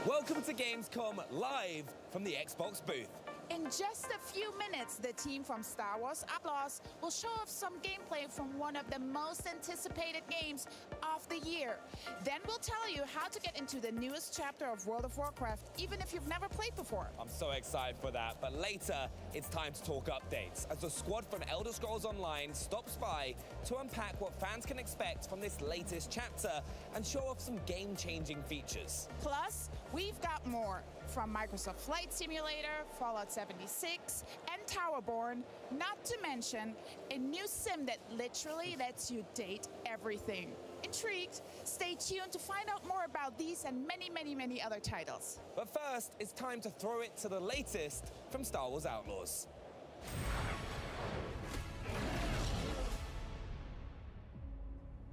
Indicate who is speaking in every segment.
Speaker 1: Welcome to Gamescom live from the Xbox booth.
Speaker 2: In just a few minutes, the team from Star Wars Outlaws will show off some gameplay from one of the most anticipated games of the year. Then we'll tell you how to get into the newest chapter of World of Warcraft, even if you've never played before.
Speaker 1: I'm so excited for that, but later, it's time to talk updates, as the squad from Elder Scrolls Online stops by to unpack what fans can expect from this latest chapter and show off some game-changing features.
Speaker 2: Plus, we've got more. From Microsoft Flight Simulator, Fallout 76, and Towerborn, not to mention a new sim that literally lets you date everything. Intrigued? Stay tuned to find out more about these and many other titles.
Speaker 1: But first, it's time to throw it to the latest from Star Wars Outlaws.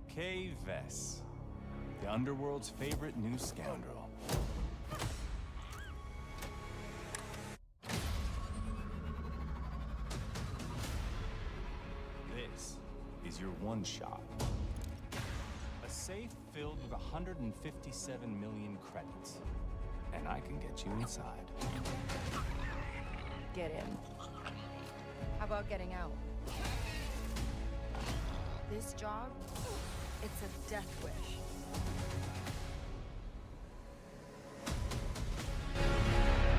Speaker 3: Kay Vess, the Underworld's favorite new scoundrel. This is your one shot. A safe filled with 157 million credits. And I can get you inside.
Speaker 4: Get in. How about getting out? This job, it's a death wish.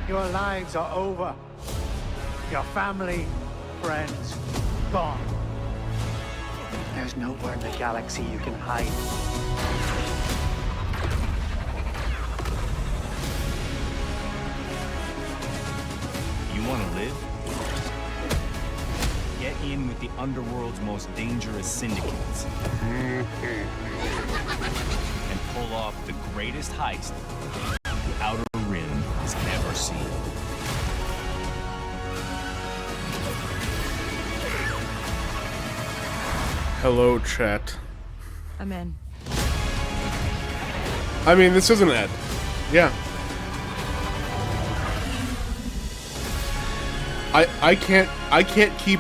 Speaker 5: Your lives are over. Your family, friends, gone. There's nowhere in the galaxy you can hide.
Speaker 3: You want to live? Get in with the Underworld's most dangerous syndicates. And pull off the greatest heist the Outer Rim has ever seen.
Speaker 6: Hello, chat.
Speaker 4: I'm in.
Speaker 6: I mean, this is an ad. Yeah. I can't keep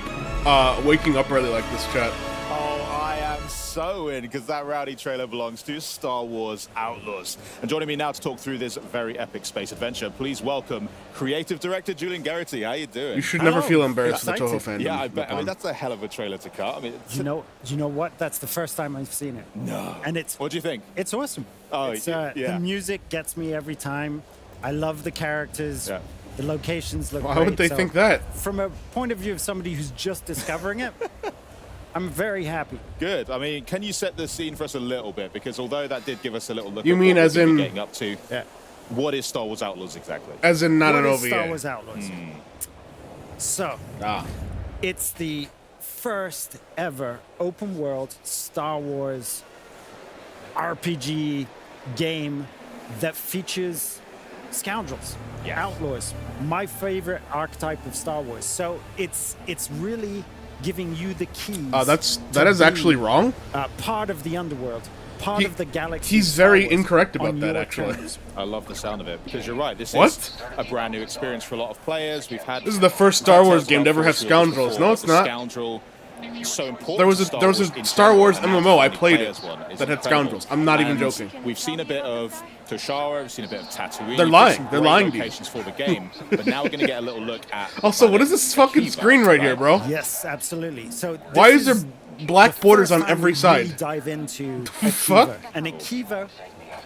Speaker 6: waking up early like this, chat.
Speaker 7: Oh, I am so in, because that rowdy trailer belongs to Star Wars Outlaws. And joining me now to talk through this very epic space adventure, please welcome creative director Julian Garrity. How you doing?
Speaker 6: You should never feel embarrassed for the Toho
Speaker 8: excited.
Speaker 6: fandom.
Speaker 7: Yeah, I bet. I mean, that's a hell of a trailer to cut. I mean,
Speaker 8: You know what? That's the first time I've seen it.
Speaker 7: no.
Speaker 8: And it's
Speaker 7: What do you think?
Speaker 8: it's awesome.
Speaker 7: Oh,
Speaker 8: It's,
Speaker 7: yeah.
Speaker 8: The music gets me every time. I love the characters.
Speaker 7: Yeah.
Speaker 8: The locations look
Speaker 6: Why
Speaker 8: great.
Speaker 6: would they
Speaker 8: So
Speaker 6: think that?
Speaker 8: From a point of view of somebody who's just discovering it, I'm very happy.
Speaker 7: Good. I mean, can you set the scene for us a little bit? Because although that did give us a little look
Speaker 6: You
Speaker 7: at
Speaker 6: mean
Speaker 7: what
Speaker 6: as
Speaker 7: we're
Speaker 6: in-
Speaker 7: getting up to,
Speaker 8: Yeah.
Speaker 7: what is Star Wars Outlaws exactly?
Speaker 6: As in not
Speaker 8: What
Speaker 6: an
Speaker 8: is
Speaker 6: OVA.
Speaker 8: Star Wars Outlaws?
Speaker 7: Hmm.
Speaker 8: So,
Speaker 6: Ah.
Speaker 8: it's the first ever open world Star Wars RPG game that features scoundrels, outlaws. My favorite archetype of Star Wars. So it's really giving you the keys.
Speaker 6: That is
Speaker 8: to
Speaker 6: actually
Speaker 8: be,
Speaker 6: wrong.
Speaker 8: part of the underworld, part
Speaker 6: He-
Speaker 8: of the galaxy.
Speaker 6: he's
Speaker 8: Star
Speaker 6: very
Speaker 8: Wars
Speaker 6: incorrect about
Speaker 8: on
Speaker 6: that,
Speaker 8: your
Speaker 6: actually.
Speaker 8: terms.
Speaker 7: I love the sound of it, because you're right. This
Speaker 6: What?
Speaker 7: is a brand new experience for a lot of players. We've had
Speaker 6: This is the first Star Wars game to ever have scoundrels. No, it's
Speaker 7: The
Speaker 6: not.
Speaker 7: Scoundrel, so important.
Speaker 6: There was
Speaker 7: to
Speaker 6: a
Speaker 7: Star
Speaker 6: there was
Speaker 7: Wars
Speaker 6: a
Speaker 7: in
Speaker 6: Star
Speaker 7: general,
Speaker 6: Wars
Speaker 7: and
Speaker 6: MMO. I
Speaker 7: the
Speaker 6: played it
Speaker 7: players one is
Speaker 6: that had
Speaker 7: incredible.
Speaker 6: scoundrels. I'm not even
Speaker 7: And
Speaker 6: joking.
Speaker 7: We've seen a bit of Toshara, we've seen a bit of Tatooine.
Speaker 6: They're
Speaker 7: We've got
Speaker 6: lying.
Speaker 7: some
Speaker 6: They're
Speaker 7: great
Speaker 6: lying to you.
Speaker 7: locations for the game, but now we're going to get a little look at.
Speaker 6: Also, what is this fucking
Speaker 7: Akiva,
Speaker 6: screen right here, bro?
Speaker 8: Yes, absolutely. So
Speaker 6: Why
Speaker 8: this
Speaker 6: is there black
Speaker 8: the
Speaker 6: borders
Speaker 8: first
Speaker 6: on
Speaker 8: time
Speaker 6: every
Speaker 8: we
Speaker 6: side?
Speaker 8: really dive into
Speaker 6: fuck?
Speaker 8: Akiva. And Akiva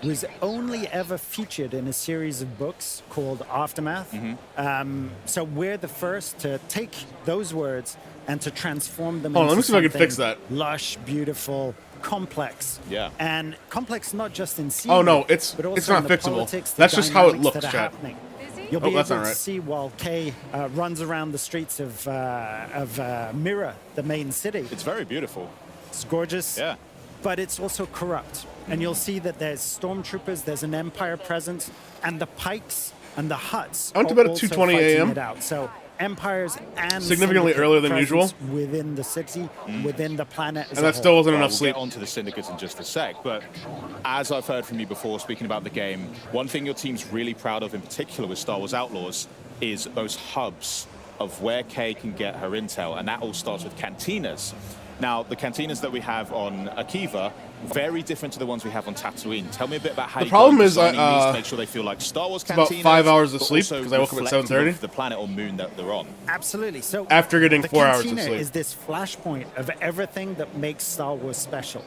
Speaker 8: was only ever featured in a series of books called Aftermath. So we're the first to take those words and to transform them
Speaker 6: Hold on,
Speaker 8: into
Speaker 6: let me see if I can fix
Speaker 8: something
Speaker 6: that.
Speaker 8: lush, beautiful, complex.
Speaker 7: Yeah.
Speaker 8: And complex not just in
Speaker 6: Oh, no,
Speaker 8: scenery,
Speaker 6: it's
Speaker 8: but also
Speaker 6: not
Speaker 8: in the
Speaker 6: fixable.
Speaker 8: politics, the
Speaker 6: That's just how it
Speaker 8: dynamics
Speaker 6: looks,
Speaker 8: that are
Speaker 6: chat.
Speaker 8: happening. You'll
Speaker 6: Oh,
Speaker 8: be
Speaker 6: that's
Speaker 8: able
Speaker 6: not
Speaker 8: to
Speaker 6: right.
Speaker 8: see while Kay runs around the streets of Mira, the main city.
Speaker 7: It's very beautiful.
Speaker 8: It's gorgeous,
Speaker 7: Yeah.
Speaker 8: but it's also corrupt. And you'll see that there's stormtroopers, there's an Empire presence, and the Pikes and the Huts.
Speaker 6: I went to
Speaker 8: are
Speaker 6: bed at
Speaker 8: also
Speaker 6: 2:20
Speaker 8: fighting
Speaker 6: a.m.
Speaker 8: it out. So Empires and
Speaker 6: Significantly
Speaker 8: Syndicate
Speaker 6: earlier than
Speaker 8: presence
Speaker 6: usual.
Speaker 8: within the city, within the planet. As
Speaker 6: And
Speaker 8: a
Speaker 6: that still
Speaker 8: whole.
Speaker 6: wasn't
Speaker 7: Well,
Speaker 6: enough
Speaker 7: we'll
Speaker 6: sleep.
Speaker 7: get onto the syndicates in just a sec, but as I've heard from you before, speaking about the game, one thing your team's really proud of in particular with Star Wars Outlaws is those hubs of where Kay can get her intel, and that all starts with cantinas. Now, the cantinas that we have on Akiva, very different to the ones we have on Tatooine. Tell me a bit about how
Speaker 6: The problem is,
Speaker 7: these to make sure they feel like Star Wars
Speaker 6: about
Speaker 7: cantinas.
Speaker 6: 5 hours of
Speaker 7: but
Speaker 6: sleep,
Speaker 7: also
Speaker 6: 'cause I woke up at
Speaker 7: reflective
Speaker 6: 7:30.
Speaker 7: of the planet or moon that they're on.
Speaker 8: Absolutely. So
Speaker 6: After getting
Speaker 8: the
Speaker 6: 4 hours of
Speaker 8: cantina
Speaker 6: sleep.
Speaker 8: is this flashpoint of everything that makes Star Wars special.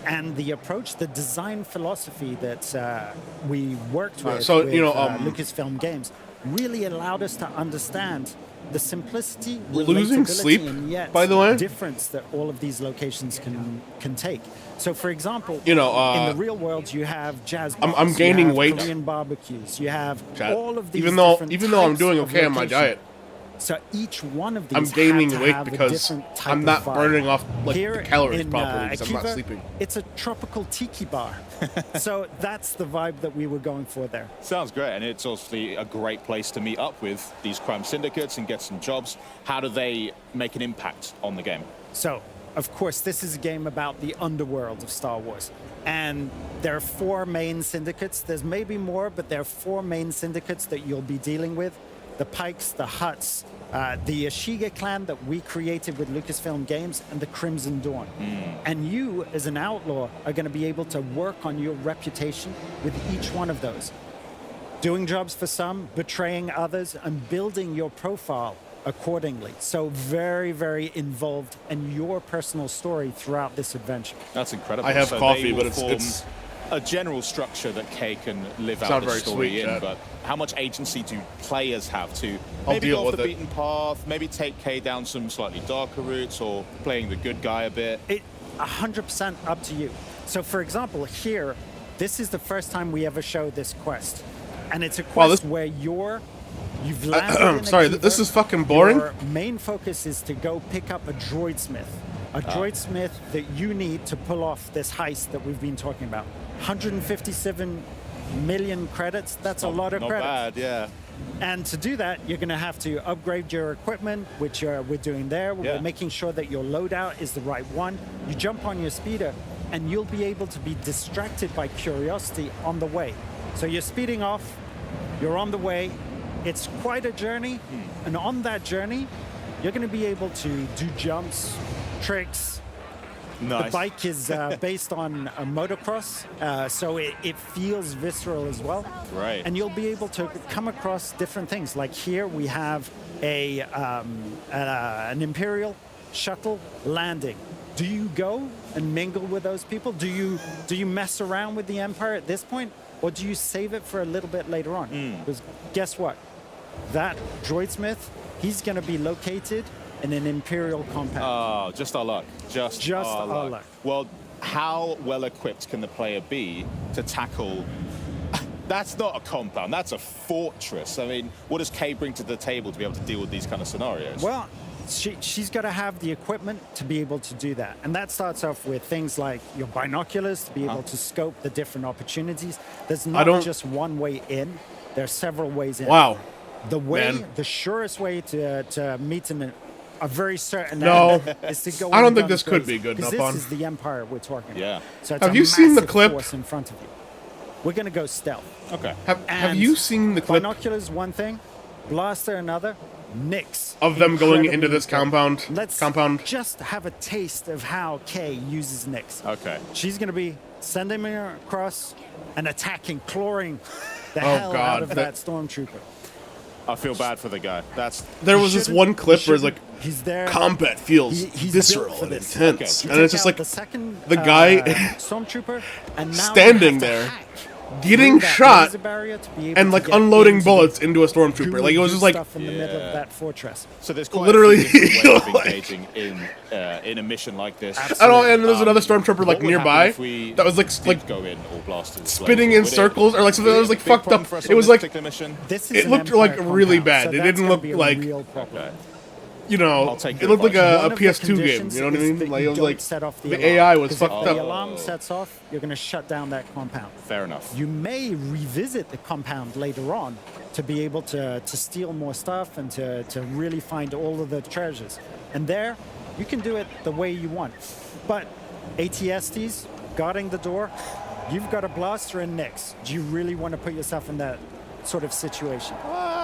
Speaker 8: And the approach, the design philosophy that we worked with,
Speaker 6: So,
Speaker 8: with
Speaker 6: you know,
Speaker 8: Lucasfilm Games really allowed us to understand the simplicity,
Speaker 6: Losing
Speaker 8: relatability,
Speaker 6: sleep,
Speaker 8: and yet
Speaker 6: by the way?
Speaker 8: difference that all of these locations can take. So, for example,
Speaker 6: You know,
Speaker 8: in the real world, you have jazz bars,
Speaker 6: I'm
Speaker 8: you
Speaker 6: gaining
Speaker 8: have
Speaker 6: weight.
Speaker 8: Korean barbecues, you have
Speaker 6: Chat.
Speaker 8: all of these
Speaker 6: Even though
Speaker 8: different
Speaker 6: I'm
Speaker 8: types
Speaker 6: doing
Speaker 8: of
Speaker 6: okay on my
Speaker 8: location.
Speaker 6: diet,
Speaker 8: So each one of these
Speaker 6: I'm gaining
Speaker 8: had to
Speaker 6: weight
Speaker 8: have a
Speaker 6: because
Speaker 8: different type
Speaker 6: I'm
Speaker 8: of
Speaker 6: not
Speaker 8: vibe.
Speaker 6: burning off like
Speaker 8: Here
Speaker 6: the calories
Speaker 8: in,
Speaker 6: properly because I'm not
Speaker 8: Akiva,
Speaker 6: sleeping.
Speaker 8: It's a tropical tiki bar. So that's the vibe that we were going for there.
Speaker 7: Sounds great, and it's obviously a great place to meet up with these crime syndicates and get some jobs. How do they make an impact on the game?
Speaker 8: So, of course, this is a game about the underworld of Star Wars. And there are 4 main syndicates. There's maybe more, but there are 4 main syndicates that you'll be dealing with. The Pikes, the Hutts, the Ashiga clan that we created with Lucasfilm Games, and the Crimson Dawn. And you, as an outlaw, are going to be able to work on your reputation with each one of those. Doing jobs for some, betraying others, and building your profile accordingly. So very, very involved in your personal story throughout this adventure.
Speaker 7: That's incredible.
Speaker 6: I have
Speaker 7: So
Speaker 6: coffee,
Speaker 7: they will
Speaker 6: but
Speaker 7: form
Speaker 6: it's
Speaker 7: a general structure that Kay can live
Speaker 6: It's
Speaker 7: out
Speaker 6: not
Speaker 7: the
Speaker 6: very
Speaker 7: story
Speaker 6: sweet,
Speaker 7: in.
Speaker 6: Chad.
Speaker 7: But how much agency do players have to
Speaker 6: I'll
Speaker 7: maybe
Speaker 6: deal
Speaker 7: go off the
Speaker 6: with it.
Speaker 7: beaten path, maybe take Kay down some slightly darker routes, or playing the good guy a bit?
Speaker 8: It 100% up to you. So, for example, here, this is the first time we ever show this quest, and it's a quest
Speaker 6: this-
Speaker 8: where you've landed in
Speaker 6: sorry,
Speaker 8: Akiva.
Speaker 6: this is fucking boring.
Speaker 8: Your main focus is to go pick up a droid smith. A droid smith that you need to pull off this heist that we've been talking about. 157 million credits, that's a lot of
Speaker 7: Not
Speaker 8: credits.
Speaker 7: bad, yeah.
Speaker 8: And to do that, you're going to have to upgrade your equipment, which we're doing there.
Speaker 7: Yeah.
Speaker 8: We're making sure that your loadout is the right one. You jump on your speeder, and you'll be able to be distracted by curiosity on the way. So you're speeding off, you're on the way. It's quite a journey, and on that journey, you're going to be able to do jumps, tricks.
Speaker 7: Nice.
Speaker 8: The bike is based on a motocross, so it feels visceral as well.
Speaker 7: Right.
Speaker 8: And you'll be able to come across different things. Like here, we have an Imperial shuttle landing. Do you go and mingle with those people? Do you mess around with the Empire at this point, or do you save it for a little bit later on? Because guess what? That droid smith, he's going to be located in an Imperial compound.
Speaker 7: Oh, just our luck. Just
Speaker 8: our
Speaker 7: our
Speaker 8: luck.
Speaker 7: Well, how well equipped can the player be to tackle? That's not a compound. That's a fortress. I mean, what does Kay bring to the table to be able to deal with these kind of scenarios?
Speaker 8: Well, she's got to have the equipment to be able to do that. And that starts off with things like your binoculars to be able to scope the different opportunities. There's not just one way in. There's several ways in.
Speaker 6: Wow.
Speaker 8: The surest way to meet a very certain
Speaker 6: No.
Speaker 8: end is to go
Speaker 6: I don't
Speaker 8: in
Speaker 6: think
Speaker 8: guns
Speaker 6: this could
Speaker 8: blazing,
Speaker 6: be good
Speaker 8: because
Speaker 6: enough
Speaker 8: this
Speaker 6: on.
Speaker 8: is the Empire we're talking
Speaker 7: Yeah.
Speaker 8: about. So it's
Speaker 6: Have
Speaker 8: a
Speaker 6: you seen the
Speaker 8: massive
Speaker 6: clip?
Speaker 8: force in front of you. We're going to go stealth.
Speaker 7: Okay.
Speaker 6: Have
Speaker 8: And
Speaker 6: you seen the clip
Speaker 8: Binoculars, one thing. Blaster, another. Nix.
Speaker 6: of them going into
Speaker 8: Incredibly
Speaker 6: this compound?
Speaker 8: Let's
Speaker 6: compound.
Speaker 8: just have a taste of how Kay uses Nix.
Speaker 7: Okay.
Speaker 8: She's going to be sending me across and attacking, clawing the
Speaker 6: Oh,
Speaker 8: hell
Speaker 6: God,
Speaker 8: out of that stormtrooper.
Speaker 7: I feel bad for the guy. That's
Speaker 6: There was this one clip where it's like
Speaker 8: he's there.
Speaker 6: combat feels
Speaker 8: He's
Speaker 6: visceral
Speaker 8: built for
Speaker 6: and
Speaker 8: this.
Speaker 6: intense,
Speaker 8: You
Speaker 6: and it's
Speaker 8: take
Speaker 6: just
Speaker 8: out
Speaker 6: like
Speaker 8: the second
Speaker 6: the guy
Speaker 8: stormtrooper and now
Speaker 6: standing
Speaker 8: you have to
Speaker 6: there,
Speaker 8: hack
Speaker 6: getting
Speaker 8: through that
Speaker 6: shot
Speaker 8: laser barrier to be able
Speaker 6: and
Speaker 8: to
Speaker 6: like
Speaker 8: get
Speaker 6: unloading
Speaker 8: into
Speaker 6: bullets
Speaker 8: the
Speaker 6: into a stormtrooper.
Speaker 8: gooey
Speaker 6: Like it was
Speaker 8: good
Speaker 6: just like
Speaker 8: stuff in the middle
Speaker 7: Yeah.
Speaker 8: of that fortress.
Speaker 7: so there's quite
Speaker 6: Literally,
Speaker 7: a few different ways of
Speaker 6: like-
Speaker 7: engaging in a mission like this.
Speaker 8: Absolutely.
Speaker 6: I don't. And there's another stormtrooper
Speaker 7: What
Speaker 6: like
Speaker 7: would happen
Speaker 6: nearby
Speaker 7: if we
Speaker 6: that was like
Speaker 7: did go in all blasted
Speaker 6: spinning in circles or like something that was like fucked up. It was like
Speaker 7: mission.
Speaker 8: This is
Speaker 6: It
Speaker 8: an
Speaker 6: looked
Speaker 8: Empire
Speaker 6: like really
Speaker 8: compound,
Speaker 6: bad.
Speaker 8: so
Speaker 6: It
Speaker 8: that's
Speaker 6: didn't
Speaker 8: gonna
Speaker 6: look
Speaker 8: be a
Speaker 6: like
Speaker 8: real problem.
Speaker 7: Okay.
Speaker 6: you know.
Speaker 7: I'll take
Speaker 6: It
Speaker 7: your
Speaker 6: looked like
Speaker 7: advice.
Speaker 6: a
Speaker 8: One of the
Speaker 6: PS2 game.
Speaker 8: conditions
Speaker 6: You know what I
Speaker 8: is
Speaker 6: mean?
Speaker 8: that
Speaker 6: Like
Speaker 8: you
Speaker 6: it was
Speaker 8: don't
Speaker 6: like
Speaker 8: set off the
Speaker 6: the
Speaker 8: alarm,
Speaker 6: AI was
Speaker 8: 'cause
Speaker 6: fucked
Speaker 8: if the
Speaker 6: up.
Speaker 8: alarm sets off, you're going to shut down that compound.
Speaker 7: Fair enough.
Speaker 8: You may revisit the compound later on to be able to steal more stuff and to really find all of the treasures. And there, you can do it the way you want. But ATSTs, guarding the door, you've got a blaster and Nix. Do you really want to put yourself in that sort of situation?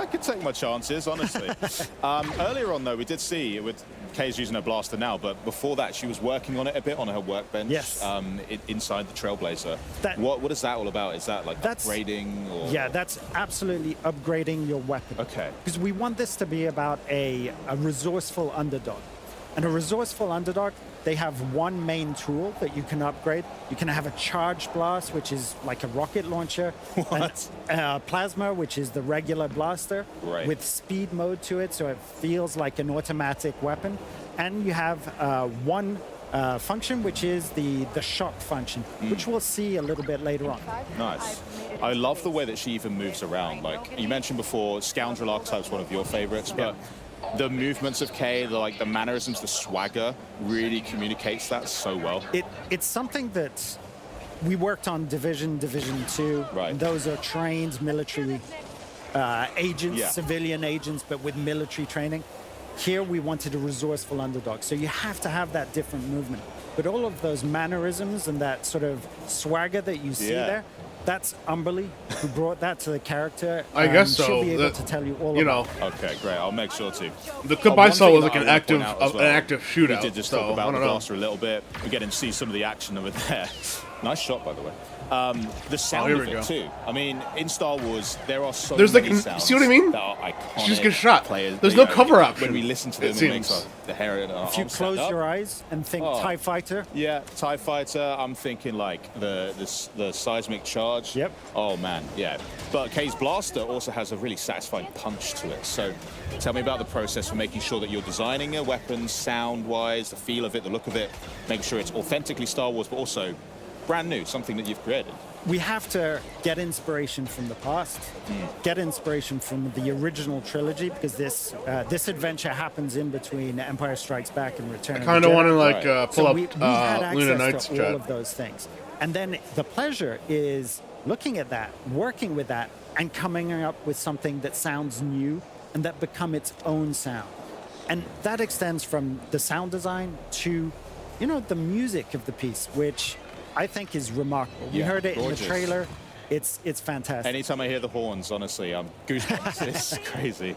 Speaker 7: I could take my chances, honestly. Earlier on, though, we did see with Kay's using her blaster now, but before that, she was working on it a bit on her workbench.
Speaker 8: Yes.
Speaker 7: Inside the Trailblazer.
Speaker 8: That-
Speaker 7: What is that all about? Is that like
Speaker 8: That's-
Speaker 7: upgrading? Or...
Speaker 8: Yeah, that's absolutely upgrading your weapon.
Speaker 7: Okay.
Speaker 8: Because we want this to be about a resourceful underdog. And a resourceful underdog, they have one main tool that you can upgrade. You can have a charge blast, which is like a rocket launcher.
Speaker 7: What?
Speaker 8: Plasma, which is the regular blaster,
Speaker 7: Right.
Speaker 8: with speed mode to it, so it feels like an automatic weapon. And you have one function, which is the shock function, which we'll see a little bit later on.
Speaker 7: Nice. I love the way that she even moves around. Like you mentioned before, Scoundrel Archetype's one of your favorites, but the movements of Kay, the mannerisms, the swagger really communicates that so well.
Speaker 8: It's something that we worked on Division 2.
Speaker 7: Right.
Speaker 8: And those are trained military agents,
Speaker 7: Yeah.
Speaker 8: civilian agents, but with military training. Here we wanted a resourceful underdog. So you have to have that different movement. But all of those mannerisms and that sort of swagger that you see
Speaker 7: Yeah.
Speaker 8: there, that's Umberly who brought that to the character.
Speaker 6: I guess
Speaker 8: She'll
Speaker 6: so.
Speaker 8: be able
Speaker 6: That-
Speaker 8: to tell you all
Speaker 6: You
Speaker 8: about
Speaker 6: know,
Speaker 7: Okay, great. I'll make sure to.
Speaker 6: the clip I
Speaker 7: One
Speaker 6: saw
Speaker 7: thing
Speaker 6: was
Speaker 7: that
Speaker 6: like an
Speaker 7: I wanna
Speaker 6: active,
Speaker 7: point out as
Speaker 6: an
Speaker 7: well,
Speaker 6: active shootout.
Speaker 7: We did just
Speaker 6: so,
Speaker 7: talk
Speaker 6: I
Speaker 7: about
Speaker 6: don't
Speaker 7: the
Speaker 6: know.
Speaker 7: blaster a little bit. We're getting to see some of the action over there. Nice shot, by the way. The sound
Speaker 6: here
Speaker 7: of
Speaker 6: we
Speaker 7: it
Speaker 6: go.
Speaker 7: too. I mean, in Star Wars, there are so
Speaker 6: There's like
Speaker 7: many
Speaker 6: an-
Speaker 7: sounds
Speaker 6: see what I mean?
Speaker 7: that are iconic.
Speaker 6: She just gets shot.
Speaker 7: Players,
Speaker 6: There's
Speaker 7: you
Speaker 6: no
Speaker 7: know,
Speaker 6: cover option,
Speaker 7: When we listen to them,
Speaker 6: it
Speaker 7: it makes
Speaker 6: seems.
Speaker 7: the hair in our
Speaker 8: If you
Speaker 7: arms
Speaker 8: close
Speaker 7: stand
Speaker 8: your
Speaker 7: up.
Speaker 8: eyes and think
Speaker 7: Oh.
Speaker 8: TIE Fighter,
Speaker 7: Yeah, TIE Fighter, I'm thinking like the seismic charge.
Speaker 8: Yep.
Speaker 7: Oh man, yeah. But Kay's blaster also has a really satisfying punch to it. So tell me about the process for making sure that you're designing a weapon sound-wise, the feel of it, the look of it, making sure it's authentically Star Wars, but also brand new, something that you've created.
Speaker 8: we have to get inspiration from the past, get inspiration from the original trilogy, because this adventure happens in between Empire Strikes Back and Return of the
Speaker 6: Kind of
Speaker 8: Jedi.
Speaker 6: want to like
Speaker 7: Right.
Speaker 6: pull
Speaker 8: So
Speaker 6: up
Speaker 8: we had access
Speaker 6: Luna Knight's
Speaker 8: to
Speaker 6: chat.
Speaker 8: all of those things. And then the pleasure is looking at that, working with that, and coming up with something that sounds new and that become its own sound. And that extends from the sound design to, you know, the music of the piece, which I think is remarkable. We
Speaker 7: Yeah,
Speaker 8: heard it
Speaker 7: gorgeous.
Speaker 8: in the trailer. It's fantastic.
Speaker 7: Anytime I hear the horns, honestly, I'm goosebumps. It's crazy.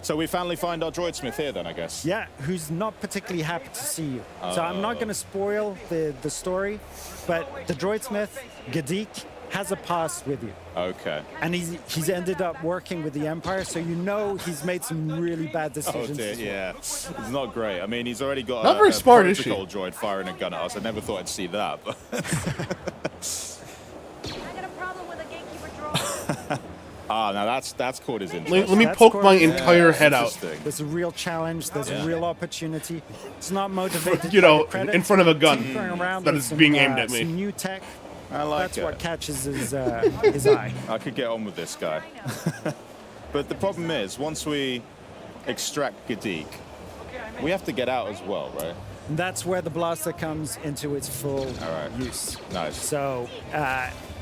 Speaker 7: So we finally find our droid smith here then, I guess.
Speaker 8: Yeah, who's not particularly happy to see you. So I'm not going to spoil the story, but the droidsmith, Gadik, has a past with you.
Speaker 7: Okay.
Speaker 8: And he's ended up working with the Empire, so you know he's made some really bad
Speaker 7: Oh
Speaker 8: decisions.
Speaker 7: dear,
Speaker 8: as well.
Speaker 7: yeah. It's not great. I mean, he's already got
Speaker 6: Not
Speaker 7: a,
Speaker 6: very
Speaker 7: a
Speaker 6: smart, is she?
Speaker 7: protocol droid firing a gun at us. I never thought I'd see that. But
Speaker 4: I got a problem with a gatekeeper drone.
Speaker 7: now that's caught his interest.
Speaker 6: Let me
Speaker 8: That's
Speaker 6: poke my
Speaker 8: correct.
Speaker 6: entire head out.
Speaker 7: Interesting.
Speaker 8: There's a real challenge. There's
Speaker 7: Yeah.
Speaker 8: a real opportunity. It's not motivated.
Speaker 6: You
Speaker 8: by
Speaker 6: know,
Speaker 8: the credits.
Speaker 6: in front of a gun
Speaker 8: Tinkering around
Speaker 6: that
Speaker 8: with
Speaker 6: is
Speaker 8: some,
Speaker 6: being aimed at me.
Speaker 8: Some new tech.
Speaker 7: I like
Speaker 8: That's
Speaker 7: it.
Speaker 8: what catches his eye.
Speaker 7: I could get on with this guy. But the problem is, once we extract Gadik, we have to get out as well, right?
Speaker 8: And that's where the blaster comes into its full
Speaker 7: All right.
Speaker 8: use.
Speaker 7: Nice.
Speaker 8: So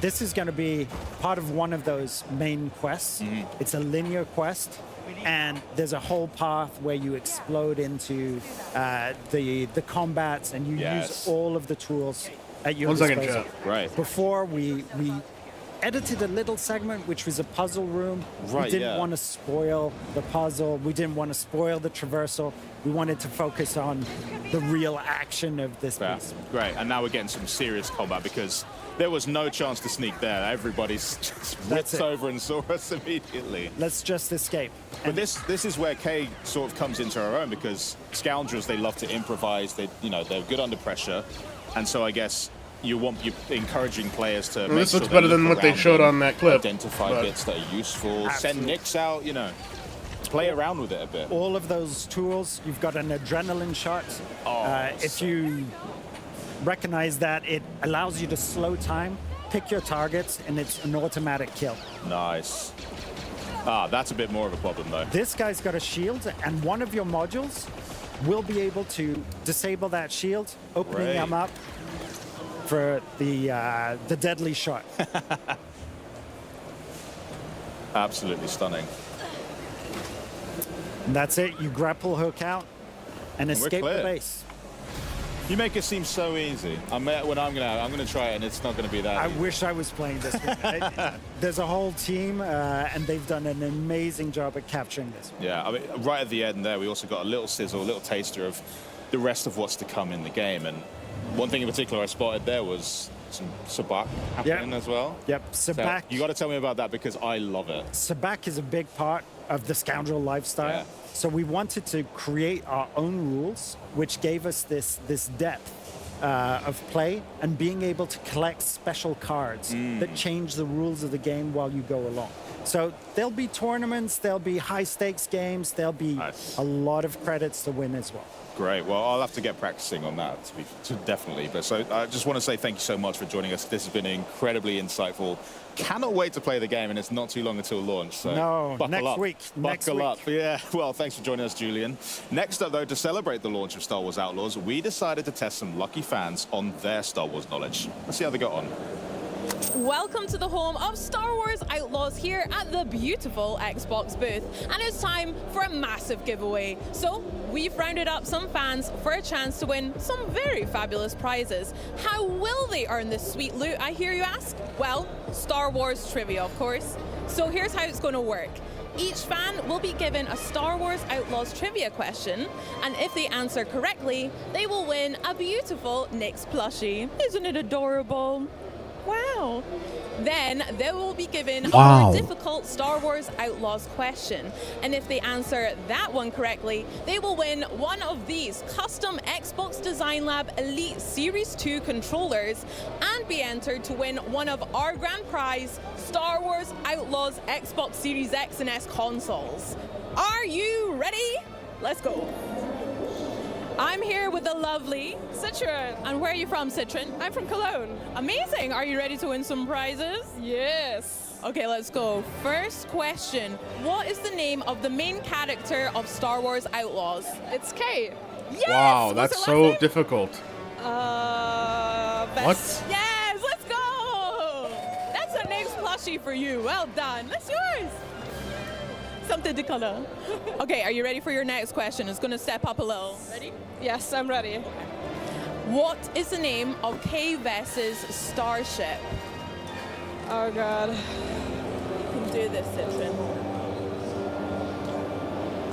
Speaker 8: this is going to be part of one of those main quests.
Speaker 7: Mm-hmm.
Speaker 8: It's a linear quest, and there's a whole path where you explode into the combats, and you
Speaker 7: Yes.
Speaker 8: use all of the tools at your
Speaker 6: 1 second,
Speaker 8: disposal.
Speaker 6: chat.
Speaker 7: Right.
Speaker 8: Before we edited a little segment, which was a puzzle room.
Speaker 7: Right,
Speaker 8: We didn't
Speaker 7: yeah.
Speaker 8: want to spoil the puzzle. We didn't want to spoil the traversal. We wanted to focus on the real action of this
Speaker 7: Yeah,
Speaker 8: piece.
Speaker 7: great. And now we're getting some serious combat because there was no chance to sneak there. Everybody's just
Speaker 8: That's
Speaker 7: whipped
Speaker 8: it.
Speaker 7: over and saw us immediately.
Speaker 8: Let's just escape.
Speaker 7: But this is where Kay sort of comes into her own because scoundrels, they love to improvise. They're good under pressure, and so I guess you're encouraging players to.
Speaker 6: Well,
Speaker 7: make
Speaker 6: this
Speaker 7: sure
Speaker 6: looks
Speaker 7: they
Speaker 6: better
Speaker 7: look
Speaker 6: than what they
Speaker 7: around
Speaker 6: showed
Speaker 7: them,
Speaker 6: on that clip,
Speaker 7: Identify
Speaker 6: but-
Speaker 7: bits that are useful. Send
Speaker 8: Absolutely.
Speaker 7: nicks out. Play around with it a bit.
Speaker 8: All of those tools, you've got an adrenaline shot. If you recognize that, it allows you to slow time, pick your targets, and it's an automatic kill.
Speaker 7: Nice. That's a bit more of a problem though.
Speaker 8: This guy's got a shield, and one of your modules will be able to disable that shield, opening
Speaker 7: Great.
Speaker 8: them up for the deadly shot.
Speaker 7: Absolutely stunning.
Speaker 8: And that's it. You grapple hook out and
Speaker 7: we're
Speaker 8: escape the
Speaker 7: clear.
Speaker 8: base.
Speaker 7: You make it seem so easy. I'm gonna try it, and it's not gonna be that.
Speaker 8: I
Speaker 7: easy.
Speaker 8: wish I was playing this one. There's a whole team, and they've done an amazing job at capturing this.
Speaker 7: Yeah, I mean, right at the end there, we also got a little sizzle, a little taster of the rest of what's to come in the game. And one thing in particular I spotted there was some sabak happening as well.
Speaker 8: Yep,
Speaker 7: So
Speaker 8: sabak.
Speaker 7: you got to tell me about that because I love it.
Speaker 8: Sabak is a big part of the Scoundrel lifestyle.
Speaker 7: Yeah.
Speaker 8: So we wanted to create our own rules, which gave us this depth of play and being able to collect special cards that change the rules of the game while you go along. So there'll be tournaments, there'll be high stakes games, there'll be a lot of credits to win as well.
Speaker 7: Great. Well, I'll have to get practicing on that, definitely. But so I just want to say thank you so much for joining us. This has been incredibly insightful. Cannot wait to play the game, and it's not too long until launch. So
Speaker 8: No,
Speaker 7: buckle
Speaker 8: next
Speaker 7: up.
Speaker 8: week.
Speaker 7: Buckle up. Yeah. Well, thanks for joining us, Julian. Next up, though, to celebrate the launch of Star Wars Outlaws, we decided to test some lucky fans on their Star Wars knowledge. Let's see how they got on.
Speaker 9: Welcome to the home of Star Wars Outlaws here at the beautiful Xbox booth. And it's time for a massive giveaway. So we've rounded up some fans for a chance to win some very fabulous prizes. How will they earn this sweet loot, I hear you ask? Well, Star Wars trivia, of course. So here's how it's going to work. Each fan will be given a Star Wars Outlaws trivia question, and if they answer correctly, they will win a beautiful Nyx plushie. Isn't it adorable? Wow. Then they will be given a more difficult Star Wars Outlaws question. And if they answer that one correctly, they will win one of these custom Xbox Design Lab Elite Series 2 controllers and be entered to win one of our grand prize Star Wars Outlaws Xbox Series X and S consoles. Are you ready? Let's go. I'm here with the lovely Citron. And where are you from, Citron? I'm from Cologne. Amazing. Are you ready to win some prizes? Yes. Okay, let's go. First question. What is the name of the main character of Star Wars Outlaws? It's Kay. Yes!
Speaker 6: Wow,
Speaker 9: What's
Speaker 6: that's
Speaker 9: her
Speaker 6: so
Speaker 9: last name?
Speaker 6: difficult.
Speaker 9: What? Yes, let's go! That's a Nyx plushie for you. Well done. That's yours. Something to color. Okay, are you ready for your next question? It's going to step up a little. Ready? Yes, I'm ready. What is the name of Kay Vess's starship? Oh, God. You can do this, Citron.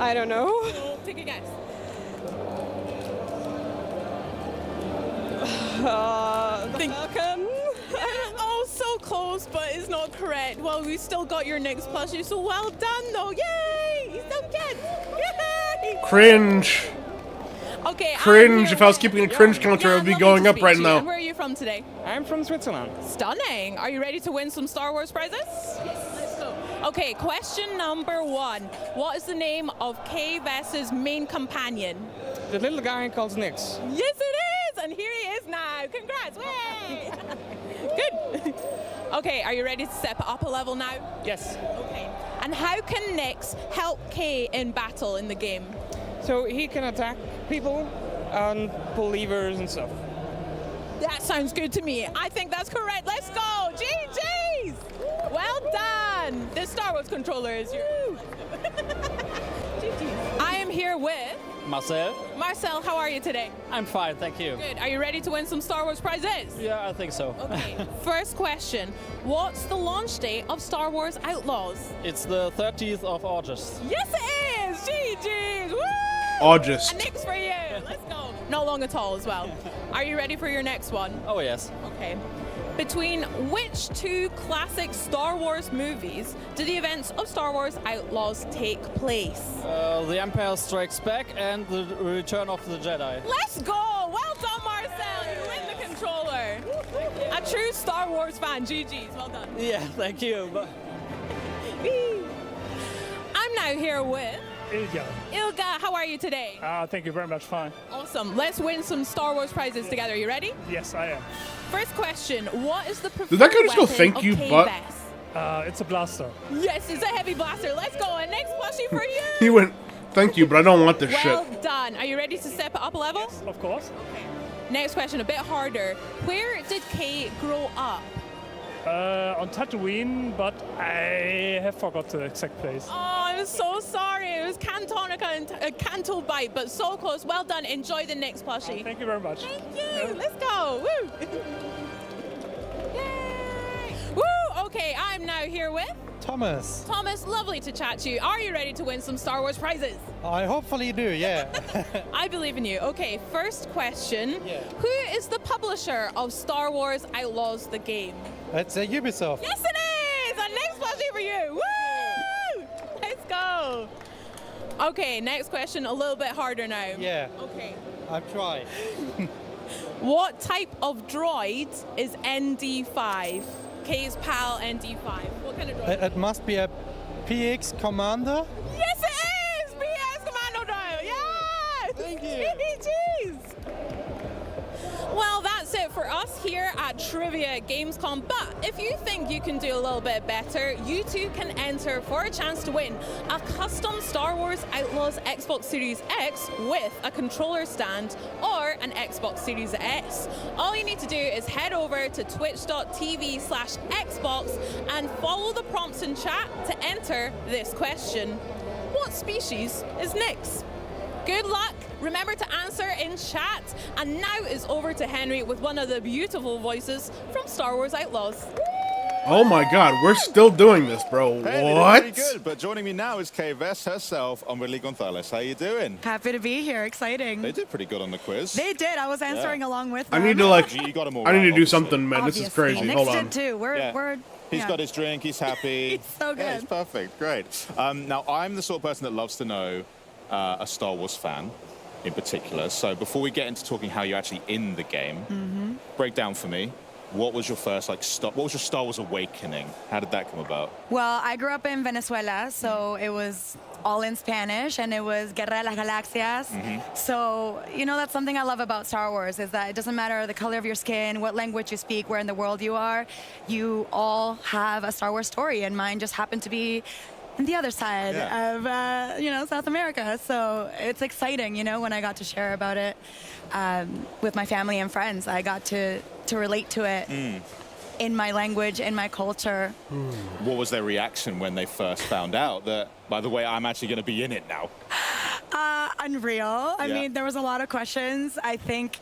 Speaker 9: I don't know. Take a guess. The Falcon? Oh, so close, but it's not correct. Well, we still got your Nyx plushie, so well done, though. Yay! You still get. Yay!
Speaker 6: Cringe.
Speaker 9: Okay.
Speaker 6: Cringe. If I was keeping a cringe counter, it would be going up right now.
Speaker 9: And where are you from today?
Speaker 10: I'm from Switzerland.
Speaker 9: Stunning. Are you ready to win some Star Wars prizes? Yes. Let's go. Okay, question number 1. What is the name of Kay Vess's main companion?
Speaker 10: The little guy called Nyx.
Speaker 9: Yes, it is! And here he is now. Congrats! Way! Good. Okay, are you ready to step up a level now?
Speaker 10: Yes.
Speaker 9: Okay. And how can Nyx help Kay in battle in the game?
Speaker 10: So he can attack people and pull levers and stuff.
Speaker 9: That sounds good to me. I think that's correct. Let's go. GG's! Well done. This Star Wars controller is yours. GG's. I am here with
Speaker 11: Marcel.
Speaker 9: Marcel, how are you today?
Speaker 11: I'm fine, thank you.
Speaker 9: Good. Are you ready to win some Star Wars prizes?
Speaker 11: Yeah, I think so.
Speaker 9: Okay. First question. What's the launch date of Star Wars Outlaws?
Speaker 11: It's the 30th of August.
Speaker 9: Yes, it is. GG's. Woo!
Speaker 6: August.
Speaker 9: A Nyx for you. Let's go. Not long at all as well. Are you ready for your next one?
Speaker 11: Oh, yes.
Speaker 9: Okay. Between which 2 classic Star Wars movies do the events of Star Wars Outlaws take place?
Speaker 11: The Empire Strikes Back and the Return of the Jedi.
Speaker 9: Let's go! Well done, Marcel! You win the controller. A true Star Wars fan. GG's. Well done.
Speaker 11: Yeah, thank you.
Speaker 9: I'm now here with
Speaker 12: Ilga.
Speaker 9: Ilga. How are you today?
Speaker 12: Thank you very much. Fine.
Speaker 9: Awesome. Let's win some Star Wars prizes together. You ready?
Speaker 12: Yes, I am.
Speaker 9: First question. What is the preferred
Speaker 6: Did that guy just go,
Speaker 9: weapon
Speaker 6: "Thank
Speaker 9: of
Speaker 6: you,
Speaker 9: Kay
Speaker 6: but-"
Speaker 9: Vess?
Speaker 12: It's a blaster.
Speaker 9: Yes, it's a heavy blaster. Let's go. A Nyx plushie for you.
Speaker 6: He went, "Thank you, but I don't want this
Speaker 9: Well
Speaker 6: shit."
Speaker 9: done. Are you ready to step it up a level?
Speaker 12: Yes, of course.
Speaker 9: Next question, a bit harder. Where did Kay grow up?
Speaker 12: On Tatooine, but I have forgot the exact place.
Speaker 9: Oh, I'm so sorry. It was Cantonica and Canto Bite, but so close. Well done. Enjoy the next plushie.
Speaker 10: Thank you very much.
Speaker 9: Thank you. Let's go. Woo. Yay. Woo. Okay, I'm now here with
Speaker 11: Thomas.
Speaker 9: Thomas. Lovely to chat to you. Are you ready to win some Star Wars prizes?
Speaker 11: I hopefully do, yeah.
Speaker 9: I believe in you. Okay, first question.
Speaker 11: Yeah.
Speaker 9: Who is the publisher of Star Wars Outlaws the game?
Speaker 11: It's Ubisoft.
Speaker 9: Yes, it is! And next plushie for you. Woo! Let's go. Okay, next question, a little bit harder now.
Speaker 11: Yeah.
Speaker 9: Okay.
Speaker 11: I'm trying.
Speaker 9: What type of droid is ND5? K's pal ND5. What kind of droid?
Speaker 11: It must be a PX Commander.
Speaker 9: Yes, it is! BS Commando droid. Yes!
Speaker 11: Thank you.
Speaker 9: Jeez. Well, that's it for us here at Trivia at Gamescom. But if you think you can do a little bit better, you too can enter for a chance to win a custom Star Wars Outlaws Xbox Series X with a controller stand or an Xbox Series S. All you need to do is head over to twitch.tv/Xbox and follow the prompts in chat to enter this question. What species is Nyx? Good luck. Remember to answer in chat. And now it's over to Henry with one of the beautiful voices from Star Wars Outlaws.
Speaker 6: Oh my god, we're still doing this, bro.
Speaker 7: Hey,
Speaker 6: What?
Speaker 7: They did pretty good, but joining me now is Kay Vess herself, Amelie Gonzalez. How you doing?
Speaker 12: Happy to be here. Exciting.
Speaker 7: They did pretty good on the quiz.
Speaker 12: They did. I was answering along with them.
Speaker 6: I need to like.
Speaker 7: You got 'em all
Speaker 6: I need
Speaker 7: right,
Speaker 6: to do
Speaker 7: obviously.
Speaker 6: something, man. This is
Speaker 12: Obviously.
Speaker 6: crazy.
Speaker 12: Nick's
Speaker 6: Hold on.
Speaker 12: did too. We're
Speaker 7: He's
Speaker 12: yeah.
Speaker 7: got his drink. He's happy.
Speaker 12: He's so
Speaker 7: Yeah,
Speaker 12: good.
Speaker 7: it's perfect. Great. Now, I'm the sort of person that loves to know a Star Wars fan in particular. So before we get into talking how you're actually in the game, break down for me. What was your first what was your Star Wars awakening? How did that come about?
Speaker 12: Well, I grew up in Venezuela, so it was all in Spanish, and it was Guerra de las Galaxias. So, you know, that's something I love about Star Wars, is that it doesn't matter the color of your skin, what language you speak, where in the world you are, you all have a Star Wars story, and mine just happened to be on the other side of, you know, South America. So it's exciting, you know, when I got to share about it with my family and friends. I got to relate to it in my language, in my culture.
Speaker 7: What was their reaction when they first found out that, by the way, I'm actually going to be in it now?
Speaker 12: Unreal. I mean, there was a lot of questions. I think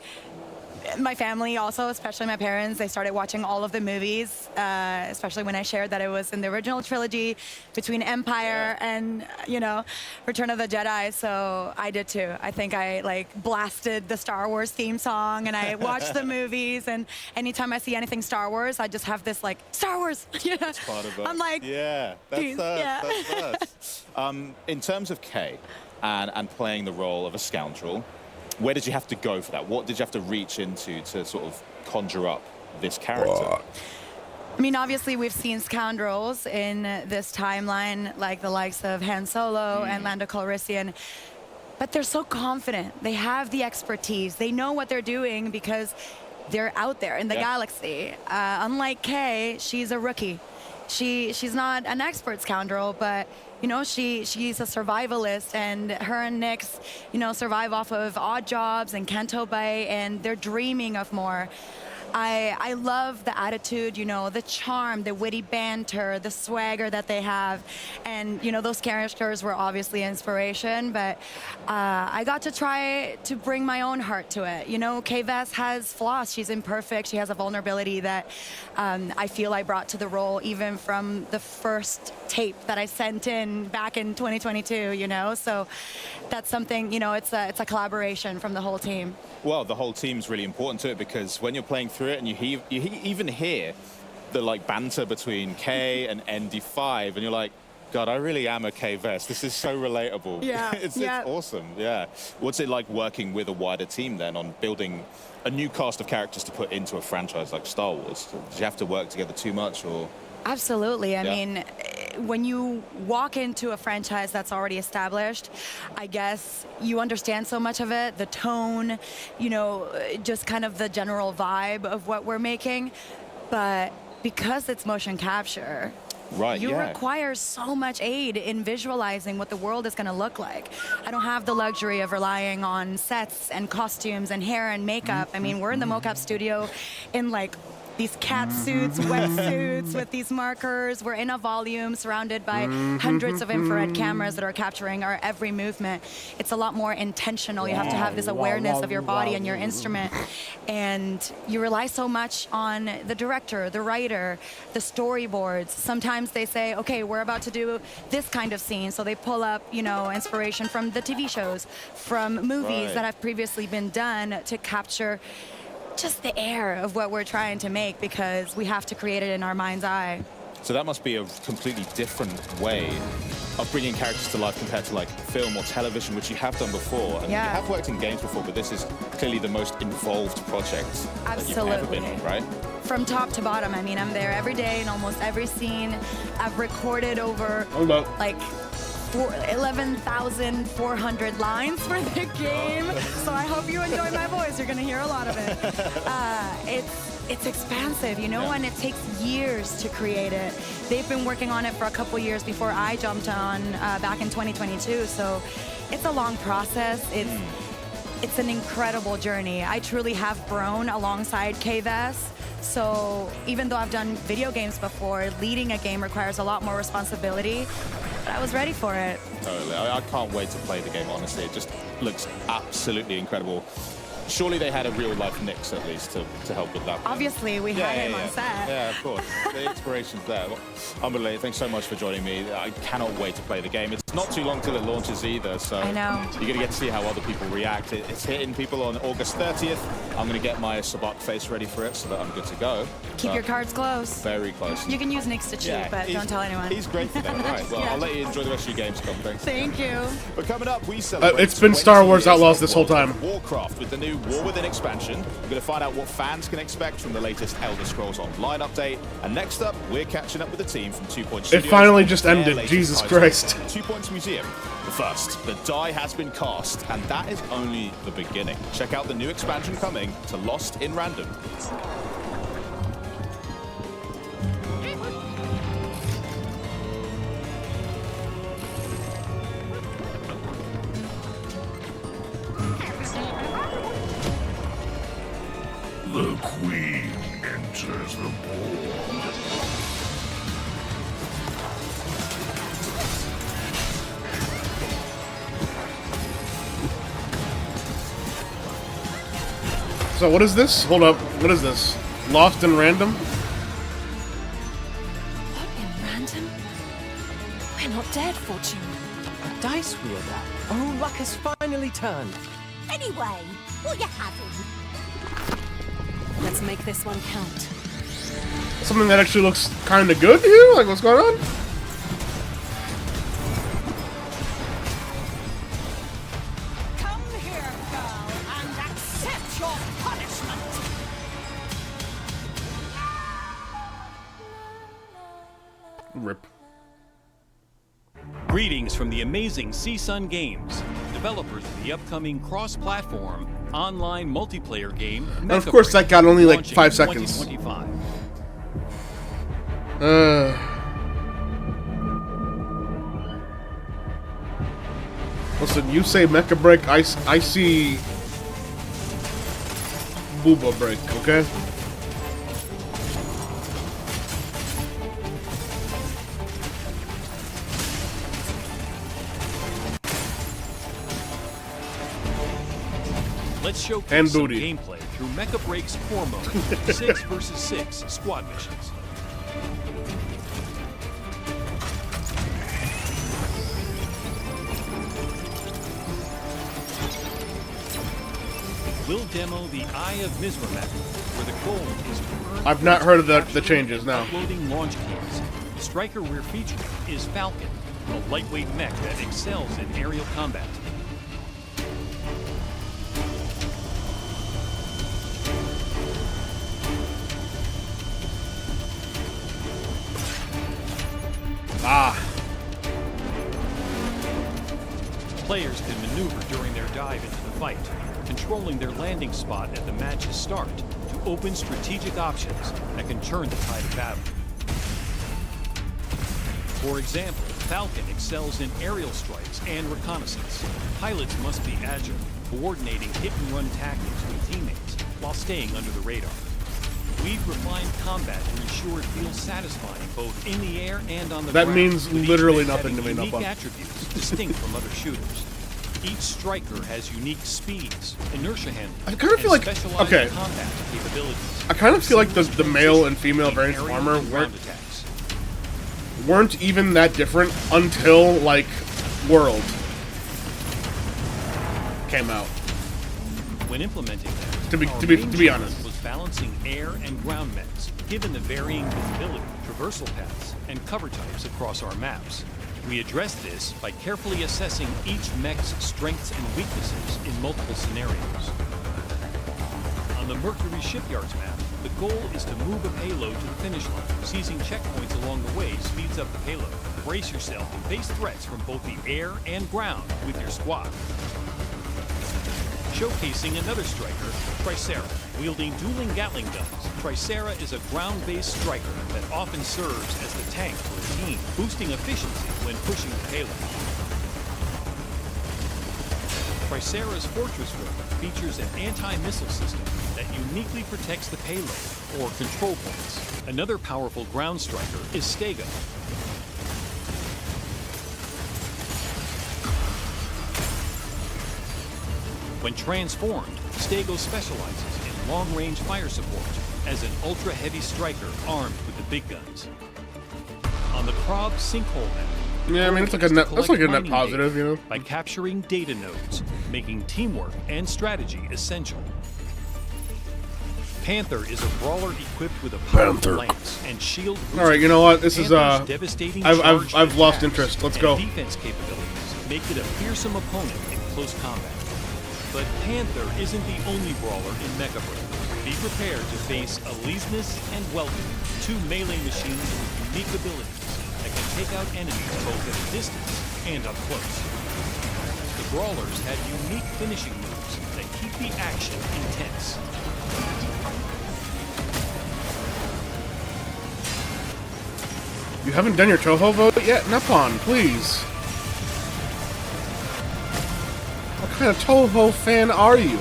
Speaker 12: my family also, especially my parents, they started watching all of the movies, especially when I shared that it was in the original trilogy between Empire and, you know, Return of the Jedi. So I did too. I think I like blasted the Star Wars theme song, and I watched the movies, and anytime I see anything Star Wars, I just have this like, Star Wars, you know?
Speaker 7: That's part of it.
Speaker 12: I'm like,
Speaker 7: yeah, that's
Speaker 12: geez,
Speaker 7: us,
Speaker 12: yeah.
Speaker 7: that's us. In terms of Kay and playing the role of a scoundrel, where did you have to go for that? What did you have to reach into to sort of conjure up this character?
Speaker 12: I mean, obviously, we've seen scoundrels in this timeline, like the likes of Han Solo and Lando Calrissian, but they're so confident. They have the expertise. They know what they're doing because they're out there in the galaxy. Unlike Kay, she's a rookie. She's not an expert scoundrel, but you know, she's a survivalist, and her and Nyx, you know, survive off of odd jobs and Canto Bay, and they're dreaming of more. I love the attitude, you know, the charm, the witty banter, the swagger that they have. And, you know, those characters were obviously inspiration, but I got to try to bring my own heart to it. You know, Kay Vess has flaws. She's imperfect. She has a vulnerability that I feel I brought to the role even from the first tape that I sent in back in 2022, you know? So that's something, you know, it's a collaboration from the whole team.
Speaker 7: Well, the whole team's really important to it, because when you're playing through it and you even hear the like banter between Kay and ND5, and you're like, God, I really am a Kay Vess. This is so relatable.
Speaker 12: Yeah,
Speaker 7: it's awesome. Yeah. What's it like working with a wider team then on building a new cast of characters to put into a franchise like Star Wars? Did you have to work together too much, or?
Speaker 12: Absolutely. I mean, when you walk into a franchise that's already established, I guess you understand so much of it, the tone, you know, just kind of the general vibe of what we're making. But because it's motion capture, you require so much aid in visualizing what the world is going to look like. I don't have the luxury of relying on sets and costumes and hair and makeup. I mean, we're in the mocap studio in like these cat suits, wetsuits with these markers. We're in a volume surrounded by hundreds of infrared cameras that are capturing our every movement. It's a lot more intentional. You have to have this awareness of your body and your instrument. And you rely so much on the director, the writer, the storyboards. Sometimes they say, okay, we're about to do this kind of scene. So they pull up, you know, inspiration from the TV shows, from movies that have previously been done to capture just the air of what we're trying to make, because we have to create it in our mind's eye.
Speaker 7: So that must be a completely different way of bringing characters to life compared to like film or television, which you have done before. And you have worked in games before, but this is clearly the most involved project that you've ever been in, right?
Speaker 12: From top to bottom. I mean, I'm there every day in almost every scene. I've recorded over like 11,400 lines for the game. So I hope you enjoy my voice. You're gonna hear a lot of it. It's expansive, you know, and it takes years to create it. They've been working on it for a couple years before I jumped on back in 2022. So it's a long process. It's an incredible journey. I truly have grown alongside KVS. So even though I've done video games before, leading a game requires a lot more responsibility. But I was ready for it.
Speaker 7: Totally. I can't wait to play the game, honestly. It just looks absolutely incredible. Surely they had a real-life Nyx, at least, to help with that.
Speaker 12: Obviously, we had him on set.
Speaker 7: Yeah, of course. The inspiration's there. Well, unbelievable. Thanks so much for joining me. I cannot wait to play the game. It's not too long till it launches either, so
Speaker 12: I know.
Speaker 7: you're going to get to see how other people react. It's hitting people on August 30th. I'm going to get my Sabak face ready for it so that I'm good to go.
Speaker 12: Keep your cards close.
Speaker 7: Very close.
Speaker 12: You can use Nyx to cheat, but don't tell anyone.
Speaker 7: He's great for that. All right, well, I'll let you enjoy the rest of your Gamescom. Thanks.
Speaker 12: Thank you.
Speaker 7: But coming up, we celebrate
Speaker 6: it's been Star Wars Outlaws this whole time.
Speaker 7: Warcraft with the new War Within expansion. We're going to find out what fans can expect from the latest Elder Scrolls Online update. And next up, we're catching up with the team from 2 Point Studios.
Speaker 6: It finally just ended. Jesus Christ.
Speaker 7: 2 Points Museum. But first, the die has been cast, and that is only the beginning. Check out the new expansion coming to Lost in Random.
Speaker 13: The Queen enters the ball.
Speaker 6: So what is this? Hold up. What is this? Lost in Random?
Speaker 14: What in random? We're not dead, Fortune.
Speaker 15: A dice wielder. Oh, luck has finally turned.
Speaker 14: Anyway, what you having? Let's make this one count.
Speaker 6: Something that actually looks kind of good here? Like, what's going on?
Speaker 14: Come here, girl, and accept your punishment.
Speaker 6: Rip.
Speaker 16: Greetings from the amazing CSUN Games, developers of the upcoming cross-platform online multiplayer game.
Speaker 6: And of course, that got only like 5 seconds.
Speaker 16: 2025.
Speaker 6: Listen, you say Mecha Break, I see Booba Break, okay?
Speaker 16: Let's showcase
Speaker 6: And
Speaker 16: some
Speaker 6: booty.
Speaker 16: gameplay through Mecha Break's core mode, 6 versus 6 squad missions. We'll demo the Eye of Mizra method, where the goal is to earn
Speaker 6: I've not heard of the changes now.
Speaker 16: uploading launch keys. The striker we're featuring is Falcon, a lightweight mech that excels in aerial combat. Players can maneuver during their dive into the fight, controlling their landing spot at the match's start to open strategic options that can turn the tide of battle. For example, Falcon excels in aerial strikes and reconnaissance. Pilots must be agile, coordinating hit-and-run tactics with teammates while staying under the radar. We've refined combat to ensure it feels satisfying both in the air and on the
Speaker 6: That
Speaker 16: ground.
Speaker 6: means
Speaker 16: with each
Speaker 6: literally
Speaker 16: mech
Speaker 6: nothing to
Speaker 16: having
Speaker 6: me, no
Speaker 16: unique
Speaker 6: fun.
Speaker 16: attributes distinct from other shooters. Each striker has unique speeds, inertia handling,
Speaker 6: I kind of feel
Speaker 16: and
Speaker 6: like
Speaker 16: specialized
Speaker 6: okay.
Speaker 16: combat capabilities.
Speaker 6: I kind of feel like the male and female variants of armor weren't even that different until like World came out.
Speaker 16: When implementing them,
Speaker 6: To be
Speaker 16: our main
Speaker 6: honest,
Speaker 16: challenge was balancing air and ground mechs, given the varying visibility, traversal paths, and cover types across our maps. We addressed this by carefully assessing each mech's strengths and weaknesses in multiple scenarios. On the Mercury Shipyards map, the goal is to move a payload to the finish line. Seizing checkpoints along the way speeds up the payload. Brace yourself to face threats from both the air and ground with your squad. Showcasing another striker, Tricera. Wielding dueling Gatling guns, Tricera is a ground-based striker that often serves as the tank for a team, boosting efficiency when pushing the payload. Tricera's Fortress Room features an anti-missile system that uniquely protects the payload, or control points. Another powerful ground striker is Stego. When transformed, Stego specializes in long-range fire support as an ultra-heavy striker armed with the big guns. On the Krob sinkhole map,
Speaker 6: yeah, I mean it's like a net, that's like a net positive, you know.
Speaker 16: By capturing data nodes, making teamwork and strategy essential. Panther is a brawler equipped with a powerful lance and shield.
Speaker 6: All right, you know what? This is
Speaker 16: devastating
Speaker 6: I've lost interest. Let's go.
Speaker 16: Defense capabilities make it a fearsome opponent in close combat. But Panther isn't the only brawler in Mecha Bros. Be prepared to face Elysius and Welcome, two melee machines with unique abilities that can take out enemies both at a distance and up close. The brawlers have unique finishing moves that keep the action intense.
Speaker 6: You haven't done your Toho vote yet? Nepon, please. What kind of Toho fan are you?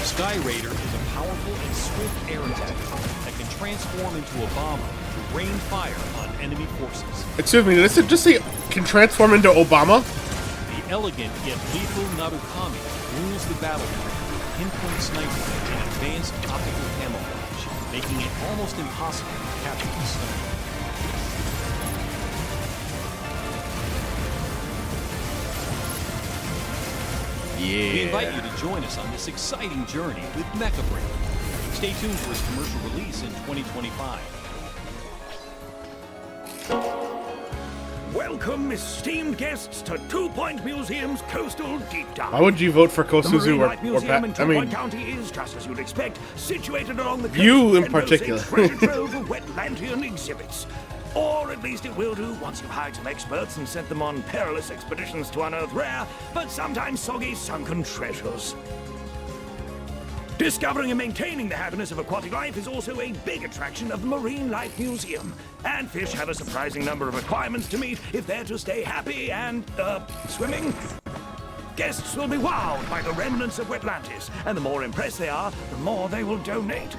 Speaker 16: Sky Raider is a powerful and swift air attacker that can transform into a bomber to rain fire on enemy forces.
Speaker 6: Excuse me, did it just say can transform into Obama?
Speaker 16: The elegant yet lethal Narukami rules the battlefield with pinpoint sniping and advanced optical camouflage, making it almost impossible to capture the sniper.
Speaker 6: Yeah.
Speaker 16: We invite you to join us on this exciting journey with Mecha Brain. Stay tuned for its commercial release in 2025.
Speaker 13: Welcome, esteemed guests, to 2 Point Museum's Coastal Deep Dive.
Speaker 6: Why would you vote for
Speaker 13: The
Speaker 6: Kosuzu
Speaker 13: Marine
Speaker 6: or
Speaker 13: Life Museum in
Speaker 6: Pat?
Speaker 13: 2
Speaker 6: I mean,
Speaker 13: Point County is, just as you'd expect, situated along the coast
Speaker 6: you in
Speaker 13: and boasts a
Speaker 6: particular.
Speaker 13: treasure trove of Wetlandian exhibits. Or at least it will do once you've hired some experts and sent them on perilous expeditions to unearth rare, but sometimes soggy sunken treasures. Discovering and maintaining the happiness of aquatic life is also a big attraction of the Marine Life Museum. And fish have a surprising number of requirements to meet if they're to stay happy and, swimming. Guests will be wowed by the remnants of Wetlantis, and the more impressed they are, the more they will donate.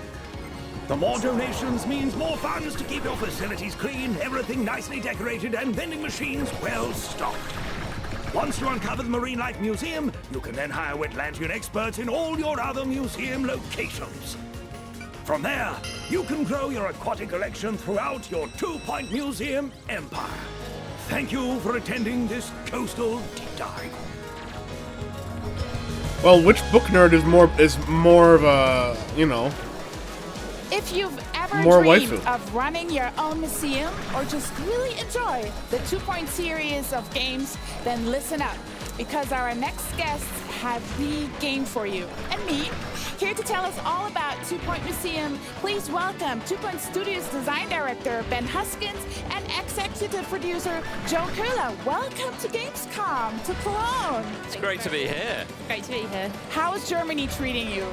Speaker 13: The more donations means more funds to keep your facilities clean, everything nicely decorated, and vending machines well stocked. Once you uncover the Marine Life Museum, you can then hire Wetlandian experts in all your other museum locations. From there, you can grow your aquatic collection throughout your 2 Point Museum empire. Thank you for attending this coastal deep dive.
Speaker 6: Well, which book nerd is more of a, you know?
Speaker 2: If you've ever
Speaker 6: More
Speaker 2: dreamed
Speaker 6: waifu.
Speaker 2: of running your own museum or just really enjoy the 2 Point series of games, then listen up, because our next guests have the game for you. And me, here to tell us all about 2 Point Museum, please welcome 2 Point Studios Design Director Ben Huskins and Executive Producer Joe Kula. Welcome to Gamescom, to Cologne.
Speaker 17: It's great to be here.
Speaker 9: Great to be here.
Speaker 2: How is Germany treating you?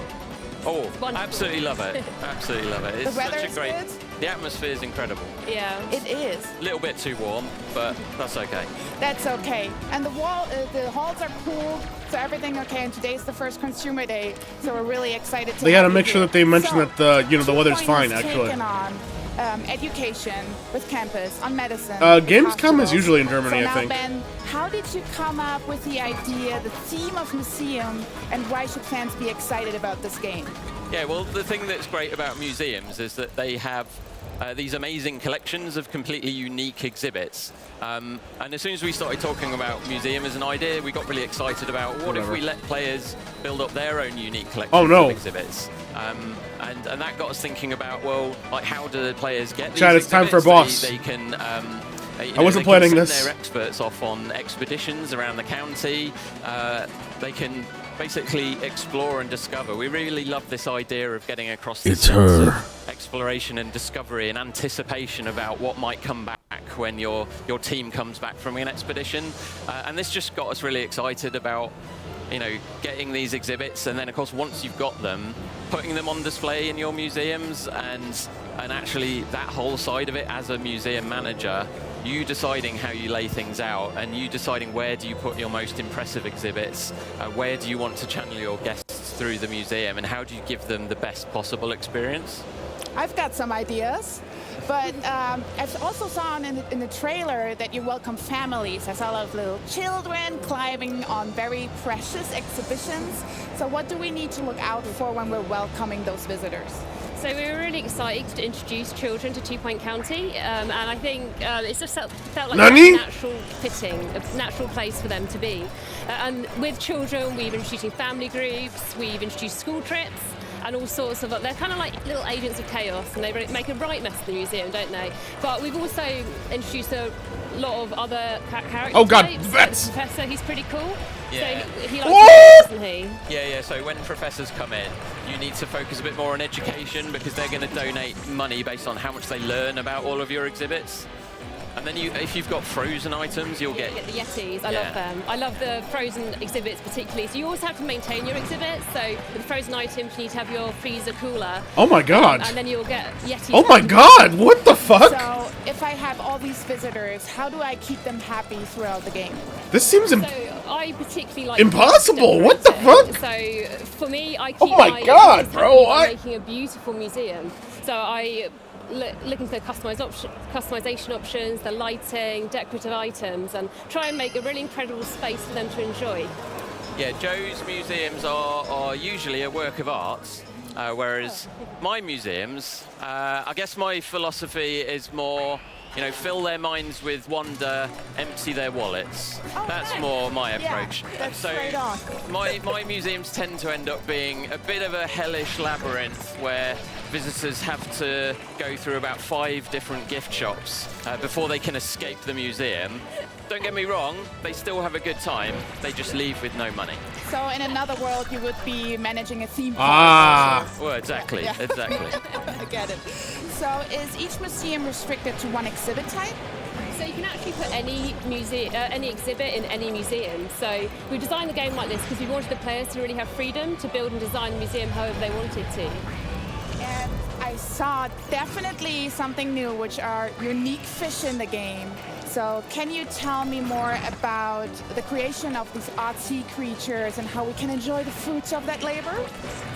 Speaker 17: Oh, absolutely love it. Absolutely love it. It's
Speaker 2: The weather
Speaker 17: such a
Speaker 2: is
Speaker 17: great.
Speaker 2: good?
Speaker 17: The atmosphere is incredible.
Speaker 9: Yeah.
Speaker 2: It is.
Speaker 17: A little bit too warm, but that's okay.
Speaker 2: That's okay. And the halls are cool, so everything okay. And today's the first consumer day, so we're really excited to.
Speaker 6: They gotta
Speaker 2: have
Speaker 6: make
Speaker 2: you
Speaker 6: sure
Speaker 2: here.
Speaker 6: that they mention
Speaker 2: So,
Speaker 6: that the weather's
Speaker 2: 2
Speaker 6: fine.
Speaker 2: points
Speaker 6: Actually,
Speaker 2: taken on education with campus on medicine.
Speaker 6: Gamescom is
Speaker 2: hospitals.
Speaker 6: usually in Germany,
Speaker 2: So
Speaker 6: I
Speaker 2: now,
Speaker 6: think.
Speaker 2: Ben, how did you come up with the idea, the theme of museum, and why should fans be excited about this game?
Speaker 17: Yeah, well, the thing that's great about museums is that they have these amazing collections of completely unique exhibits. And as soon as we started talking about museum as an idea, we got really excited about what if we let players build up their own unique collections of exhibits. And that got us thinking about, well, like, how do the players get these
Speaker 6: Chad, it's time for a
Speaker 17: exhibits?
Speaker 6: boss.
Speaker 17: They can.
Speaker 6: I wasn't
Speaker 17: they can
Speaker 6: planning
Speaker 17: send
Speaker 6: this.
Speaker 17: their experts off on expeditions around the county. They can basically explore and discover. We really love this idea of getting across this sense of exploration and discovery and anticipation about what might come back when your team comes back from an expedition. And this just got us really excited about, you know, getting these exhibits, and then of course once you've got them, putting them on display in your museums, and actually that whole side of it as a museum manager, you deciding how you lay things out, and you deciding where do you put your most impressive exhibits, where do you want to channel your guests through the museum, and how do you give them the best possible experience?
Speaker 2: I've got some ideas, but I also saw in the trailer that you welcome families. I saw a lot of little children climbing on very precious exhibitions. So what do we need to look out for when we're welcoming those visitors?
Speaker 18: So we were really excited to introduce children to 2 Point County, and I think it just felt like a natural fitting, a natural place for them to be. And with children, we've introducing family groups, we've introduced school trips, and all sorts of, they're kind of like little agents of chaos, and they make a right mess of the museum, don't they? But we've also introduced a lot of other characters.
Speaker 6: Oh God,
Speaker 18: vets! The professor, he's pretty cool.
Speaker 17: Yeah.
Speaker 18: So he likes doesn't he?
Speaker 17: Yeah. So when professors come in, you need to focus a bit more on education, because they're going to donate money based on how much they learn about all of your exhibits. And then if you've got frozen items, you'll get
Speaker 18: the Yetis. I love them. I love the frozen exhibits particularly. So you also have to maintain your exhibits. So with the frozen items, you need to have your freezer cooler.
Speaker 6: Oh my God.
Speaker 18: And then you'll get Yetis.
Speaker 6: Oh my God, what the fuck?
Speaker 2: So if I have all these visitors, how do I keep them happy throughout the game?
Speaker 6: This seems
Speaker 18: So I particularly like
Speaker 6: impossible. What the fuck?
Speaker 18: So for me, I keep
Speaker 6: Oh my God, bro,
Speaker 18: by making a beautiful museum. So I looking for customization options, the lighting, decorative items, and try and make a really incredible space for them to enjoy.
Speaker 17: Yeah, Joe's museums are usually a work of art, whereas my museums, I guess my philosophy is more, you know, fill their minds with wonder, empty their wallets. That's more my approach.
Speaker 2: That's
Speaker 17: so
Speaker 2: straight on.
Speaker 17: my museums tend to end up being a bit of a hellish labyrinth where visitors have to go through about 5 different gift shops before they can escape the museum. Don't get me wrong, they still have a good time, they just leave with no money.
Speaker 2: So in another world, you would be managing a theme park.
Speaker 17: Well, exactly,
Speaker 2: Yeah.
Speaker 17: exactly.
Speaker 2: I get it. So is each museum restricted to one exhibit type?
Speaker 18: So you can actually put any exhibit in any museum. So we designed the game like this because we wanted the players to really have freedom to build and design the museum however they wanted to.
Speaker 2: And I saw definitely something new, which are unique fish in the game. So can you tell me more about the creation of these odd sea creatures and how we can enjoy the fruits of that labor?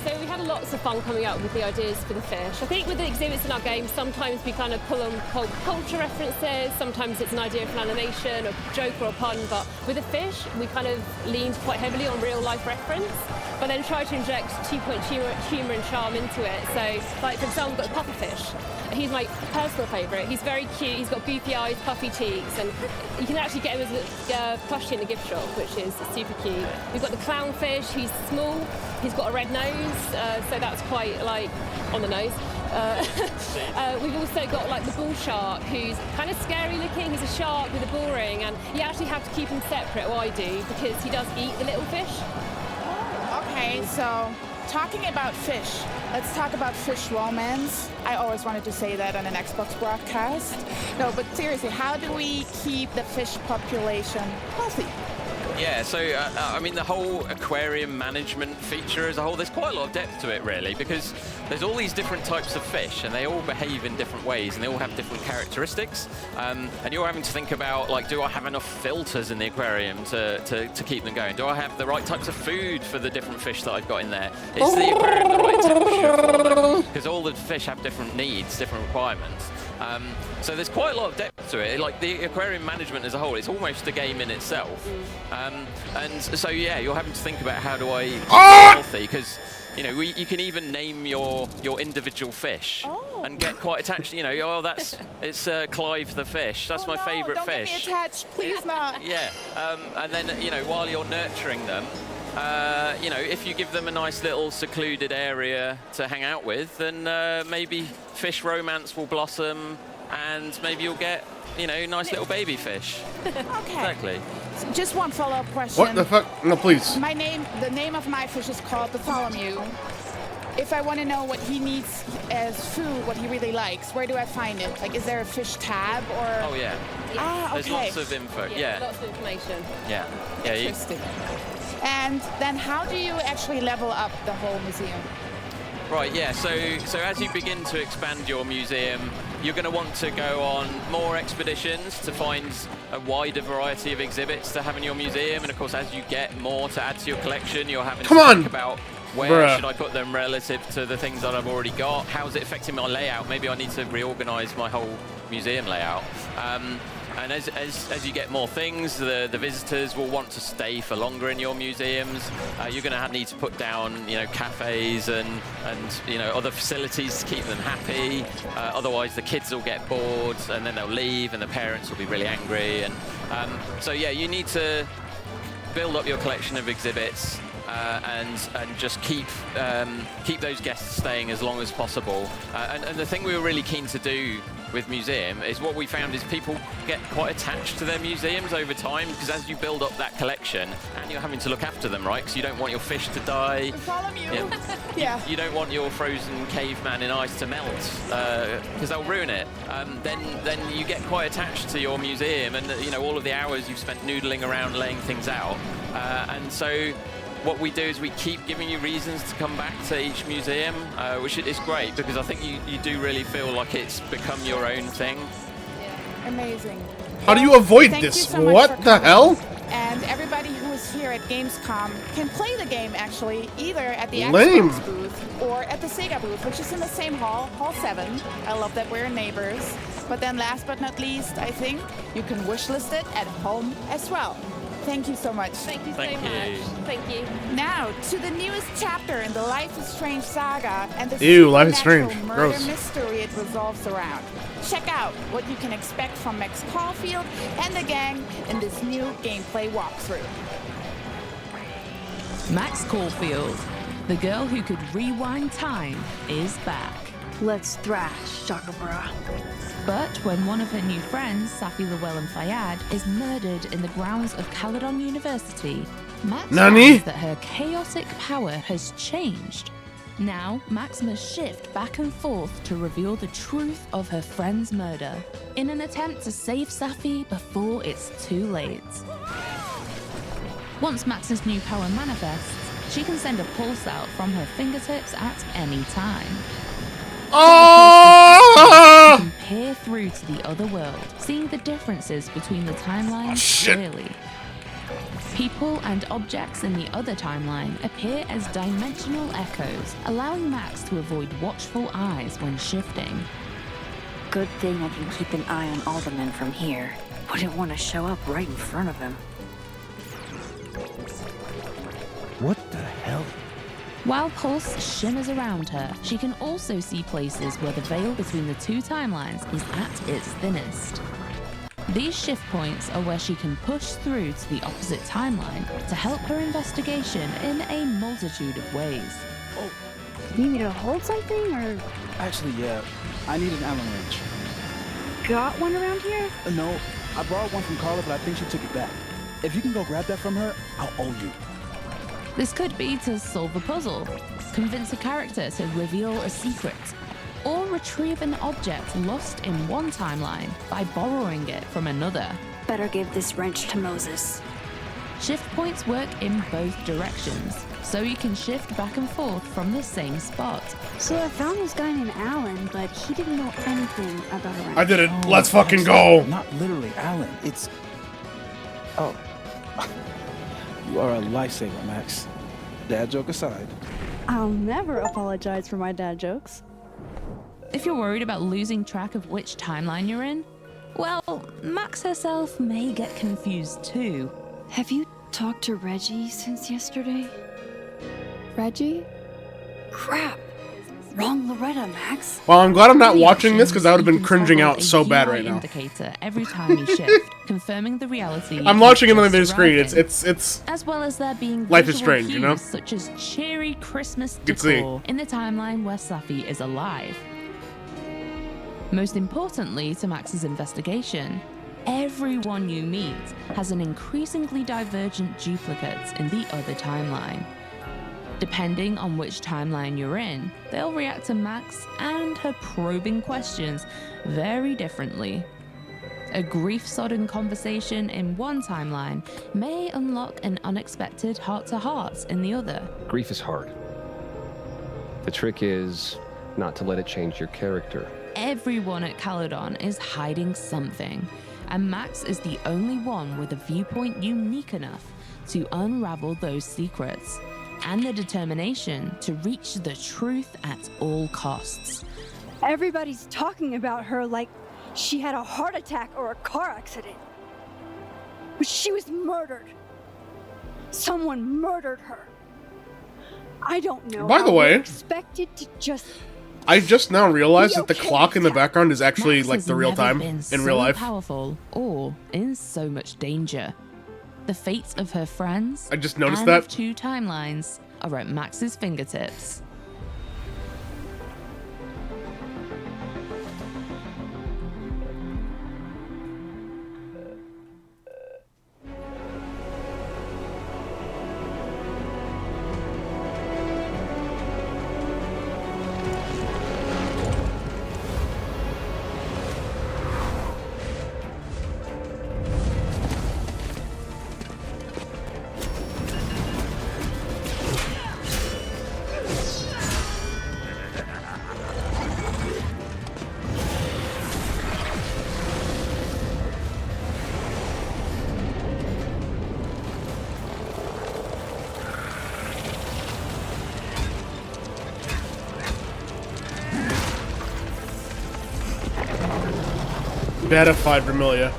Speaker 18: So we had lots of fun coming up with the ideas for the fish. I think with the exhibits in our game, sometimes we kind of pull on pop culture references, sometimes it's an idea for an animation, a joke or a pun, but with the fish, we kind of leaned quite heavily on real life reference, but then tried to inject 2 Point humour and charm into it. So, like for example, we've got the pufferfish. He's my personal favourite. He's very cute, he's got goofy eyes, puffy cheeks, and you can actually get him as a plushie in the gift shop, which is super cute. We've got the clownfish, he's small, he's got a red nose, so that's quite like on the nose. We've also got like the bull shark, who's kind of scary looking. He's a shark with a bull ring, and you actually have to keep him separate, or I do, because he does eat the little fish.
Speaker 2: Okay, so talking about fish, let's talk about fish romance. I always wanted to say that on an Xbox broadcast. No, but seriously, how do we keep the fish population healthy?
Speaker 17: Yeah, so I mean the whole aquarium management feature as a whole, there's quite a lot of depth to it really, because there's all these different types of fish and they all behave in different ways and they all have different characteristics, and you're having to think about, like, do I have enough filters in the aquarium to keep them going? Do I have the right types of food for the different fish that I've got in there? Is the aquarium the right temperature for them? Because all the fish have different needs, different requirements. So there's quite a lot of depth to it. Like the aquarium management as a whole, it's almost a game in itself. And so yeah, you're having to think about how do I keep it healthy, because you know you can even name your individual fish and get quite attached. You know, oh it's Clive the fish. That's my favourite fish.
Speaker 2: Don't get me attached, please not.
Speaker 17: Yeah, and then you know while you're nurturing them. You know, if you give them a nice little secluded area to hang out with, then maybe fish romance will blossom, and maybe you'll get, you know, nice little baby fish.
Speaker 2: Okay.
Speaker 17: Exactly.
Speaker 2: So just one follow-up question.
Speaker 6: What the fuck? No, please.
Speaker 2: The name of my fish is called Bartholomew. If I want to know what he needs as food, what he really likes, where do I find it? Like, is there a fish tab or?
Speaker 17: Oh yeah.
Speaker 2: Ah, okay.
Speaker 17: There's lots of info. Yeah.
Speaker 18: Lots of information.
Speaker 17: Yeah. Yeah.
Speaker 2: Interesting. And then how do you actually level up the whole museum?
Speaker 17: Right, yeah, so as you begin to expand your museum, you're going to want to go on more expeditions to find a wider variety of exhibits to have in your museum, and of course as you get more to add to your collection, you're having to think about where should I put them relative to the things that I've already got, how's it affecting my layout, maybe I need to reorganize my whole museum layout. And as you get more things, the visitors will want to stay for longer in your museums. You're going to need to put down, you know, cafes and you know other facilities to keep them happy. Otherwise, the kids will get bored and then they'll leave, and the parents will be really angry. And so yeah, you need to build up your collection of exhibits. And just keep those guests staying as long as possible. And the thing we were really keen to do with museum is what we found is people get quite attached to their museums over time, because as you build up that collection and you're having to look after them, right? Because you don't want your fish to die.
Speaker 2: Bartholomew. Yeah.
Speaker 17: You don't want your frozen caveman in ice to melt because they'll ruin it. Then you get quite attached to your museum and you know all of the hours you've spent noodling around laying things out, and so. What we do is we keep giving you reasons to come back to each museum, which is great because I think you do really feel like it's become your own thing.
Speaker 2: Yeah. Amazing.
Speaker 6: How do you avoid
Speaker 2: Thank
Speaker 6: this?
Speaker 2: you so much
Speaker 6: What
Speaker 2: for
Speaker 6: the
Speaker 2: coming.
Speaker 6: hell?
Speaker 2: And everybody who is here at Gamescom can play the game actually either at the
Speaker 6: Lame.
Speaker 2: Xbox booth or at the Sega booth, which is in the same hall, Hall 7. I love that we're neighbors. But then last but not least, I think you can wishlist it at home as well. Thank you so much.
Speaker 18: Thank you so much. Thank you.
Speaker 2: Now, to the newest chapter in the Life is Strange saga and the
Speaker 6: Ew, Life is
Speaker 2: supernatural
Speaker 6: Strange.
Speaker 2: murder
Speaker 6: Gross.
Speaker 2: mystery it revolves around. Check out what you can expect from Max Caulfield and the gang in this new gameplay walkthrough.
Speaker 19: Max Caulfield, the girl who could rewind time, is back.
Speaker 4: Let's thrash, Shakabra.
Speaker 19: But when one of her new friends, Safi Llewellyn Fayyad, is murdered in the grounds of Caledon University, Max
Speaker 6: Nani?
Speaker 19: finds that her chaotic power has changed. Now, Max must shift back and forth to reveal the truth of her friend's murder, in an attempt to save Safi before it's too late. Once Max's new power manifests, she can send a pulse out from her fingertips at any time.
Speaker 6: Oh!
Speaker 19: She can peer through to the other world, seeing the differences between the timelines clearly. People and objects in the other timeline appear as dimensional echoes, allowing Max to avoid watchful eyes when shifting.
Speaker 20: Good thing I can keep an eye on Alderman from here. Wouldn't want to show up right in front of him.
Speaker 13: What the hell?
Speaker 19: While Pulse shimmers around her, she can also see places where the veil between the two timelines is at its thinnest. These shift points are where she can push through to the opposite timeline to help her investigation in a multitude of ways.
Speaker 20: Oh, you need me to hold something, or...?
Speaker 21: Actually, yeah. I need an Allen wrench.
Speaker 20: Got one around here?
Speaker 21: No, I borrowed one from Carla, but I think she took it back. If you can go grab that from her, I'll owe you.
Speaker 19: This could be to solve a puzzle, convince a character to reveal a secret, or retrieve an object lost in one timeline by borrowing it from another.
Speaker 20: Better give this wrench to Moses.
Speaker 19: Shift points work in both directions, so you can shift back and forth from the same spot.
Speaker 20: So I found this guy named Alan, but he didn't know anything about a wrench.
Speaker 6: I did it. Let's fucking go.
Speaker 21: Not literally Alan. It's... Oh. You are a lifesaver, Max. Dad joke aside.
Speaker 20: I'll never apologize for my dad jokes.
Speaker 19: If you're worried about losing track of which timeline you're in, well, Max herself may get confused too.
Speaker 20: Have you talked to Reggie since yesterday? Reggie? Crap. Wrong Loretta, Max.
Speaker 6: Well, I'm glad I'm not watching this because I would have been cringing out so bad right now.
Speaker 19: Indicator every time you shift, confirming the reality.
Speaker 6: I'm watching it on the screen. It's
Speaker 19: as well as there being
Speaker 6: Life is Strange, you know,
Speaker 19: such as cheery Christmas
Speaker 6: You can see.
Speaker 19: decor in the timeline where Safi is alive. Most importantly to Max's investigation, everyone you meet has an increasingly divergent duplicate in the other timeline. Depending on which timeline you're in, they'll react to Max and her probing questions very differently. A grief-sodden conversation in one timeline may unlock an unexpected heart-to-heart in the other.
Speaker 1: Grief is hard. The trick is not to let it change your character.
Speaker 19: Everyone at Caledon is hiding something, and Max is the only one with a viewpoint unique enough to unravel those secrets, and the determination to reach the truth at all costs.
Speaker 20: Everybody's talking about her like she had a heart attack or a car accident. But she was murdered. Someone murdered her. I don't know.
Speaker 6: By the way,
Speaker 20: expected to just...
Speaker 6: I just now realized that the clock in the background is actually like the real time in real life.
Speaker 19: Powerful or in so much danger. The fates of her friends
Speaker 6: I just noticed
Speaker 19: and
Speaker 6: that.
Speaker 19: of two timelines are at Max's fingertips.
Speaker 6: Beatified Vermilia.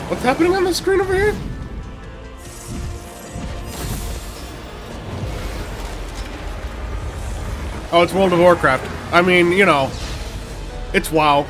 Speaker 6: What's happening on the screen over here? Oh, it's World of Warcraft. I mean, you know, it's WoW.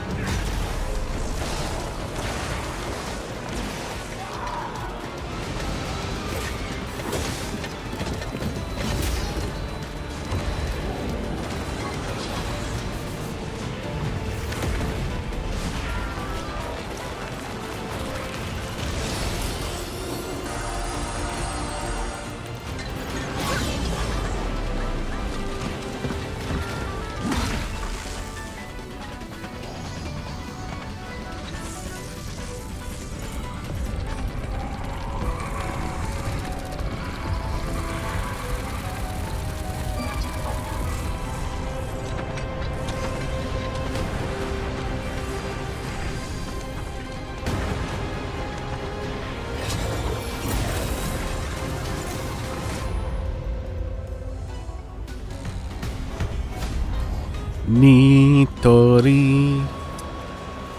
Speaker 6: Nitori.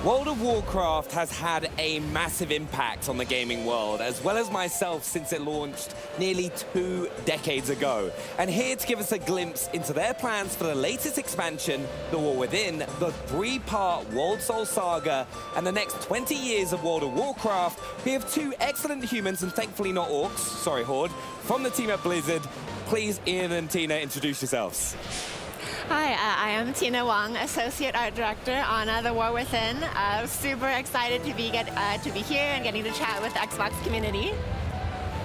Speaker 22: World of Warcraft has had a massive impact on the gaming world, as well as myself, since it launched nearly 2 decades ago. And here to give us a glimpse into their plans for the latest expansion, The War Within, the 3-part World Soul Saga, and the next 20 years of World of Warcraft, we have 2 excellent humans, and thankfully not orcs, sorry Horde, from the team at Blizzard. Please, Ian and Tina, introduce yourselves.
Speaker 23: Hi, I am Tina Wang, Associate Art Director on The War Within. Super excited to be here and getting to chat with the Xbox community.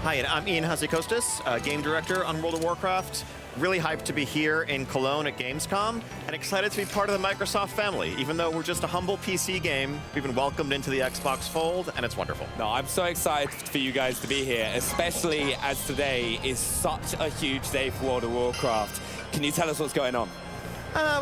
Speaker 3: Hi, and I'm Ian Hazzikostas, game director on World of Warcraft. Really hyped to be here in Cologne at Gamescom, and excited to be part of the Microsoft family. Even though we're just a humble PC game, we've been welcomed into the Xbox fold, and it's wonderful.
Speaker 22: No, I'm so excited for you guys to be here, especially as today is such a huge day for World of Warcraft. Can you tell us what's going on?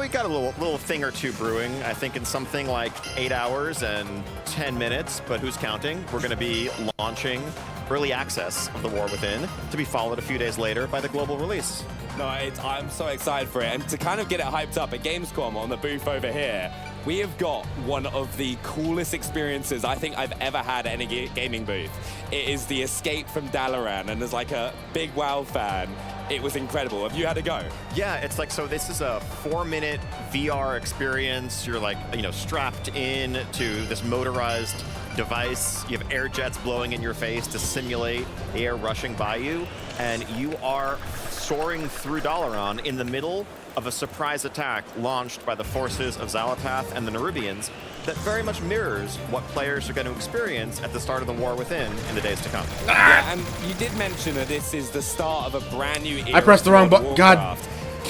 Speaker 3: We got a little thing or two brewing, I think in something like 8 hours and 10 minutes, but who's counting? We're going to be launching early access of The War Within, to be followed a few days later by the global release.
Speaker 22: No, I'm so excited for it. And to kind of get it hyped up at Gamescom on the booth over here, we have got one of the coolest experiences I think I've ever had at any gaming booth. It is the Escape from Dalaran, and as like a big WoW fan, it was incredible. Have you had a go?
Speaker 3: Yeah, it's like, so this is a 4-minute VR experience. You're like, strapped in to this motorized device. You have air jets blowing in your face to simulate air rushing by you, and you are soaring through Dalaran in the middle of a surprise attack launched by the forces of Xal'atath and the Nerubians that very much mirrors what players are going to experience at the start of the War Within in the days to come.
Speaker 22: Yeah, and you did mention that this is the start of a brand new era.
Speaker 6: I pressed the wrong button. God,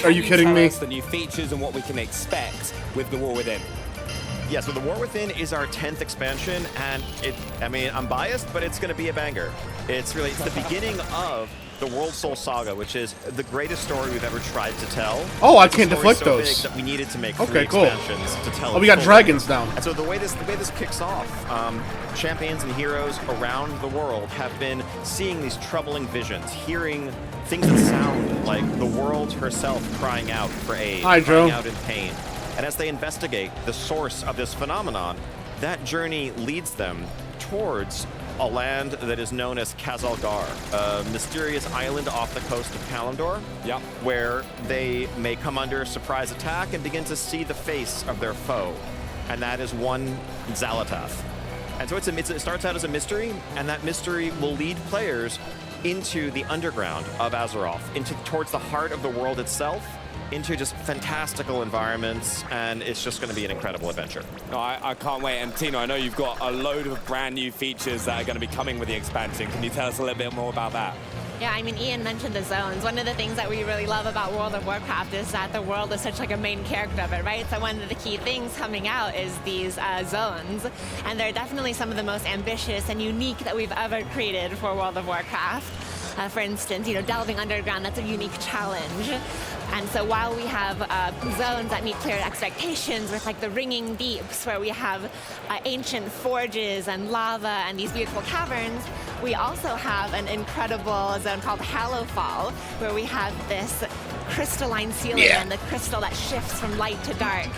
Speaker 6: are you kidding me?
Speaker 22: Tell us the new features and what we can expect with the War Within.
Speaker 3: Yeah, so the War Within is our 10th expansion, and I'm biased, but it's going to be a banger. It's the beginning of the World Soul Saga, which is the greatest story we've ever tried to tell.
Speaker 6: Oh, I can't deflect
Speaker 3: so
Speaker 6: those.
Speaker 3: Big that we needed to make
Speaker 6: okay,
Speaker 3: 3
Speaker 6: cool.
Speaker 3: expansions to tell.
Speaker 6: Oh, we got dragons now.
Speaker 3: And so the way this kicks off, champions and heroes around the world have been seeing these troubling visions, hearing things that sound like the world herself crying out for aid, crying out in pain. And as they investigate the source of this phenomenon, that journey leads them towards a land that is known as Khazalgar, a mysterious island off the coast of Kalimdor, where they may come under a surprise attack and begin to see the face of their foe, and that is one Xal'atath. And so it starts out as a mystery, and that mystery will lead players into the underground of Azeroth, towards the heart of the world itself, into just fantastical environments, and it's just going to be an incredible adventure.
Speaker 22: No, I can't wait. And Tino, I know you've got a load of brand new features that are going to be coming with the expansion. Can you tell us a little bit more about that?
Speaker 23: Yeah, I mean, Ian mentioned the zones. One of the things that we really love about World of Warcraft is that the world is such like a main character of it, right? So one of the key things coming out is these zones, and they're definitely some of the most ambitious and unique that we've ever created for World of Warcraft. For instance, delving underground, that's a unique challenge. And so while we have zones that meet clear expectations with like the ringing deeps, where we have ancient forges and lava and these beautiful caverns, we also have an incredible zone called Hallowfall, where we have this crystalline ceiling and the crystal that shifts from light to dark.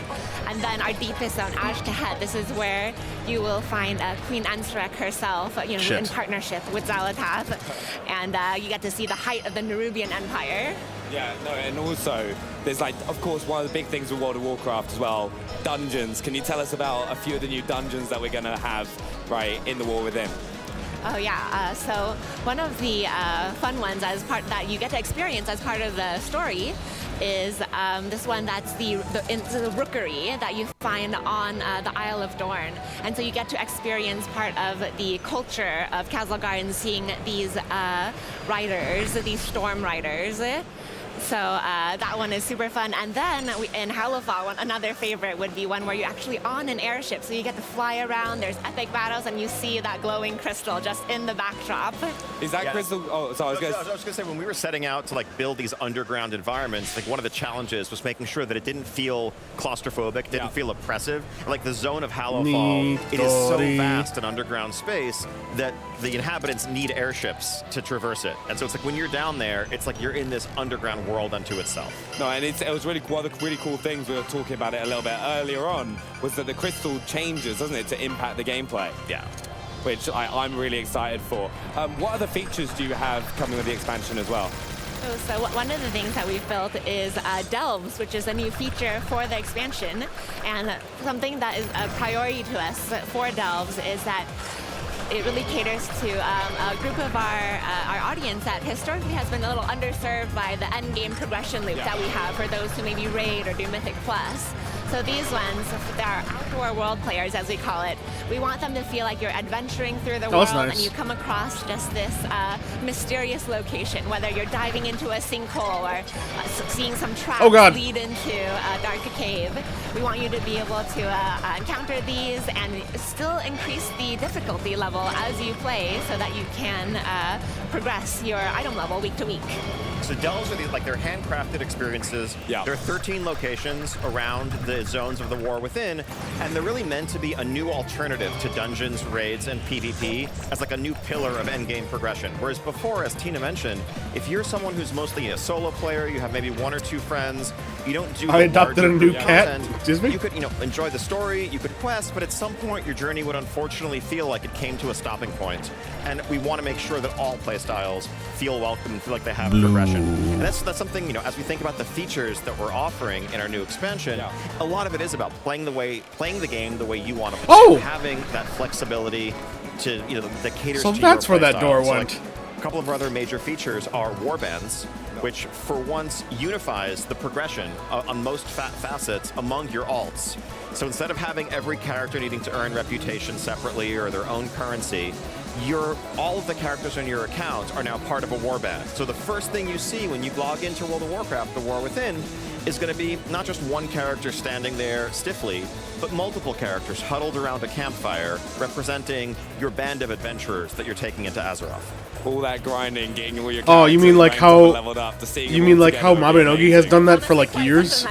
Speaker 23: And then our deepest zone, Azj-Kahet, this is where you will find Queen Ansrek herself, in partnership with Xal'atath. And you get to see the height of the Nerubian Empire.
Speaker 22: Yeah, no, and also, there's of course, one of the big things with World of Warcraft as well, dungeons. Can you tell us about a few of the new dungeons that we're going to have, in the War Within?
Speaker 23: Oh yeah, so one of the fun ones that you get to experience as part of the story is this one that's the rookery that you find on the Isle of Dorne. And so you get to experience part of the culture of Khazalgar and seeing these riders, these storm riders. So that one is super fun. And then in Hallowfall, another favorite would be one where you're actually on an airship. So you get to fly around, there's epic battles, and you see that glowing crystal just in the backdrop.
Speaker 22: Is that crystal? Oh, so I was going
Speaker 3: to say, when we were setting out to build these underground environments, one of the challenges was making sure that it didn't feel claustrophobic, didn't feel oppressive. The zone of Hallowfall, it is so vast an underground space that the inhabitants need airships to traverse it. And so it's when you're down there, it's you're in this underground world unto itself.
Speaker 22: No, and it was really one of the really cool things we were talking about it a little bit earlier on was that the crystal changes, doesn't it, to impact the gameplay?
Speaker 3: Yeah.
Speaker 22: Which I'm really excited for. What other features do you have coming with the expansion as well?
Speaker 23: So one of the things that we've built is Delves, which is a new feature for the expansion. And something that is a priority to us for Delves is that it really caters to a group of our audience that historically has been a little underserved by the end game progression loop that we have for those who maybe raid or do Mythic Plus. So these ones, they're outdoor world players, as we call it. We want them to feel like you're adventuring through the world,
Speaker 6: nice.
Speaker 23: and you come across just this mysterious location, whether you're diving into a sinkhole or seeing some traps lead into a dark cave. We want you to be able to encounter these and still increase the difficulty level as you play so that you can progress your item level week to week.
Speaker 3: So delves are these, like, they're handcrafted experiences. Yeah. There are 13 locations around the zones of the War Within, and they're really meant to be a new alternative to dungeons, raids, and PvP as like a new pillar of endgame progression. Whereas before, as Tina mentioned, if you're someone who's mostly a solo player, you have maybe 1 or 2 friends, you don't do
Speaker 6: I adopted a new cat. Excuse me?
Speaker 3: You could, enjoy the story, you could quest, but at some point your journey would unfortunately feel like it came to a stopping point. And we want to make sure that all playstyles feel welcome and feel like they have progression. And that's something, as we think about the features that we're offering in our new expansion, a lot of it is about playing the game the way you want to play, having that flexibility to, that caters to your
Speaker 6: that's where that door
Speaker 3: playstyle.
Speaker 6: went.
Speaker 3: So, like, a couple of our other major features are warbands, which for once unifies the progression on most facets among your alts. So instead of having every character needing to earn reputation separately or their own currency, all of the characters on your account are now part of a warband. So the first thing you see when you log into World of Warcraft, The War Within, is going to be not just one character standing there stiffly, but multiple characters huddled around a campfire representing your band of adventurers that you're taking into Azeroth.
Speaker 22: All that grinding, getting all your
Speaker 6: you mean like how Mabinogi has done that for like years,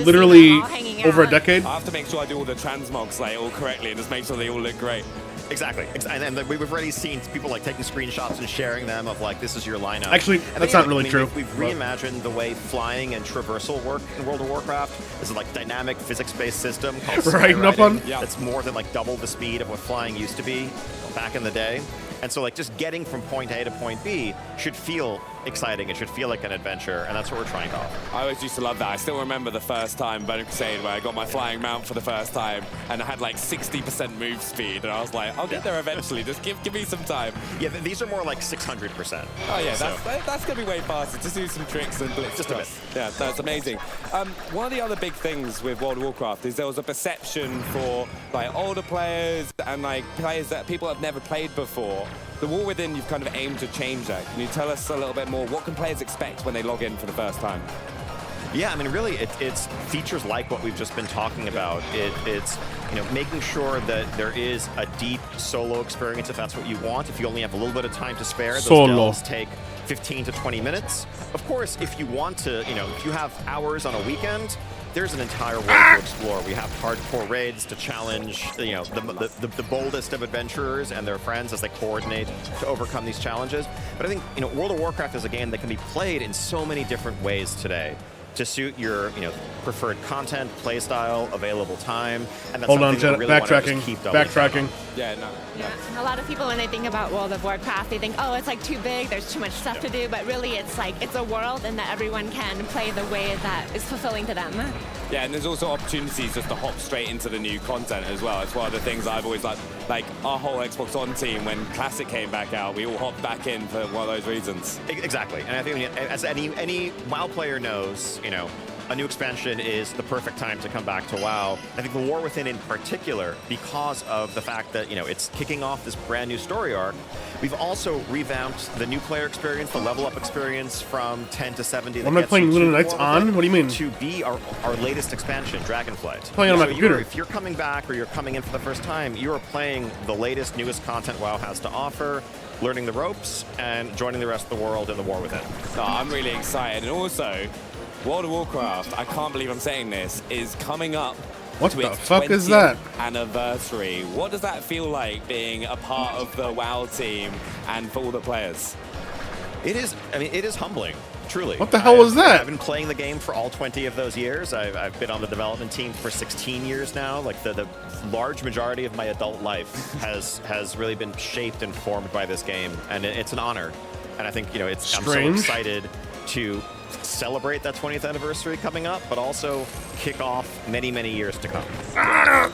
Speaker 6: literally over a decade?
Speaker 22: I have to make sure I do all the transmogs all correctly and just make sure they all look great.
Speaker 3: Exactly. And we've already seen people like taking screenshots and sharing them of like, this is your lineup.
Speaker 6: Actually, that's not really true.
Speaker 3: We've reimagined the way flying and traversal work in World of Warcraft. This is like dynamic physics-based system called skywriting. That's more than like double the speed of what flying used to be back in the day. And so like just getting from point A to point B should feel exciting. It should feel like an adventure, and that's what we're trying to offer.
Speaker 22: I always used to love that. I still remember the first time Burning Crusade where I got my flying mount for the first time, and I had like 60% move speed, and I was like, I'll get there eventually. Just give me some time.
Speaker 3: Yeah, these are more like 600%.
Speaker 22: Oh yeah, that's gonna be way faster. Just do some tricks and blitz.
Speaker 3: Just a bit.
Speaker 22: Yeah, that's amazing. One of the other big things with World of Warcraft is there was a perception for like older players and like players that people have never played before. The War Within, you've kind of aimed to change that. Can you tell us a little bit more? What can players expect when they log in for the first time?
Speaker 3: Yeah, I mean, really, it's features like what we've just been talking about. It's making sure that there is a deep solo experience if that's what you want. If you only have a little bit of time to spare, those delves take 15 to 20 minutes. Of course, if you want to, if you have hours on a weekend, there's an entire world to explore. We have hardcore raids to challenge, the boldest of adventurers and their friends as they coordinate to overcome these challenges. But I think, World of Warcraft is a game that can be played in so many different ways today to suit your, preferred content, playstyle, available time, and that's
Speaker 6: Hold on,
Speaker 3: really
Speaker 6: backtracking.
Speaker 22: Yeah, no.
Speaker 23: A lot of people, when they think about World of Warcraft, they think, oh, it's like too big, there's too much stuff to do, but really it's like, it's a world and that everyone can play the way that is fulfilling to them.
Speaker 22: Yeah, and there's also opportunities just to hop straight into the new content as well. It's one of the things I've always liked. Like our whole Xbox One team, when Classic came back out, we all hopped back in for one of those reasons.
Speaker 3: Exactly, and I think as any WoW player knows, a new expansion is the perfect time to come back to WoW. I think the War Within in particular, because of the fact that, it's kicking off this brand new story arc, we've also revamped the new player experience, the level up experience from 10 to 70.
Speaker 6: Am I playing Lunar Knights on? What do you mean?
Speaker 3: To be our latest expansion, Dragonflight.
Speaker 6: Playing on my computer.
Speaker 3: If you're coming back or you're coming in for the first time, you are playing the latest, newest content WoW has to offer, learning the ropes, and joining the rest of the world in the War Within.
Speaker 22: Oh, I'm really excited. And also, World of Warcraft, I can't believe I'm saying this, is coming up
Speaker 6: What
Speaker 22: to
Speaker 6: the
Speaker 22: its
Speaker 6: fuck
Speaker 22: 20th
Speaker 6: is that?
Speaker 22: anniversary. What does that feel like being a part of the WoW team and for all the players?
Speaker 3: It is humbling, truly.
Speaker 6: What the hell was that?
Speaker 3: I've been playing the game for all 20 of those years. I've been on the development team for 16 years now. Like the large majority of my adult life has really been shaped and formed by this game, and it's an honor. And I think I'm so excited to celebrate that 20th anniversary coming up, but also kick off many years to come.
Speaker 23: Yeah,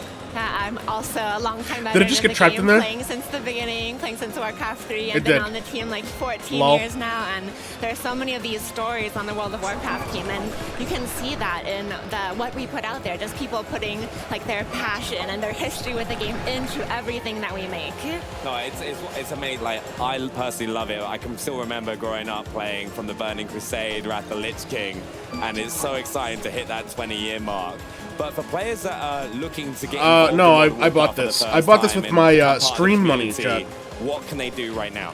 Speaker 23: I'm also a long-time
Speaker 6: Did it
Speaker 23: veteran
Speaker 6: just
Speaker 23: in
Speaker 6: get
Speaker 23: the
Speaker 6: trapped
Speaker 23: game,
Speaker 6: in there?
Speaker 23: playing since the beginning, playing since Warcraft 3.
Speaker 6: It
Speaker 23: I've been
Speaker 6: did.
Speaker 23: on the team like 14
Speaker 6: Lol.
Speaker 23: years now, and there are so many of these stories on the World of Warcraft team, and you can see that in what we put out there, just people putting like their passion and their history with the game into everything that we make.
Speaker 22: No, it's amazing. Like, I personally love it. I can still remember growing up playing from the Burning Crusade, Wrath of the Lich King, and it's so exciting to hit that 20-year mark. But for players that are looking to get involved
Speaker 6: no,
Speaker 22: in World of
Speaker 6: I bought
Speaker 22: Warcraft for the
Speaker 6: this.
Speaker 22: first
Speaker 6: I bought this
Speaker 22: time
Speaker 6: with
Speaker 22: and
Speaker 6: my
Speaker 22: become part of the
Speaker 6: stream money,
Speaker 22: community,
Speaker 6: Chad.
Speaker 22: What can they do right now?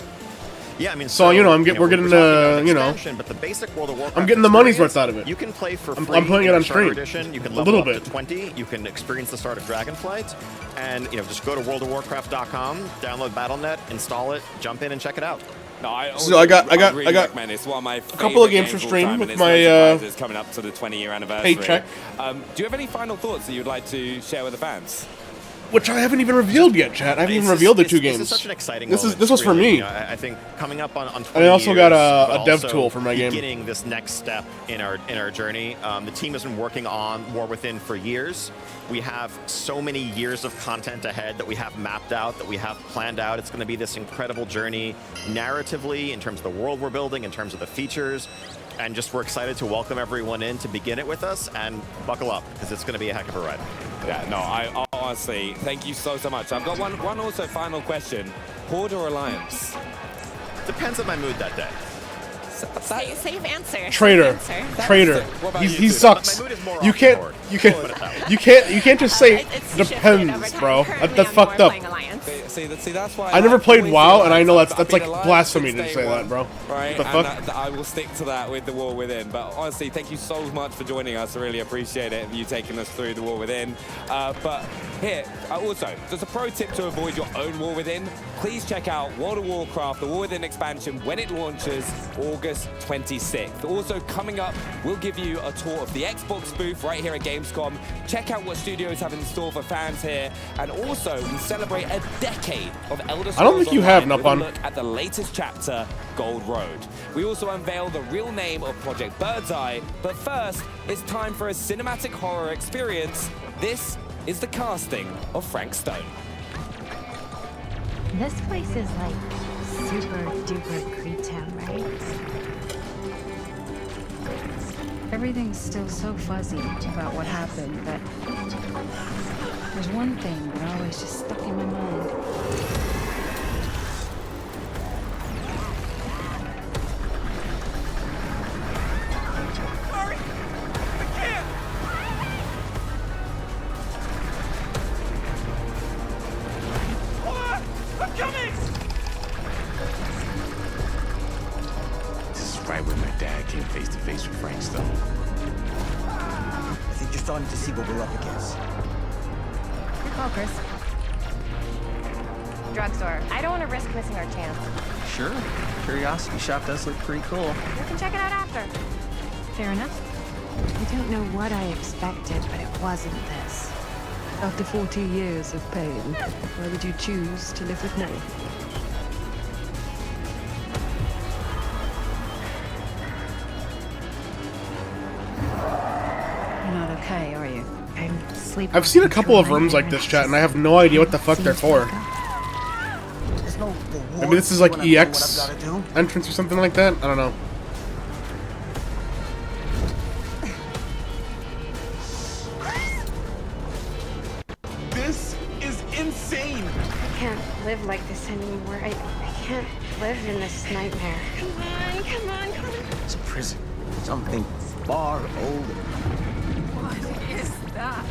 Speaker 3: Yeah, I mean,
Speaker 6: So, you know, we're getting
Speaker 3: we're talking about
Speaker 6: you know,
Speaker 3: expansion, but the basic World of Warcraft
Speaker 6: I'm getting the money's
Speaker 3: experience,
Speaker 6: worth out of it.
Speaker 3: You can play for
Speaker 6: I'm
Speaker 3: free.
Speaker 6: playing it
Speaker 3: in
Speaker 6: on
Speaker 3: Starter
Speaker 6: stream.
Speaker 3: Edition. You can
Speaker 6: A
Speaker 3: level
Speaker 6: little
Speaker 3: up
Speaker 6: bit.
Speaker 3: to 20. You can experience the start of Dragonflight, and you know, just go to worldofwarcraft.com, download Battle.net, install it, jump in and check it out.
Speaker 22: No, I
Speaker 3: really
Speaker 22: recommend it. It's one of my
Speaker 6: a couple of games for
Speaker 22: for
Speaker 6: stream
Speaker 22: time,
Speaker 6: with
Speaker 22: and
Speaker 6: my,
Speaker 22: it's no surprise it's coming up to the 20-year anniversary.
Speaker 6: paycheck.
Speaker 22: Do you have any final thoughts that you'd like to share with the fans?
Speaker 6: Which I haven't even revealed yet, chat. I haven't even revealed the two games.
Speaker 3: This is such an exciting
Speaker 6: This
Speaker 3: moment,
Speaker 6: was for
Speaker 3: really.
Speaker 6: me.
Speaker 3: You know, I think coming up on 20
Speaker 6: And I also
Speaker 3: years,
Speaker 6: got
Speaker 3: but
Speaker 6: a dev
Speaker 3: also
Speaker 6: tool for my game.
Speaker 3: beginning this next step in our journey. The team has been working on War Within for years. We have so many years of content ahead that we have mapped out, that we have planned out. It's going to be this incredible journey narratively, in terms of the world we're building, in terms of the features. And just we're excited to welcome everyone in to begin it with us, and buckle up, because it's going to be a heck of a ride.
Speaker 22: Yeah, no, I honestly, thank you so much. I've got one also final question. Horde or Alliance?
Speaker 3: Depends on my mood that day.
Speaker 23: Safe answer.
Speaker 6: Traitor.
Speaker 23: Safe answer.
Speaker 6: Traitor.
Speaker 22: What about
Speaker 6: He
Speaker 22: you,
Speaker 6: sucks.
Speaker 3: My mood is more
Speaker 6: You
Speaker 3: off
Speaker 6: can't
Speaker 3: board.
Speaker 6: you can't just say depends, bro. That's fucked up.
Speaker 22: See, that's why
Speaker 6: I never played
Speaker 22: always
Speaker 6: WoW,
Speaker 22: feel
Speaker 6: and I know
Speaker 22: I've
Speaker 6: that's
Speaker 22: been
Speaker 6: like
Speaker 22: alive
Speaker 6: blasphemy
Speaker 22: since
Speaker 6: to
Speaker 22: day
Speaker 6: say
Speaker 22: one,
Speaker 6: that, bro.
Speaker 22: Right?
Speaker 6: What the
Speaker 22: And
Speaker 6: fuck?
Speaker 22: I will stick to that with the War Within. But honestly, thank you so much for joining us. I really appreciate it, you taking us through the War Within. But here, also, just a pro tip to avoid your own War Within. Please check out World of Warcraft, the War Within expansion, when it launches August 26th. Also, coming up, we'll give you a tour of the Xbox booth right here at Gamescom. Check out what studios have in store for fans here. And also, we celebrate a decade of Elder Scrolls
Speaker 6: I don't think you have,
Speaker 22: Online with a
Speaker 6: Nopon.
Speaker 22: look at the latest chapter, Gold Road. We also unveil the real name of Project Birdseye. But first, it's time for a cinematic horror experience. This is the casting of Frank Stone.
Speaker 5: This place is like super duper Creedtown, right? Everything's still so fuzzy about what happened, but there's one thing that always just stuck in my mind.
Speaker 13: Hurry! I can't! Hold on! I'm coming!
Speaker 8: This is right where my dad came face to face with Frank Stone.
Speaker 10: I think you're starting to see what we're up against.
Speaker 5: Good call, Chris.
Speaker 24: Drugstore. I don't want to risk missing our chance.
Speaker 15: Sure. Curiosity Shop does look pretty cool.
Speaker 24: We can check it out after.
Speaker 5: Fair enough. I don't know what I expected, but it wasn't this.
Speaker 25: After 40 years of pain, why would you choose to live with me?
Speaker 5: You're not okay, are you? I'm sleeping.
Speaker 6: I've seen a couple of rooms like this, chat, and I have no idea what the fuck they're for. Maybe this is like EX entrance or something like that? I don't know.
Speaker 8: This is insane!
Speaker 24: I can't live like this anymore. I can't live in this nightmare. Come on, come on, come on.
Speaker 10: It's a prison. Something far older.
Speaker 24: What is that?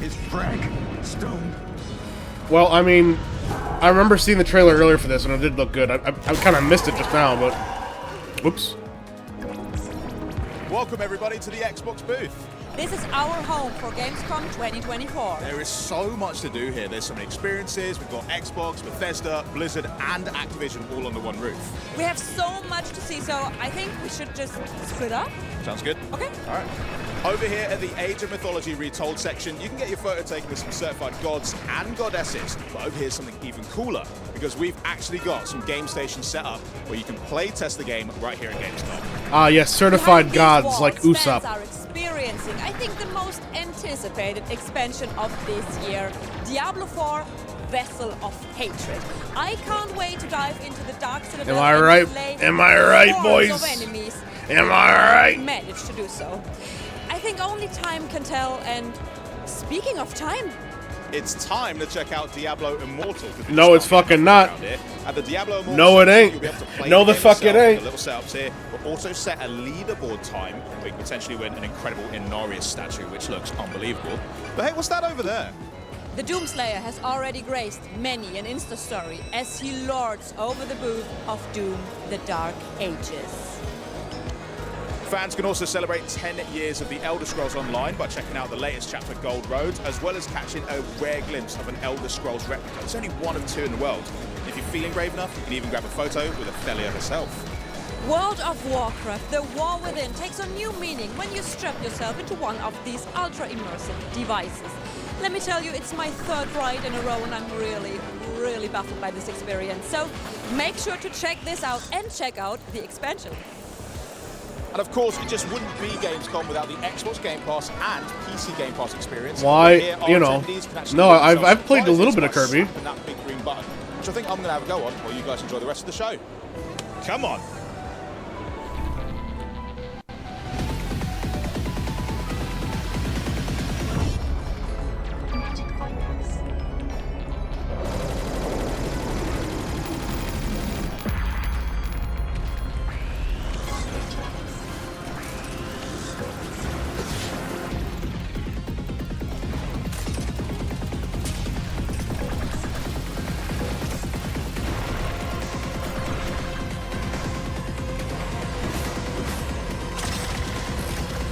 Speaker 8: It's Frank Stone.
Speaker 6: Well, I mean, I remember seeing the trailer earlier for this, and it did look good. I kind of missed it just now, but... Whoops.
Speaker 26: Welcome everybody to the Xbox booth.
Speaker 27: This is our home for Gamescom 2024.
Speaker 26: There is so much to do here. There's so many experiences. We've got Xbox, Bethesda, Blizzard, and Activision all under one roof.
Speaker 27: We have so much to see, so I think we should just split up.
Speaker 26: Sounds good?
Speaker 27: Okay.
Speaker 26: All right. Over here at the Age of Mythology Retold section, you can get your photo taken with some certified gods and goddesses. But over here's something even cooler, because we've actually got some game stations set up where you can play test the game right here at Gamescom.
Speaker 6: Ah, yes, certified gods like Usopp.
Speaker 27: Our experience experiencing, I think, the most anticipated expansion of this year, Diablo 4 Vessel of Hatred. I can't wait to dive into the Dark Citadel.
Speaker 6: Am I right?
Speaker 27: And slay
Speaker 6: Am I right,
Speaker 27: hordes
Speaker 6: boys?
Speaker 27: of enemies.
Speaker 6: Am I right?
Speaker 27: Managed to do so. I think only time can tell, and speaking of time,
Speaker 26: it's time to check out Diablo Immortal.
Speaker 6: No, it's fucking not.
Speaker 26: At the Diablo Immortal
Speaker 6: No, it ain't.
Speaker 26: you'll be able to play
Speaker 6: No, the
Speaker 26: game
Speaker 6: fuck it
Speaker 26: yourself
Speaker 6: ain't.
Speaker 26: with the little setups here. We'll also set a leaderboard time where you can potentially win an incredible Inarius statue, which looks unbelievable. But hey, what's that over there?
Speaker 27: the Doomslayer has already graced many an Insta story as he lords over the booth of Doom: The Dark Ages.
Speaker 26: Fans can also celebrate 10 years of the Elder Scrolls Online by checking out the latest chapter, Gold Road, as well as catching a rare glimpse of an Elder Scrolls replica. It's only one of two in the world. If you're feeling brave enough, you can even grab a photo with Athelia herself.
Speaker 27: World of Warcraft, the war within, takes on new meaning when you strap yourself into one of these ultra-immersive devices. Let me tell you, it's my third ride in a row and I'm really baffled by this experience. So make sure to check this out and check out the expansion.
Speaker 26: And of course, it just wouldn't be Gamescom without the Xbox Game Pass and PC Game Pass experience.
Speaker 6: Why,
Speaker 26: Here,
Speaker 6: you know, no, I've played a little bit of Kirby.
Speaker 26: That big green button, which I think I'm going to have a go on while you guys enjoy the rest of the show. Come on.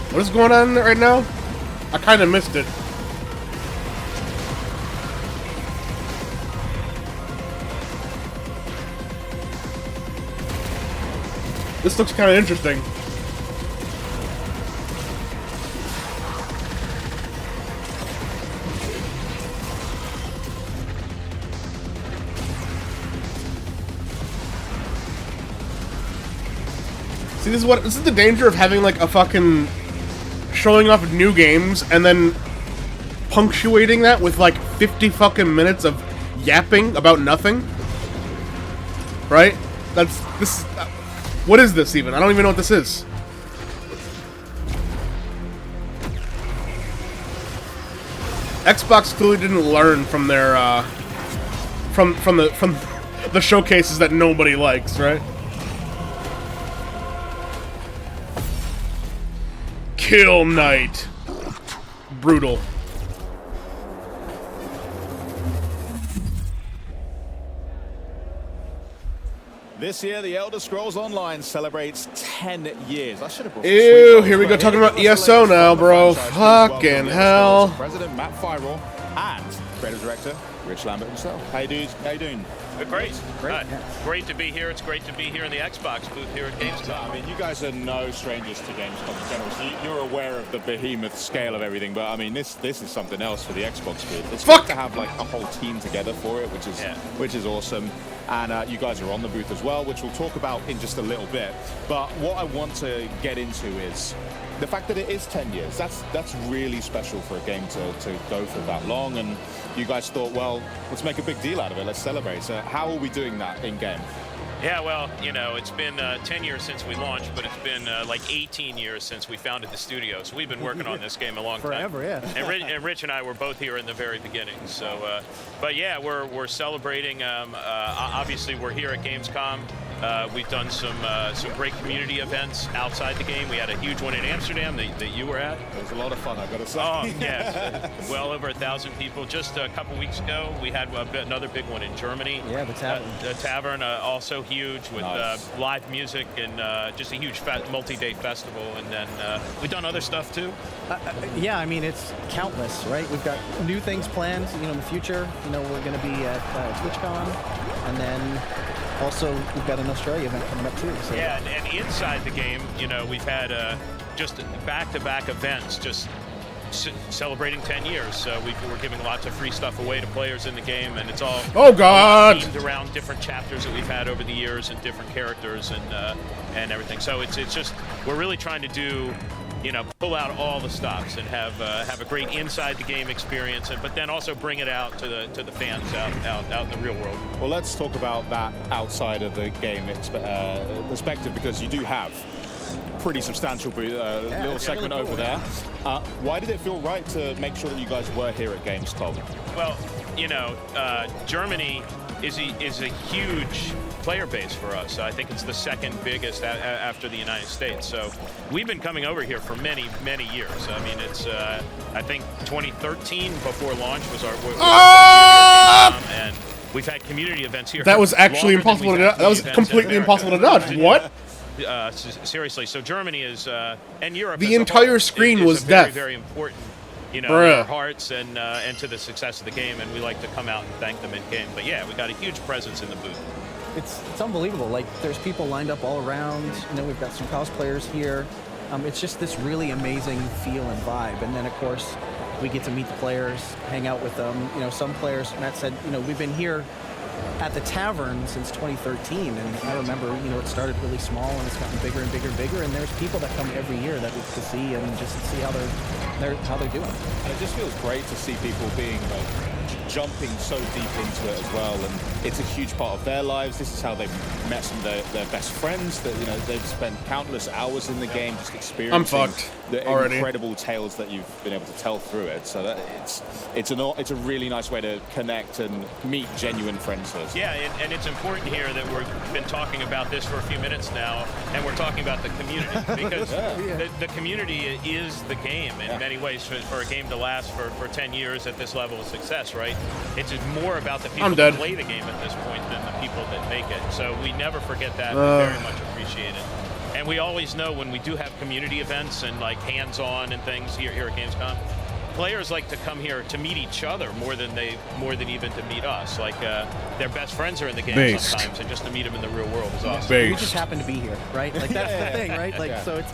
Speaker 6: What is going on right now? I kind of missed it. This looks kind of interesting. See, this is the danger of having like a fucking showing off new games and then punctuating that with like 50 fucking minutes of yapping about nothing. Right? That's this. What is this even? I don't even know what this is. Xbox clearly didn't learn from their from the showcases that nobody likes, right? Kill Knight. Brutal.
Speaker 26: This year, the Elder Scrolls Online celebrates 10 years. I should have brought
Speaker 6: Ew, here we go talking about ESO now, bro. Fucking hell.
Speaker 26: President Matt Firewall and creative director Rich Lambert himself. Hey, dudes. How you doing?
Speaker 7: Great. Great to be here. It's great to be here in the Xbox booth here at Gamescom.
Speaker 26: I mean, you guys are no strangers to Gamescom in general, so you're aware of the behemoth scale of everything, but I mean, this is something else for the Xbox booth. It's good to have like a whole team together for it, which is awesome. And you guys are on the booth as well, which we'll talk about in just a little bit. But what I want to get into is the fact that it is 10 years. That's really special for a game to go for that long. And you guys thought, well, let's make a big deal out of it. Let's celebrate. So how are we doing that in game?
Speaker 7: Yeah, well, you know, it's been 10 years since we launched, but it's been like 18 years since we founded the studio. So we've been working on this game a long time.
Speaker 9: Forever, yeah.
Speaker 7: And Rich and I were both here in the very beginning. So, but yeah, we're celebrating. Obviously, we're here at Gamescom. We've done some great community events outside the game. We had a huge one in Amsterdam that you were at.
Speaker 26: It was a lot of fun, I've got to say.
Speaker 7: Oh, yes. Well over 1,000 people. Just a couple weeks ago, we had another big one in Germany.
Speaker 9: Yeah, the tavern.
Speaker 7: The tavern, also huge with live music and just a huge multi-day festival. And then we've done other stuff too.
Speaker 9: Yeah, I mean, it's countless, right? We've got new things planned, you know, in the future. You know, we're going to be at TwitchCon, and then also we've got an Australia event coming up too. So.
Speaker 7: Yeah, and inside the game, you know, we've had just back-to-back events, just celebrating 10 years. So we're giving lots of free stuff away to players in the game, and it's all themed around different chapters that we've had over the years and different characters and everything. So it's just we're really trying to do pull out all the stops and have a great inside the game experience, but then also bring it out to the fans out in the real world.
Speaker 26: Well, let's talk about that outside of the game perspective, because you do have pretty substantial little segment over there. Why did it feel right to make sure that you guys were here at Gamescom?
Speaker 7: Well, Germany is a huge player base for us. I think it's the second biggest after the United States. So we've been coming over here for many, many years. I mean, it's I think 2013 before launch was our first year here, and we've had community events here.
Speaker 6: That was actually impossible to dodge. That was completely impossible to dodge. What?
Speaker 7: Seriously. So Germany is and Europe.
Speaker 6: The entire screen was death.
Speaker 7: Very, very important. In our hearts and to the success of the game, and we like to come out and thank them in game. But yeah, we got a huge presence in the booth.
Speaker 9: It's unbelievable. Like, there's people lined up all around. We've got some cosplayers here. It's just this really amazing feel and vibe. And then, of course, we get to meet the players, hang out with them. Some players, Matt said, we've been here at the tavern since 2013, and I remember, it started really small and it's gotten bigger and bigger and bigger, and there's people that come every year that we get to see and just see how they're doing.
Speaker 26: And it just feels great to see people being jumping so deep into it as well, and it's a huge part of their lives. This is how they've met some of their best friends. That they've spent countless hours in the game just experiencing the incredible tales that you've been able to tell through it. So that it's a really nice way to connect and meet genuine friends.
Speaker 7: Yeah, and it's important here that we've been talking about this for a few minutes now, and we're talking about the community, because the community is the game in many ways. For a game to last for 10 years at this level of success, right? It's more about the people that play the game at this point than the people that make it. So we never forget that. We very much appreciate it. And we always know when we do have community events and like hands-on and things here at Gamescom, players like to come here to meet each other more than even to meet us. Like their best friends are in the game sometimes, and just to meet them in the real world is awesome.
Speaker 9: We just happen to be here, right? Like that's the thing, right? Like so it's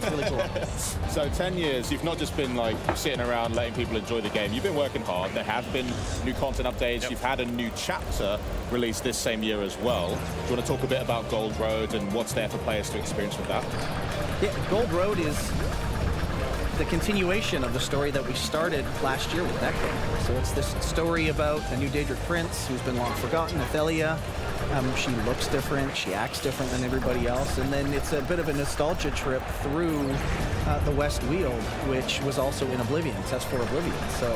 Speaker 9: really cool.
Speaker 26: So 10 years, you've not just been like sitting around letting people enjoy the game. You've been working hard. There have been new content updates. You've had a new chapter released this same year as well. Do you want to talk a bit about Gold Road and what's there for players to experience with that?
Speaker 9: Yeah, Gold Road is the continuation of the story that we started last year with that game. So it's this story about a new Daedric prince who's been long forgotten, Athelia. She looks different, she acts different than everybody else, and then it's a bit of a nostalgia trip through the West Weald, which was also in Oblivion, Test for Oblivion. So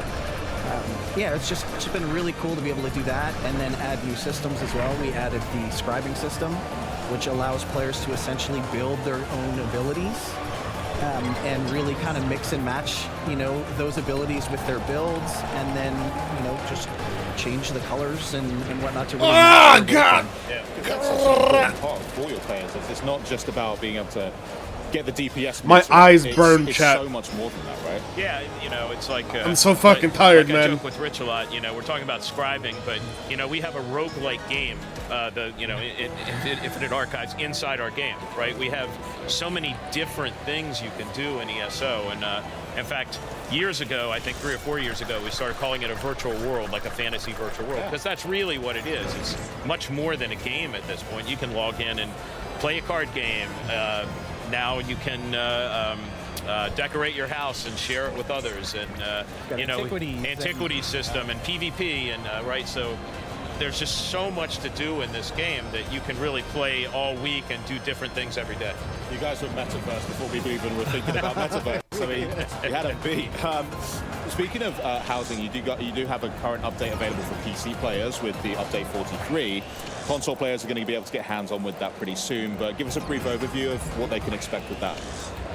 Speaker 9: yeah, it's just been really cool to be able to do that, and then add new systems as well. We added the scribing system, which allows players to essentially build their own abilities. And really kind of mix and match, those abilities with their builds, and then, just change the colors and whatnot to really.
Speaker 6: Oh, God!
Speaker 26: Yeah, that's such an important part for your players. It's not just about being able to get the DPS.
Speaker 6: My eyes burn,
Speaker 26: it's
Speaker 6: chat.
Speaker 26: so much more than that, right?
Speaker 7: Yeah, it's like
Speaker 6: I'm so fucking tired, man.
Speaker 7: I joke with Rich a lot. We're talking about scribing, but we have a roguelike game. Infinite Archives inside our game, right? We have so many different things you can do in ESO, and in fact, years ago, I think 3 or 4 years ago, we started calling it a virtual world, like a fantasy virtual world, because that's really what it is. It's much more than a game at this point. You can log in and play a card game. Now you can decorate your house and share it with others, and antiquities system and PvP, and right. So there's just so much to do in this game that you can really play all week and do different things every day.
Speaker 26: You guys were Metaverse before we even were thinking about Metaverse. I mean, you had a beat. Speaking of housing, you do have a current update available for PC players with the update 43. Console players are going to be able to get hands-on with that pretty soon, but give us a brief overview of what they can expect with that.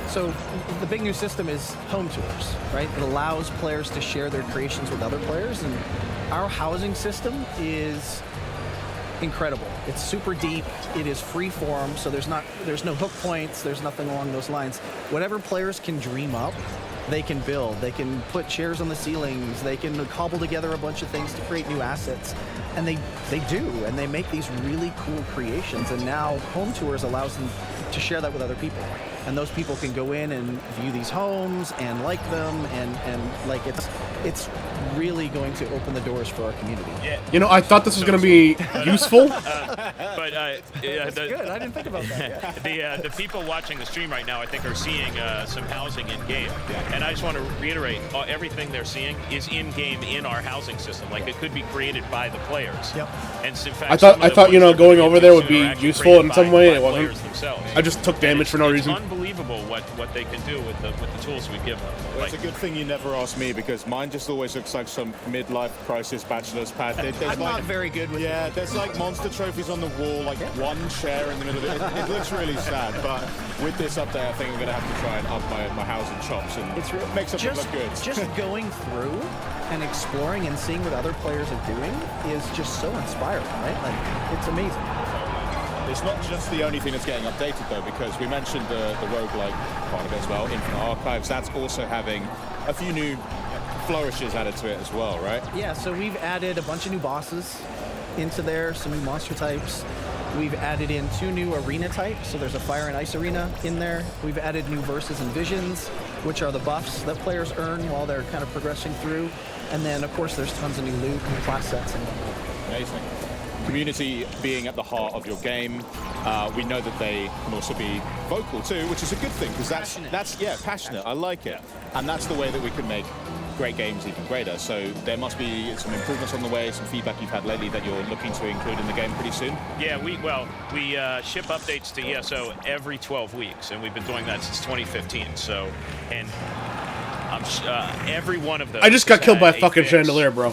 Speaker 9: So the big new system is home tours, right? It allows players to share their creations with other players, and our housing system is incredible. It's super deep. It is free form, so there's no hook points. There's nothing along those lines. Whatever players can dream up, they can build. They can put chairs on the ceilings. They can cobble together a bunch of things to create new assets. And they do, and they make these really cool creations. And now Home Tours allows them to share that with other people. And those people can go in and view these homes and like them, and like it's really going to open the doors for our community.
Speaker 7: Yeah.
Speaker 6: You know, I thought this was going to be useful.
Speaker 7: But
Speaker 9: That's good. I didn't think about that.
Speaker 7: The people watching the stream right now, I think, are seeing some housing in game, and I just want to reiterate: everything they're seeing is in game in our housing system. Like it could be created by the players.
Speaker 9: Yep.
Speaker 7: And in fact,
Speaker 6: I thought you know, going over there would be useful in some way. It wasn't. I just took damage for no reason.
Speaker 7: It's unbelievable what they can do with the tools we give them.
Speaker 26: Well, it's a good thing you never asked me, because mine just always looks like some midlife crisis bachelor's pad.
Speaker 9: I'm not very good with
Speaker 26: there's like monster trophies on the wall, like one chair in the middle of it. It looks really sad, but with this update, I think I'm going to have to try and up my housing chops and make something look good.
Speaker 9: Just going through and exploring and seeing what other players are doing is just so inspiring, right? Like, it's amazing.
Speaker 26: It's not just the only thing that's getting updated, though, because we mentioned the roguelike part of it as well, Infinite Archives. That's also having a few new flourishes added to it as well, right?
Speaker 9: Yeah, so we've added a bunch of new bosses into there, some new monster types. We've added in 2 new arena types, so there's a fire and ice arena in there. We've added new verses and visions, which are the buffs that players earn while they're kind of progressing through. And then, of course, there's tons of new loot and class sets and whatnot.
Speaker 26: Amazing. Community being at the heart of your game, we know that they can also be vocal too, which is a good thing, because that's passionate. I like it, and that's the way that we can make great games even greater. So there must be some improvements on the way, some feedback you've had lately that you're looking to include in the game pretty soon.
Speaker 7: Yeah, we ship updates to ESO every 12 weeks, and we've been doing that since 2015. So, and every one of those.
Speaker 6: I just got killed by a fucking
Speaker 7: fix,
Speaker 6: chandelier, bro.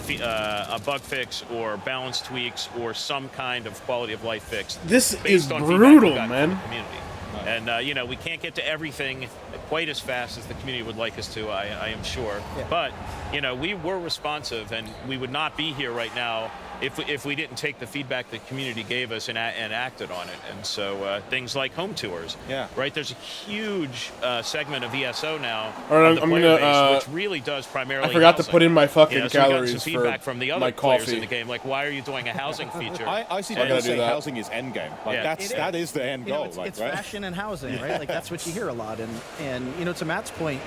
Speaker 7: A bug fix or balance tweaks or some kind of quality of life fix.
Speaker 6: This
Speaker 7: based
Speaker 6: is
Speaker 7: on
Speaker 6: brutal,
Speaker 7: feedback we got
Speaker 6: man.
Speaker 7: from the community. And you know, we can't get to everything quite as fast as the community would like us to, I am sure.
Speaker 9: Yeah.
Speaker 7: But you know, we were responsive, and we would not be here right now if we didn't take the feedback the community gave us and acted on it. And so things like home tours, right? There's a huge segment of ESO now,
Speaker 6: All right,
Speaker 7: of the
Speaker 6: I'm
Speaker 7: player
Speaker 6: gonna,
Speaker 7: base, which really does primarily
Speaker 6: I forgot to
Speaker 7: housing.
Speaker 6: put in my fucking
Speaker 7: You know, so we got
Speaker 6: calories
Speaker 7: some feedback
Speaker 6: for
Speaker 7: from the other
Speaker 6: my
Speaker 7: players
Speaker 6: coffee.
Speaker 7: in the game, like, why are you doing a housing feature?
Speaker 26: I see
Speaker 7: And-
Speaker 26: people say housing is end game. Like that is the end
Speaker 9: You know,
Speaker 26: goal.
Speaker 9: it's
Speaker 26: right?
Speaker 9: fashion and housing, right? Like that's what you hear a lot. And you know, to Matt's point,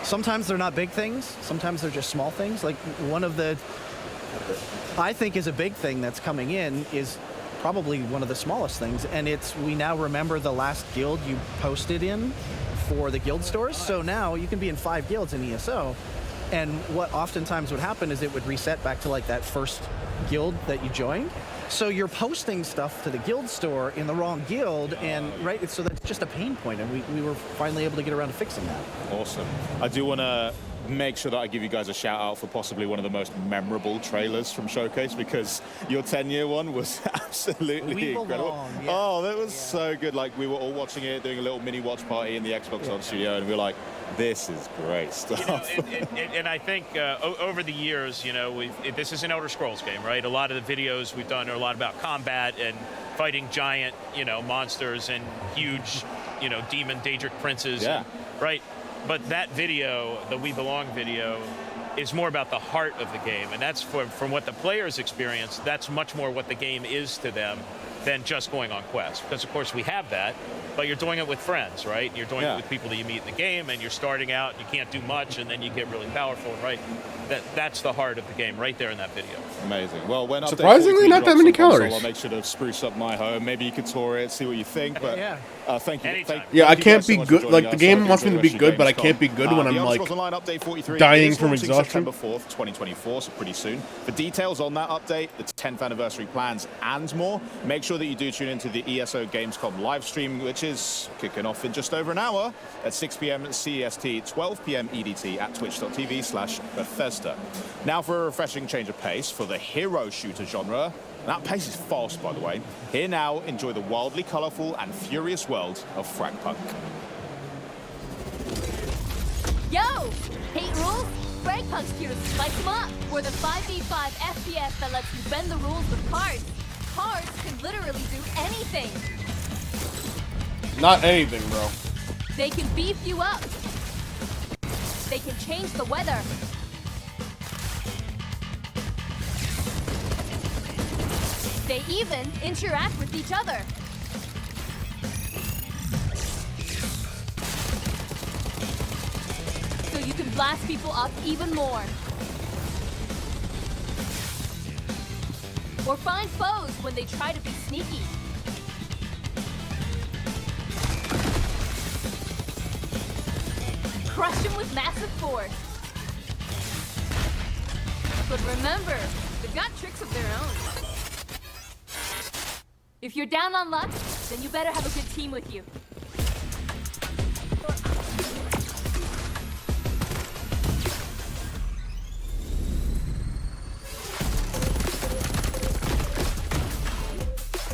Speaker 9: sometimes they're not big things. Sometimes they're just small things. Like one of the, I think, is a big thing that's coming in is probably one of the smallest things, and it's we now remember the last guild you posted in for the guild stores. So now you can be in 5 guilds in ESO, and what oftentimes would happen is it would reset back to like that first guild that you joined. So you're posting stuff to the guild store in the wrong guild, and right, so that's just a pain point, and we were finally able to get around to fixing that.
Speaker 26: Awesome. I do want to make sure that I give you guys a shout out for possibly one of the most memorable trailers from Showcase, because your 10-year one was absolutely incredible. Oh, that was so good. Like, we were all watching it, doing a little mini watch party in the Xbox On studio, and we were like, this is great stuff.
Speaker 7: You know, and I think over the years, you know, this is an Elder Scrolls game, right? A lot of the videos we've done are a lot about combat and fighting giant, you know, monsters and huge, you know, demon Daedric princes, right? But that video, the We Belong video, is more about the heart of the game, and that's from what the players experience. That's much more what the game is to them than just going on quests. Because of course we have that, but you're doing it with friends, right? You're doing it with people that you meet in the game, and you're starting out, and you can't do much, and then you get really powerful, right? That's the heart of the game right there in that video.
Speaker 26: Amazing. Well, when
Speaker 6: surprisingly not that many calories.
Speaker 26: I'll make sure to spruce up my home. Maybe you could tour it, see what you think. But thank you.
Speaker 6: I can't be good. Like the game wants me to be good, but I can't be good when I'm like dying from exhaustion.
Speaker 26: September 4th, 2024, so pretty soon. For details on that update, the 10th anniversary plans, and more, make sure that you do tune into the ESO Gamescom live stream, which is kicking off in just over an hour at 6 p.m. CEST, 12 p.m. EDT at twitch.tv/Bethesda. Now for a refreshing change of pace for the hero shooter genre. That pace is fast, by the way. Here now, enjoy the wildly colourful and furious world of Fragpunk.
Speaker 2: Yo! Hate rules? Fragpunk's here to spice them up. We're the 5v5 FPS that lets you bend the rules with cards. Cards can literally do anything.
Speaker 6: Not anything, bro.
Speaker 2: They can beef you up. They can change the weather. They even interact with each other. blast people up even more. Or find foes when they try to be sneaky. Crush them with massive force. But remember, they've got tricks of their own. If you're down on luck, then you better have a good team with you.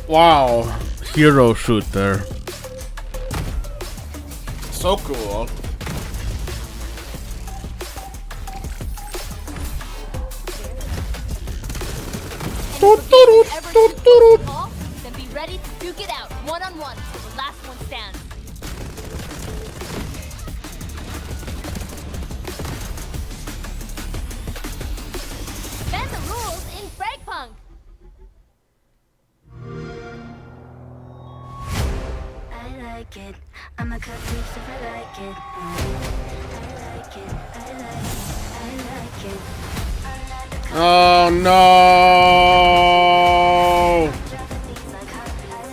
Speaker 6: Wow, hero shooter. So cool.
Speaker 2: Then be ready to duke it out one-on-one till the last one stands. Bend the rules in Fragpunk.
Speaker 4: I like it. I'm a cut if I like it. I like it. I like it.
Speaker 6: Oh no!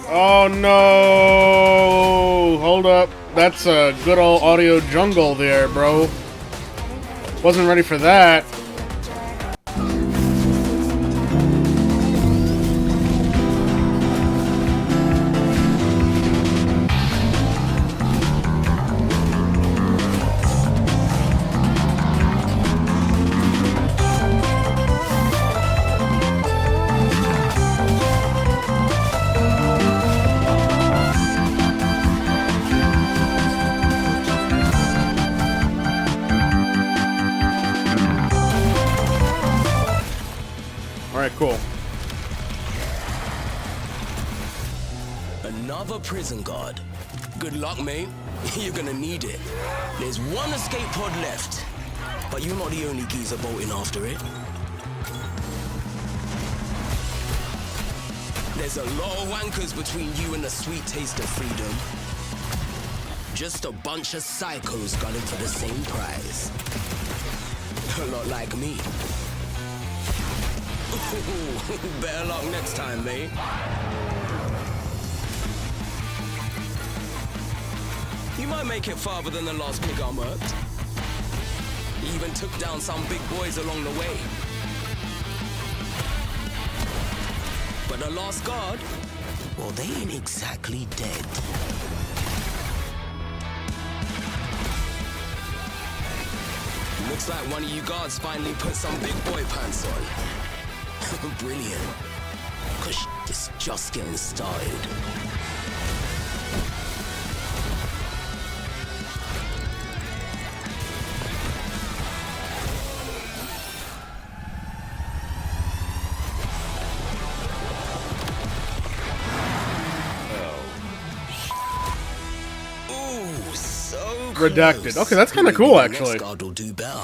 Speaker 6: Oh no! Hold up. That's a good old audio jungle there, bro. Wasn't ready for that. Cool.
Speaker 11: Another prison guard. Good luck, mate. You're gonna need it. There's one escape pod left, but you're not the only geezer bolting after it. There's a lot of wankers between you and the sweet taste of freedom. Just a bunch of psychos gunning for the same prize. A lot like me. Better luck next time, mate. You might make it farther than the last pig I murked. Even took down some big boys along the way. But the last guard, well, they ain't exactly dead. Looks like one of you guards finally put some big boy pants on. Brilliant. Cause is just getting started. Ooh, so
Speaker 6: Redacted. Okay, that's kind of cool, actually.
Speaker 11: Next guard will do better.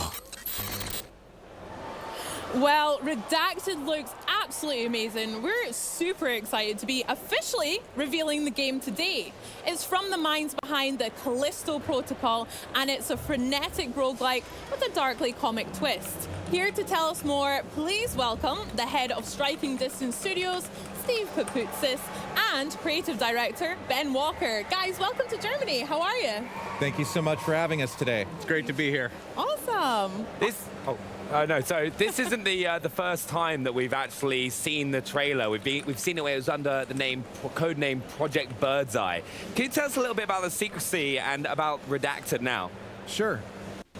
Speaker 12: Well, Redacted looks absolutely amazing. We're super excited to be officially revealing the game today. It's from the minds behind the Callisto Protocol, and it's a frenetic roguelike with a darkly comic twist. Here to tell us more, please welcome the head of Striking Distance Studios, Steve Papoutsis, and creative director Ben Walker. Guys, welcome to Germany. How are you?
Speaker 14: Thank you so much for having us today. It's great to be here.
Speaker 12: Awesome.
Speaker 22: No, so this isn't the first time that we've actually seen the trailer. We've seen it where it was under the code name Project Birdseye. Can you tell us a little bit about the secrecy and about Redacted now?
Speaker 14: Sure.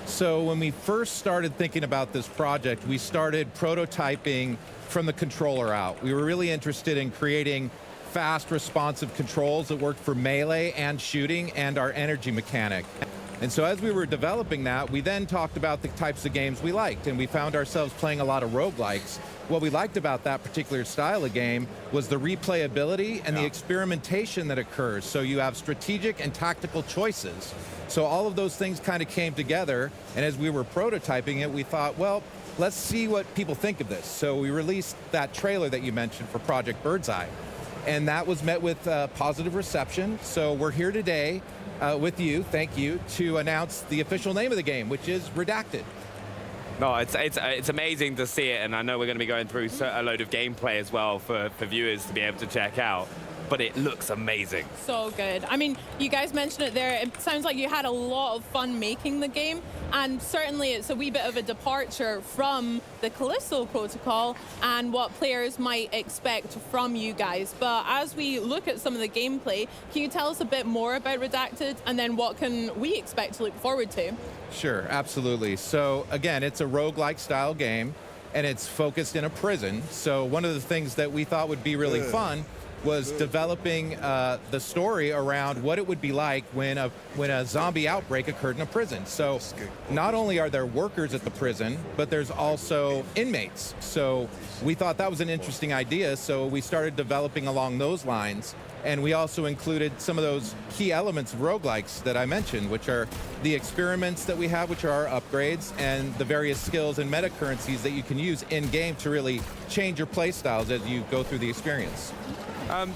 Speaker 14: So when we first started thinking about this project, we started prototyping from the controller out. We were really interested in creating fast, responsive controls that worked for melee and shooting and our energy mechanic. And so as we were developing that, we then talked about the types of games we liked, and we found ourselves playing a lot of roguelikes. What we liked about that particular style of game was the replayability and the experimentation that occurs. So you have strategic and tactical choices. So all of those things kind of came together, and as we were prototyping it, we thought, well, let's see what people think of this. So we released that trailer that you mentioned for Project Birdseye, and that was met with positive reception. So we're here today with you, thank you, to announce the official name of the game, which is Redacted.
Speaker 22: No, it's amazing to see it, and I know we're going to be going through a load of gameplay as well for viewers to be able to check out. But it looks amazing.
Speaker 12: So good. I mean, you guys mentioned it there. It sounds like you had a lot of fun making the game, and certainly it's a wee bit of a departure from the Callisto protocol and what players might expect from you guys. But as we look at some of the gameplay, can you tell us a bit more about Redacted, and then what can we expect to look forward to?
Speaker 14: Sure, absolutely. So again, it's a roguelike style game, and it's focused in a prison. So one of the things that we thought would be really fun was developing the story around what it would be like when a zombie outbreak occurred in a prison. So not only are there workers at the prison, but there's also inmates. So we thought that was an interesting idea, so we started developing along those lines. And we also included some of those key elements of roguelikes that I mentioned, which are the experiments that we have, which are our upgrades, and the various skills and meta currencies that you can use in-game to really change your play styles as you go through the experience.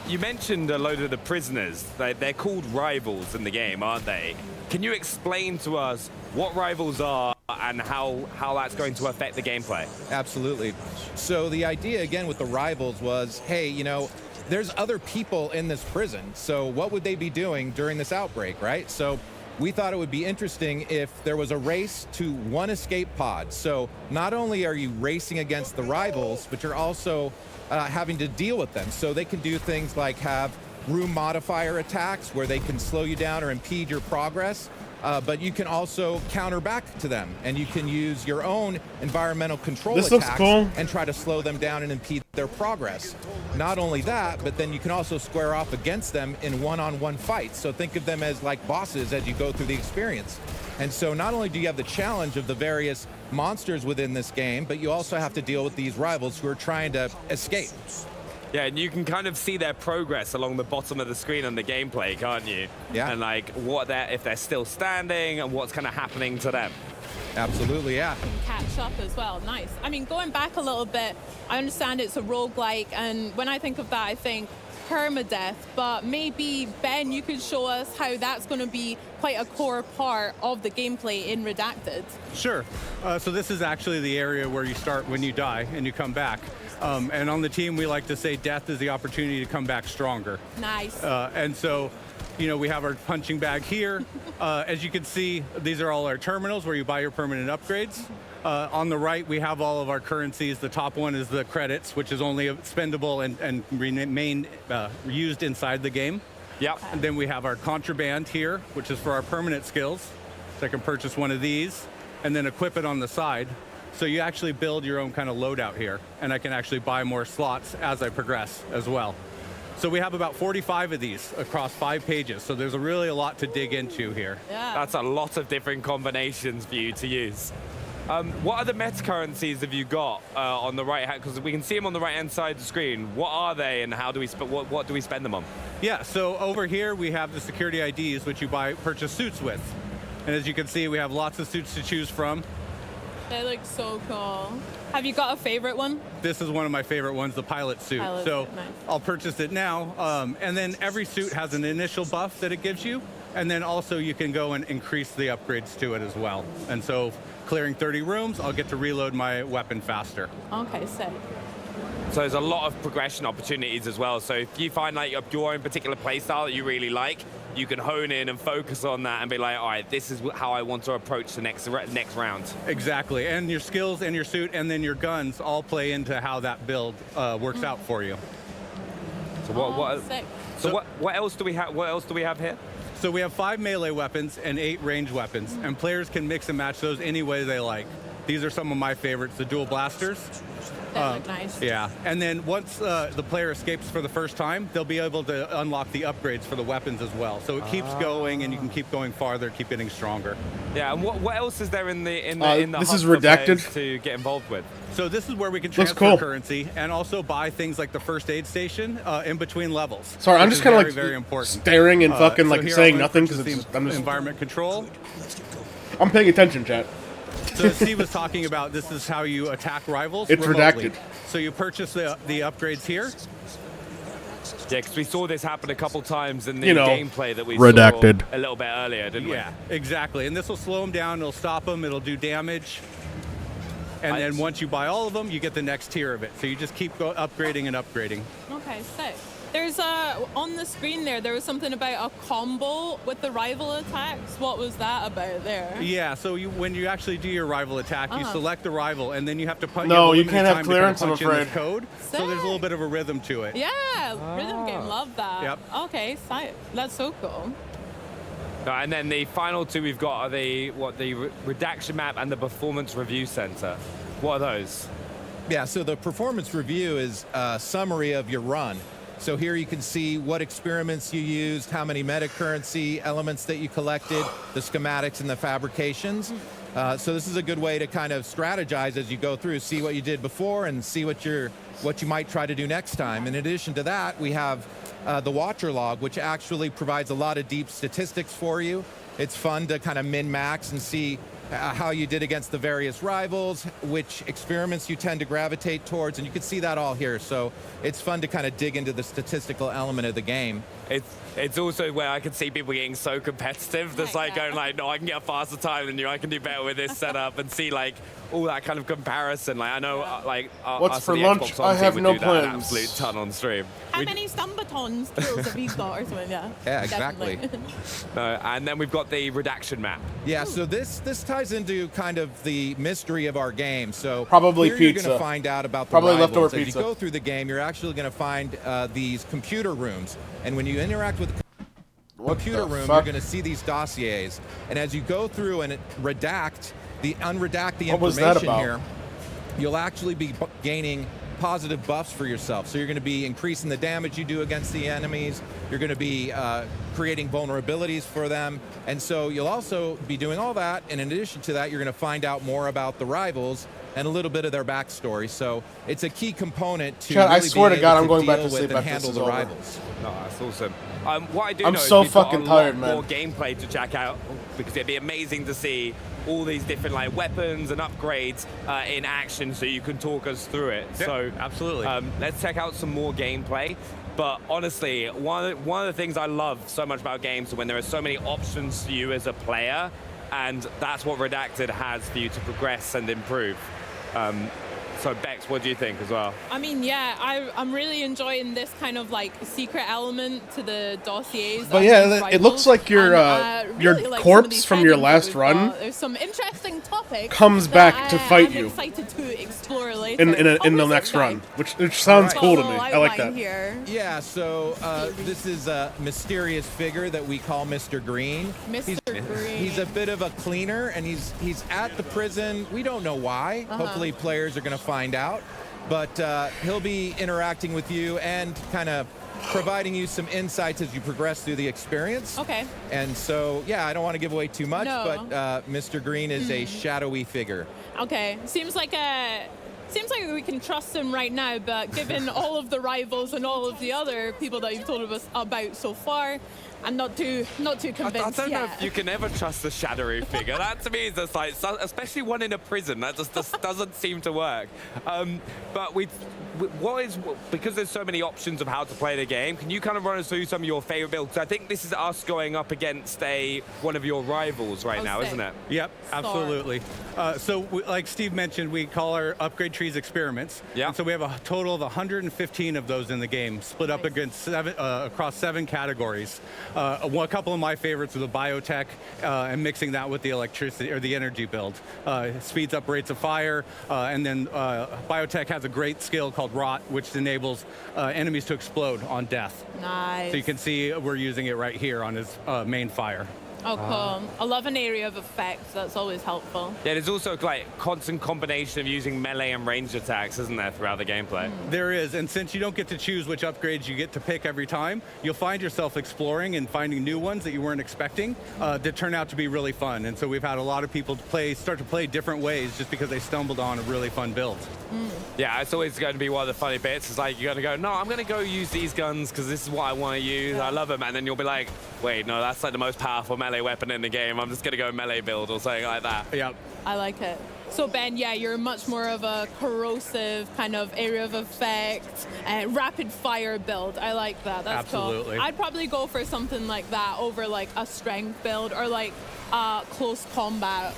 Speaker 22: You mentioned a load of the prisoners. They're called rivals in the game, aren't they? Can you explain to us what rivals are and how that's going to affect the gameplay?
Speaker 14: Absolutely. So the idea, again, with the rivals was, hey, you know, there's other people in this prison, so what would they be doing during this outbreak, right? So we thought it would be interesting if there was a race to one escape pod. So not only are you racing against the rivals, but you're also having to deal with them. So they can do things like have room modifier attacks where they can slow you down or impede your progress. But you can also counter back to them, and you can use your own environmental control attacks and try to slow them down and impede their progress. Not only that, but then you can also square off against them in one-on-one fights. So think of them as like bosses as you go through the experience. And so not only do you have the challenge of the various monsters within this game, but you also have to deal with these rivals who are trying to escape.
Speaker 22: Yeah, and you can kind of see their progress along the bottom of the screen on the gameplay, can't you?
Speaker 14: Yeah.
Speaker 22: And like if they're still standing and what's kind of happening to them.
Speaker 14: Absolutely, yeah.
Speaker 12: Catch up as well. Nice. I mean, going back a little bit, I understand it's a roguelike, and when I think of that, I think permadeath, but maybe, Ben, you could show us how that's going to be quite a core part of the gameplay in Redacted.
Speaker 1: Sure. So this is actually the area where you start when you die and you come back. And on the team, we like to say death is the opportunity to come back stronger.
Speaker 12: Nice.
Speaker 1: And so, you know, we have our punching bag here. As you can see, these are all our terminals where you buy your permanent upgrades. On the right, we have all of our currencies. The top one is the credits, which is only spendable and remain used inside the game.
Speaker 22: Yep.
Speaker 1: And then we have our contraband here, which is for our permanent skills. So I can purchase one of these and then equip it on the side. So you actually build your own kind of loadout here, and I can actually buy more slots as I progress as well. So we have about 45 of these across 5 pages, so there's really a lot to dig into here.
Speaker 12: Yeah.
Speaker 22: That's a lot of different combinations for you to use. What other meta currencies have you got on the right hand? Because we can see them on the right hand side of the screen. What are they, and how do we what do we spend them on?
Speaker 1: Yeah, so over here we have the security IDs, which you purchase suits with. And as you can see, we have lots of suits to choose from.
Speaker 12: They look so cool. Have you got a favorite one?
Speaker 1: This is one of my favorite ones, the pilot suit.
Speaker 12: Pilot
Speaker 1: so
Speaker 12: suit, nice.
Speaker 1: I'll purchase it now. And then every suit has an initial buff that it gives you. And then also you can go and increase the upgrades to it as well. And so clearing 30 rooms, I'll get to reload my weapon faster.
Speaker 12: Okay, sick.
Speaker 22: So there's a lot of progression opportunities as well. So if you find like your own particular playstyle that you really like, you can hone in and focus on that and be like, all right, this is how I want to approach the next round.
Speaker 1: Exactly, and your skills and your suit and then your guns all play into how that build works out for you.
Speaker 22: So what else do we have? What else do we have here?
Speaker 1: So we have 5 melee weapons and 8 ranged weapons, and players can mix and match those any way they like. These are some of my favorites, the dual blasters.
Speaker 12: That look nice.
Speaker 1: Yeah, and then once the player escapes for the first time, they'll be able to unlock the upgrades for the weapons as well. So it keeps going, and you can keep going farther, keep getting stronger.
Speaker 22: Yeah, and what else is there in the
Speaker 6: this
Speaker 22: hub
Speaker 6: is
Speaker 22: for
Speaker 6: Redacted
Speaker 22: players to get involved with?
Speaker 1: So this is where we can transfer currency and also buy things like the first aid station in between levels.
Speaker 6: Sorry, I'm just kind of like
Speaker 1: very important.
Speaker 6: staring and fucking like saying nothing because
Speaker 1: I'm just environment control.
Speaker 6: I'm paying attention, chat.
Speaker 1: So as Steve was talking about, this is how you attack rivals.
Speaker 6: It's
Speaker 1: remotely.
Speaker 6: Redacted.
Speaker 1: So you purchase the upgrades here.
Speaker 22: Yeah, because we saw this happen a couple times in the
Speaker 6: You know,
Speaker 22: gameplay that we
Speaker 6: redacted.
Speaker 22: saw a little bit earlier, didn't we?
Speaker 1: Yeah, exactly. And this will slow them down. It'll stop them. It'll do damage. And then once you buy all of them, you get the next tier of it. So you just keep upgrading and upgrading.
Speaker 12: Okay, sick. There's on the screen there was something about a combo with the rival attacks. What was that about there?
Speaker 1: Yeah, so when you actually do your rival attack, you select the rival, and then you have to put.
Speaker 6: No, you
Speaker 1: have
Speaker 6: can't have
Speaker 1: time
Speaker 6: clearance,
Speaker 1: To
Speaker 6: I'm
Speaker 1: punch in this
Speaker 6: afraid.
Speaker 1: code. So there's a little bit of a rhythm to it.
Speaker 12: Yeah, rhythm game, love that.
Speaker 1: Yep.
Speaker 12: Okay, that's so cool.
Speaker 22: And then the final two we've got are the redaction map and the performance review center. What are those?
Speaker 14: Yeah, so the performance review is a summary of your run. So here you can see what experiments you used, how many meta currency elements that you collected, the schematics and the fabrications. So this is a good way to kind of strategize as you go through, see what you did before and see what you might try to do next time. In addition to that, we have the Watcher log, which actually provides a lot of deep statistics for you. It's fun to kind of min-max and see how you did against the various rivals, which experiments you tend to gravitate towards, and you can see that all here. So it's fun to kind of dig into the statistical element of the game.
Speaker 22: It's also where I can see people getting so competitive. That's like going like, no, I can get a faster time than you. I can do better with this setup, and see like all that kind of comparison. Like I know,
Speaker 6: What's
Speaker 22: us
Speaker 6: for
Speaker 22: on the
Speaker 6: lunch?
Speaker 22: Xbox
Speaker 6: I
Speaker 22: On
Speaker 6: have
Speaker 22: team
Speaker 6: no
Speaker 22: would do that an
Speaker 6: plans.
Speaker 22: absolute ton on stream.
Speaker 12: How many Stumbaton skills have you got or something? Yeah.
Speaker 14: Yeah, exactly.
Speaker 22: And then we've got the redaction map.
Speaker 14: Yeah, so this ties into kind of the mystery of our game. So
Speaker 6: Probably
Speaker 14: here you're
Speaker 6: pizza.
Speaker 14: going to find out about the
Speaker 6: Probably
Speaker 14: rivals.
Speaker 6: leftover
Speaker 14: As
Speaker 6: pizza.
Speaker 14: you go through the game, you're actually going to find these computer rooms, and when you interact with the computer room, you're going to see these dossiers. And as you go through and unredact the
Speaker 6: What was that
Speaker 14: information
Speaker 6: about?
Speaker 14: here, you'll actually be gaining positive buffs for yourself. So you're going to be increasing the damage you do against the enemies. You're going to be creating vulnerabilities for them. And so you'll also be doing all that. And in addition to that, you're going to find out more about the rivals and a little bit of their backstory. So it's a key component to
Speaker 6: Chad, I
Speaker 14: really
Speaker 6: swear
Speaker 14: being
Speaker 6: to God,
Speaker 14: able
Speaker 6: I'm going back
Speaker 14: deal
Speaker 6: to
Speaker 14: with
Speaker 6: sleep
Speaker 14: and
Speaker 6: after this
Speaker 14: handle
Speaker 6: is
Speaker 14: the
Speaker 6: over.
Speaker 14: rivals.
Speaker 22: No, that's awesome. What I do
Speaker 6: I'm
Speaker 22: know
Speaker 6: so
Speaker 22: is we've got
Speaker 6: fucking
Speaker 22: a
Speaker 6: tired,
Speaker 22: lot
Speaker 6: man.
Speaker 22: more gameplay to check out, because it'd be amazing to see all these different like weapons and upgrades in action, so you can talk us through it.
Speaker 1: Yeah,
Speaker 22: So
Speaker 1: absolutely.
Speaker 22: Let's check out some more gameplay. But honestly, one of the things I love so much about games is when there are so many options for you as a player, and that's what Redacted has for you to progress and improve. So Bex, what do you think as well?
Speaker 12: I mean, yeah, I'm really enjoying this kind of like secret element to the dossiers.
Speaker 6: But
Speaker 12: and
Speaker 6: yeah,
Speaker 12: these
Speaker 6: it
Speaker 12: rivals.
Speaker 6: looks like your
Speaker 12: Really like some of
Speaker 6: corpse
Speaker 12: these
Speaker 6: from your
Speaker 12: findings
Speaker 6: last
Speaker 12: that we've
Speaker 6: run
Speaker 12: got. There's some interesting topics
Speaker 6: comes
Speaker 12: that
Speaker 6: back to fight
Speaker 12: I'm
Speaker 6: you
Speaker 12: excited to explore later.
Speaker 6: in the next run, which sounds cool to me. I like that.
Speaker 12: Here.
Speaker 14: Yeah, so this is a mysterious figure that we call Mr. Green.
Speaker 12: Mr. Green.
Speaker 14: He's a bit of a cleaner, and he's at the prison. We don't know why. Hopefully players are going to find out. But he'll be interacting with you and kind of providing you some insights as you progress through the experience.
Speaker 12: Okay.
Speaker 14: And so, yeah, I don't want to give away too much,
Speaker 12: No.
Speaker 14: but Mr. Green is a shadowy figure.
Speaker 12: Okay. Seems like we can trust him right now, but given all of the rivals and all of the other people that you've told us about so far, I'm not too convinced
Speaker 22: I don't know
Speaker 12: yet.
Speaker 22: if you can ever trust a shadowy figure. That to me is just like, especially one in a prison, that just doesn't seem to work. But because there's so many options of how to play the game, can you kind of run us through some of your favorite builds? I think this is us going up against one of your rivals right now, isn't it?
Speaker 1: Yep, absolutely. Like Steve mentioned, we call our upgrade trees experiments.
Speaker 22: Yeah.
Speaker 1: And so we have a total of 115 of those in the game, split up against across 7 categories. A couple of my favorites are the biotech, and mixing that with the electricity or the energy build. Speeds up rates of fire, and then biotech has a great skill called Rot, which enables enemies to explode on death.
Speaker 12: Nice.
Speaker 1: So you can see we're using it right here on his main fire.
Speaker 12: Oh, cool. I love an area of effect. That's always helpful.
Speaker 22: Yeah, there's also like constant combination of using melee and ranged attacks, isn't there, throughout the gameplay?
Speaker 1: There is, and since you don't get to choose which upgrades you get to pick every time, you'll find yourself exploring and finding new ones that you weren't expecting that turn out to be really fun. And so we've had a lot of people start to play different ways just because they stumbled on a really fun build.
Speaker 22: Yeah, it's always going to be one of the funny bits. It's like, you're going to go, no, I'm going to go use these guns because this is what I want to use. I love them. And then you'll be like, wait, no, that's like the most powerful melee weapon in the game. I'm just going to go melee build or something like that.
Speaker 1: Yep.
Speaker 12: I like it. So Ben, yeah, you're much more of a corrosive kind of area of effect, rapid fire build. I like that. That's
Speaker 1: Absolutely.
Speaker 12: cool. I'd probably go for something like that over like a strength build or like close combat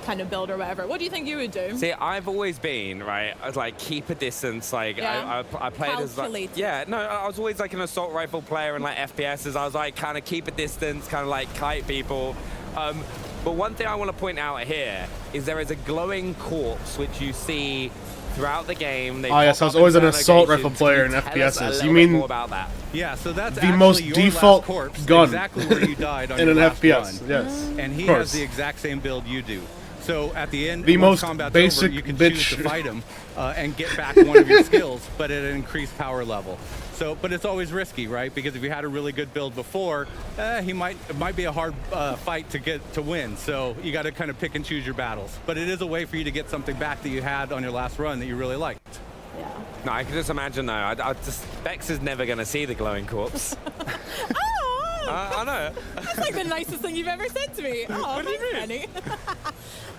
Speaker 12: kind of build or whatever. What do you think you would do?
Speaker 22: See, I've always been, right, I was like, keep a distance. Like,
Speaker 12: Yeah.
Speaker 22: I played as like,
Speaker 12: Calculated.
Speaker 22: yeah, no, I was always like an assault rifle player and like FPSs. I was like, kind of keep a distance, kind of like kite people. But one thing I want to point out here is there is a glowing corpse which you see throughout the game. They
Speaker 6: Oh yes, I was always an assault rifle player in FPSs. You mean
Speaker 22: more about that?
Speaker 1: Yeah, so that's
Speaker 6: the
Speaker 1: actually
Speaker 6: most
Speaker 1: your
Speaker 6: default
Speaker 1: last corpse,
Speaker 6: gun
Speaker 1: exactly where you died on
Speaker 6: in
Speaker 1: your
Speaker 6: an
Speaker 1: last
Speaker 6: FPS.
Speaker 1: run.
Speaker 6: Yes,
Speaker 1: and he
Speaker 6: of course.
Speaker 1: has the exact same build you do. So at the end,
Speaker 6: The
Speaker 1: once
Speaker 6: most
Speaker 1: combat's
Speaker 6: basic
Speaker 1: over, you can
Speaker 6: bitch.
Speaker 1: choose to fight him and get back one of your skills, but at an increased power level. So, but it's always risky, right? Because if you had a really good build before, it might be a hard fight to win. So you got to kind of pick and choose your battles. But it is a way for you to get something back that you had on your last run that you really liked.
Speaker 22: No, I can just imagine though. I just Bex is never gonna see the glowing corpse. I know.
Speaker 12: That's like the nicest thing you've ever said to me. Oh,
Speaker 22: What do you
Speaker 12: thanks, Penny.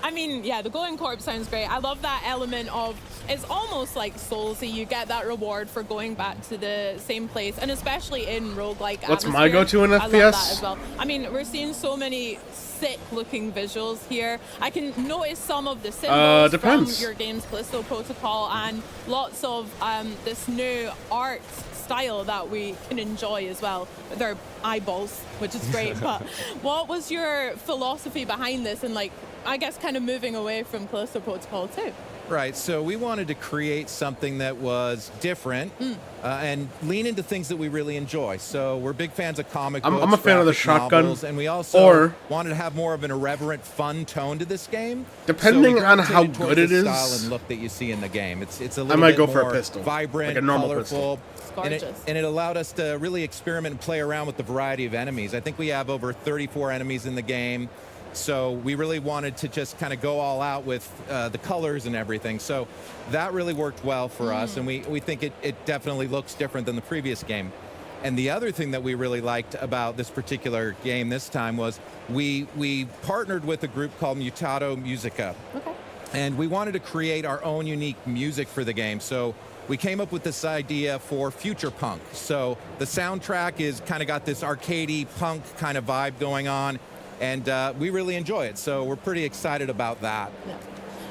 Speaker 12: I mean, yeah, the glowing corpse sounds great. I love that element of, it's almost like Soulsy. You get that reward for going back to the same place, and especially in roguelike
Speaker 6: What's my
Speaker 12: atmosphere.
Speaker 6: go-to in
Speaker 12: I love
Speaker 6: FPS?
Speaker 12: that as well. I mean, we're seeing so many sick-looking visuals here. I can notice some of the symbols from
Speaker 6: depends.
Speaker 12: your game's Callisto Protocol, and lots of this new art style that we can enjoy as well with our eyeballs, which is great. But what was your philosophy behind this, and like, I guess kind of moving away from Callisto Protocol too?
Speaker 14: Right, so we wanted to create something that was different and lean into things that we really enjoy. So we're big fans of comic books,
Speaker 6: I'm a fan of the
Speaker 14: graphic
Speaker 6: shotgun,
Speaker 14: novels, and we also
Speaker 6: or-
Speaker 14: wanted to have more of an irreverent, fun tone to this game.
Speaker 6: Depending
Speaker 14: So we
Speaker 6: on how
Speaker 14: gravitated towards
Speaker 6: good
Speaker 14: the
Speaker 6: it
Speaker 14: style
Speaker 6: is,
Speaker 14: and look that you see in the game. It's a
Speaker 6: I
Speaker 14: little
Speaker 6: might
Speaker 14: bit
Speaker 6: go for a
Speaker 14: more
Speaker 6: pistol,
Speaker 14: vibrant,
Speaker 6: like a normal
Speaker 14: colorful.
Speaker 6: pistol.
Speaker 12: It's gorgeous.
Speaker 14: And it allowed us to really experiment and play around with the variety of enemies. I think we have over 34 enemies in the game. So we really wanted to just kind of go all out with the colors and everything. So that really worked well for us, and we think it definitely looks different than the previous game. And the other thing that we really liked about this particular game this time was we partnered with a group called Mutato Musica.
Speaker 12: Okay.
Speaker 14: And we wanted to create our own unique music for the game. So we came up with this idea for future punk. So the soundtrack is kind of got this arcadey punk kind of vibe going on. And we really enjoy it, so we're pretty excited about that.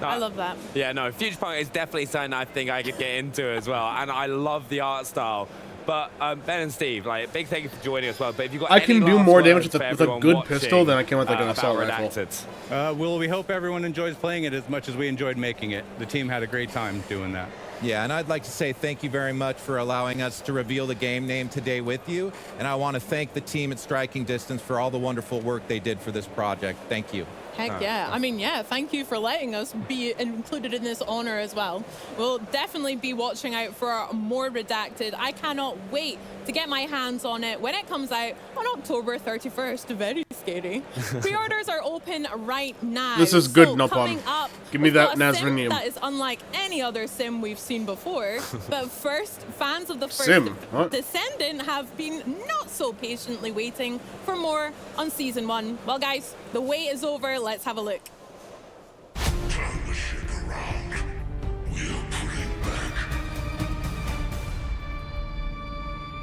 Speaker 12: I love that.
Speaker 22: Yeah, no, Future Punk is definitely something I think I could get into as well, and I love the art style. But Ben and Steve, like, big thank you for joining us. Well, but if you got
Speaker 6: I
Speaker 22: any
Speaker 6: can do
Speaker 22: last
Speaker 6: more damage
Speaker 22: words
Speaker 6: with
Speaker 22: for
Speaker 6: a
Speaker 22: everyone
Speaker 6: good
Speaker 22: watching,
Speaker 6: pistol than I can with like an
Speaker 22: about
Speaker 6: assault rifle.
Speaker 22: Redacted?
Speaker 1: Well, we hope everyone enjoys playing it as much as we enjoyed making it. The team had a great time doing that.
Speaker 14: Yeah, and I'd like to say thank you very much for allowing us to reveal the game name today with you. And I want to thank the team at Striking Distance for all the wonderful work they did for this project. Thank you.
Speaker 12: Heck yeah. I mean, yeah, thank you for letting us be included in this honor as well. We'll definitely be watching out for more Redacted. I cannot wait to get my hands on it when it comes out on October 31st. Very scary. Pre-orders are open right now.
Speaker 6: This is good,
Speaker 12: So
Speaker 6: no
Speaker 12: coming
Speaker 6: problem.
Speaker 12: up,
Speaker 6: Give me
Speaker 12: we've
Speaker 6: that
Speaker 12: got a sim
Speaker 6: Nazranium.
Speaker 12: that is unlike any other sim we've seen before. But first, fans of the first
Speaker 6: Sim? What?
Speaker 12: Descendant have been not so patiently waiting for more on Season 1. Well, guys, the wait is over. Let's have a look.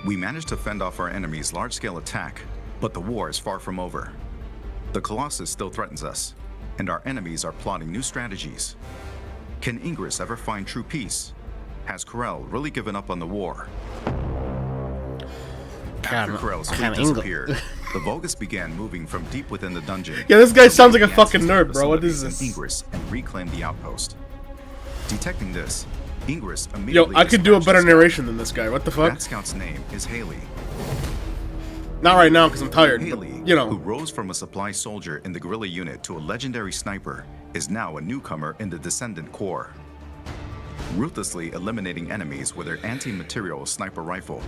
Speaker 16: We managed to fend off our enemy's large-scale attack, but the war is far from over. The Colossus still threatens us, and our enemies are plotting new strategies. Can Ingress ever find true peace? Has Corel really given up on the war? After Corel's fleet disappeared, the Vulgus began moving from deep within the dungeon.
Speaker 6: Yeah, this guy
Speaker 16: to
Speaker 6: sounds like a
Speaker 16: raid the
Speaker 6: fucking
Speaker 16: access
Speaker 6: nerd, bro. What
Speaker 16: facilities
Speaker 6: is this?
Speaker 16: in Ingress and reclaim the outpost. Detecting this, Ingress
Speaker 6: Yo,
Speaker 16: immediately
Speaker 6: I could do a
Speaker 16: dispatched
Speaker 6: better
Speaker 16: a scout.
Speaker 6: narration than this guy. What the fuck?
Speaker 16: That scout's name is Haley.
Speaker 6: Not right now, because I'm tired. But,
Speaker 16: Haley,
Speaker 6: you know.
Speaker 16: who rose from a supply soldier in the guerrilla unit to a legendary sniper, is now a newcomer in the Descendant Corps. Ruthlessly eliminating enemies with her anti-material sniper rifle,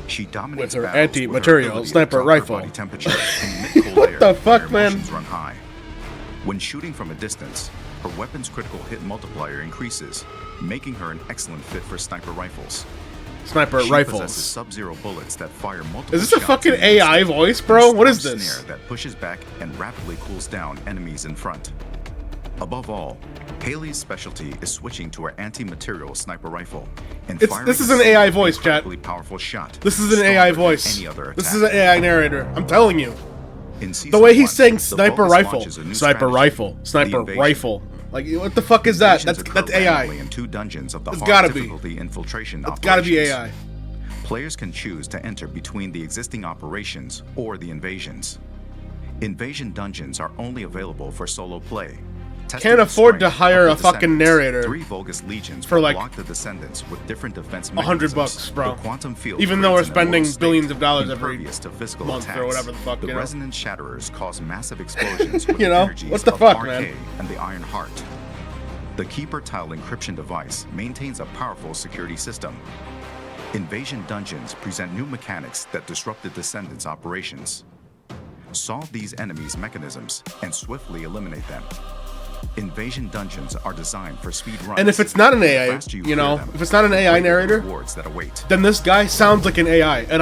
Speaker 16: she dominates
Speaker 6: With her
Speaker 16: battles
Speaker 6: anti-material
Speaker 16: ability to
Speaker 6: sniper
Speaker 16: drop her
Speaker 6: rifle.
Speaker 16: body temperature and mid-cool
Speaker 6: What
Speaker 16: layer
Speaker 6: the fuck,
Speaker 16: when her
Speaker 6: man?
Speaker 16: emotions run high. When shooting from a distance, her weapon's critical hit multiplier increases, making her an excellent fit for sniper rifles.
Speaker 6: Sniper
Speaker 16: She
Speaker 6: rifles.
Speaker 16: possesses sub-zero bullets that fire multiple
Speaker 6: Is this a
Speaker 16: shots
Speaker 6: fucking
Speaker 16: in
Speaker 6: AI
Speaker 16: instant,
Speaker 6: voice, bro?
Speaker 16: and
Speaker 6: What is
Speaker 16: storm
Speaker 6: this?
Speaker 16: snare that pushes back and rapidly cools down enemies in front. Above all, Haley's specialty is switching to her anti-material sniper rifle and
Speaker 6: This is an AI voice, chat.
Speaker 16: Powerful shot.
Speaker 6: This is an AI voice.
Speaker 16: Any other
Speaker 6: This is an AI narrator. I'm telling you.
Speaker 16: In season
Speaker 6: The way he's
Speaker 16: 1,
Speaker 6: saying
Speaker 16: the
Speaker 6: sniper
Speaker 16: Vulgus
Speaker 6: rifle,
Speaker 16: launches a new
Speaker 6: sniper
Speaker 16: strategy,
Speaker 6: rifle,
Speaker 16: the
Speaker 6: sniper
Speaker 16: invasion.
Speaker 6: rifle. Like, what the fuck is that?
Speaker 16: Invasions
Speaker 6: That's
Speaker 16: occur
Speaker 6: AI.
Speaker 16: randomly in 2 dungeons of the
Speaker 6: It's
Speaker 16: hard
Speaker 6: gotta be.
Speaker 16: difficulty infiltration
Speaker 6: It's gotta be
Speaker 16: operations.
Speaker 6: AI.
Speaker 16: Players can choose to enter between the existing operations or the invasions. Invasion dungeons are only available for solo play. Testing
Speaker 6: Can't
Speaker 16: the
Speaker 6: afford to
Speaker 16: strength
Speaker 6: hire
Speaker 16: of
Speaker 6: a
Speaker 16: the
Speaker 6: fucking
Speaker 16: Descendants,
Speaker 6: narrator
Speaker 16: 3 Vulgus legions
Speaker 6: for,
Speaker 16: will
Speaker 6: like,
Speaker 16: block the Descendants with different defense
Speaker 6: $100
Speaker 16: mechanisms.
Speaker 6: bro.
Speaker 16: The quantum field
Speaker 6: Even though we're
Speaker 16: creates an
Speaker 6: spending
Speaker 16: immoral state,
Speaker 6: billions of dollars every
Speaker 16: impervious to physical
Speaker 6: month
Speaker 16: attacks.
Speaker 6: or whatever the fuck,
Speaker 16: The
Speaker 6: you know?
Speaker 16: resonance shatterers cause massive explosions with
Speaker 6: You
Speaker 16: the
Speaker 6: know?
Speaker 16: energies
Speaker 6: What the
Speaker 16: of
Speaker 6: fuck,
Speaker 16: RK
Speaker 6: man?
Speaker 16: and the Iron Heart. The Keeper Tile encryption device maintains a powerful security system. Invasion dungeons present new mechanics that disrupt the Descendants' operations. Solve these enemies' mechanisms and swiftly eliminate them. Invasion dungeons are designed for speed runs.
Speaker 6: And if it's not an
Speaker 16: The
Speaker 6: AI,
Speaker 16: faster
Speaker 6: you
Speaker 16: clear
Speaker 6: know,
Speaker 16: them,
Speaker 6: if it's not an
Speaker 16: the
Speaker 6: AI
Speaker 16: greater the
Speaker 6: narrator,
Speaker 16: rewards that await.
Speaker 6: then this guy sounds like an AI, and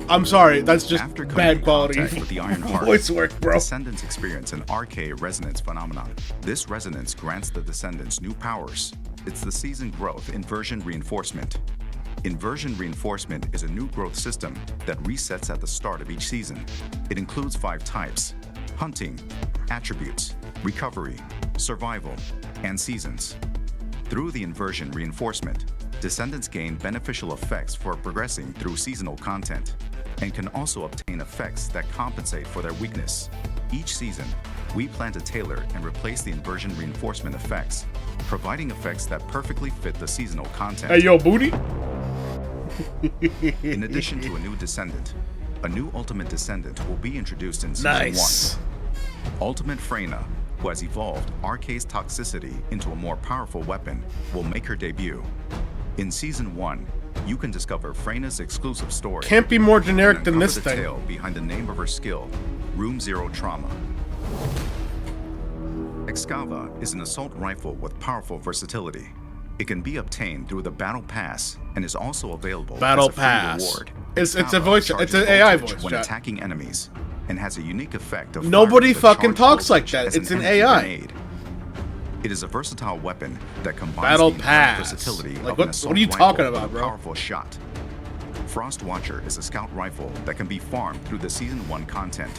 Speaker 6: I'm sorry, that's just
Speaker 16: After coming
Speaker 6: bad
Speaker 16: in
Speaker 6: quality
Speaker 16: contact with the Iron Heart,
Speaker 6: voice work, bro.
Speaker 16: Descendants experience an RK resonance phenomenon. This resonance grants the Descendants new powers. It's the season growth inversion reinforcement. Inversion reinforcement is a new growth system that resets at the start of each season. It includes 5 types: hunting, attributes, recovery, survival, and seasons. Through the inversion reinforcement, Descendants gain beneficial effects for progressing through seasonal content, and can also obtain effects that compensate for their weakness. Each season, we plan to tailor and replace the inversion reinforcement effects, providing effects that perfectly fit the seasonal content.
Speaker 6: Hey, yo, booty.
Speaker 16: In addition to a new Descendant, a new Ultimate Descendant will be introduced in Season
Speaker 6: Nice.
Speaker 16: 1. Ultimate Freyna, who has evolved RK's toxicity into a more powerful weapon, will make her debut. In Season 1, you can discover Freyna's exclusive story.
Speaker 6: Can't be more generic
Speaker 16: and
Speaker 6: than
Speaker 16: uncover
Speaker 6: this
Speaker 16: the
Speaker 6: thing.
Speaker 16: tale behind the name of her skill, Room Zero Trauma. Excava is an assault rifle with powerful versatility. It can be obtained through the Battle Pass and is also available
Speaker 6: Battle
Speaker 16: as a free
Speaker 6: Pass.
Speaker 16: reward.
Speaker 6: It's a
Speaker 16: Excava
Speaker 6: voice.
Speaker 16: charges
Speaker 6: It's an AI
Speaker 16: voltage
Speaker 6: voice
Speaker 16: when
Speaker 6: chat.
Speaker 16: attacking enemies and has a unique effect of
Speaker 6: Nobody
Speaker 16: firing the
Speaker 6: fucking
Speaker 16: charged
Speaker 6: talks like
Speaker 16: voltage
Speaker 6: that.
Speaker 16: as
Speaker 6: It's an
Speaker 16: energy
Speaker 6: AI.
Speaker 16: grenade. It is a versatile weapon that combines
Speaker 6: Battle
Speaker 16: the inherent
Speaker 6: Pass.
Speaker 16: versatility
Speaker 6: Like,
Speaker 16: of
Speaker 6: what
Speaker 16: an assault
Speaker 6: are you
Speaker 16: rifle
Speaker 6: talking
Speaker 16: with
Speaker 6: about,
Speaker 16: a
Speaker 6: bro?
Speaker 16: powerful shot. Frost Watcher is a scout rifle that can be farmed through the Season 1 content.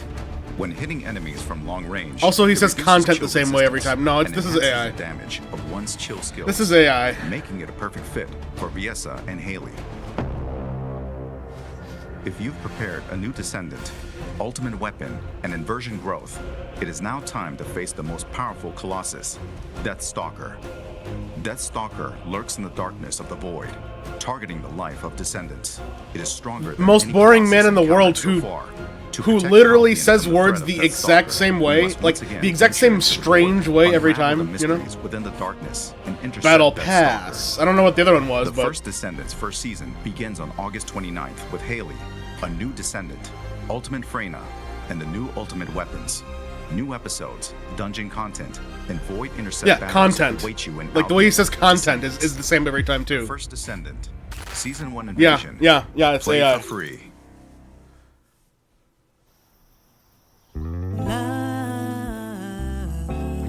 Speaker 16: When hitting enemies from long range,
Speaker 6: Also, he
Speaker 16: it
Speaker 6: says
Speaker 16: reduces
Speaker 6: content
Speaker 16: chill
Speaker 6: the same way every
Speaker 16: resistance
Speaker 6: time. No,
Speaker 16: and
Speaker 6: this is
Speaker 16: enhances
Speaker 6: AI.
Speaker 16: the damage of one's chill skills.
Speaker 6: This is AI.
Speaker 16: Making it a perfect fit for Viessa and Haley. If you've prepared a new Descendant, ultimate weapon, and inversion growth, it is now time to face the most powerful Colossus, Deathstalker. Deathstalker lurks in the darkness of the void, targeting the life of Descendants. It is stronger than
Speaker 6: Most
Speaker 16: any
Speaker 6: boring
Speaker 16: Colossus
Speaker 6: man in the
Speaker 16: encountered
Speaker 6: world
Speaker 16: so
Speaker 6: who
Speaker 16: far. To
Speaker 6: who
Speaker 16: protect
Speaker 6: literally
Speaker 16: Albion
Speaker 6: says
Speaker 16: from the
Speaker 6: words
Speaker 16: threat
Speaker 6: the
Speaker 16: of
Speaker 6: exact
Speaker 16: Deathstalker,
Speaker 6: same
Speaker 16: we
Speaker 6: way,
Speaker 16: must
Speaker 6: like
Speaker 16: once again
Speaker 6: the exact same
Speaker 16: venture into the
Speaker 6: strange
Speaker 16: void,
Speaker 6: way every
Speaker 16: unravel
Speaker 6: time,
Speaker 16: the
Speaker 6: you know?
Speaker 16: mysteries within the darkness and intercept
Speaker 6: Battle
Speaker 16: Deathstalker.
Speaker 6: Pass. I don't know what the other one was,
Speaker 16: The
Speaker 6: but
Speaker 16: first Descendants first season begins on August 29th with Haley, a new Descendant, Ultimate Freyna, and the new Ultimate Weapons. New episodes, dungeon content, and void intercept
Speaker 6: yeah,
Speaker 16: battles
Speaker 6: content.
Speaker 16: await you in
Speaker 6: Like the way he
Speaker 16: Albion.
Speaker 6: says content is the same every time too.
Speaker 16: First Descendant, Season 1
Speaker 6: Yeah,
Speaker 16: Invasion.
Speaker 6: yeah, it's
Speaker 16: Play
Speaker 6: AI.
Speaker 16: for free.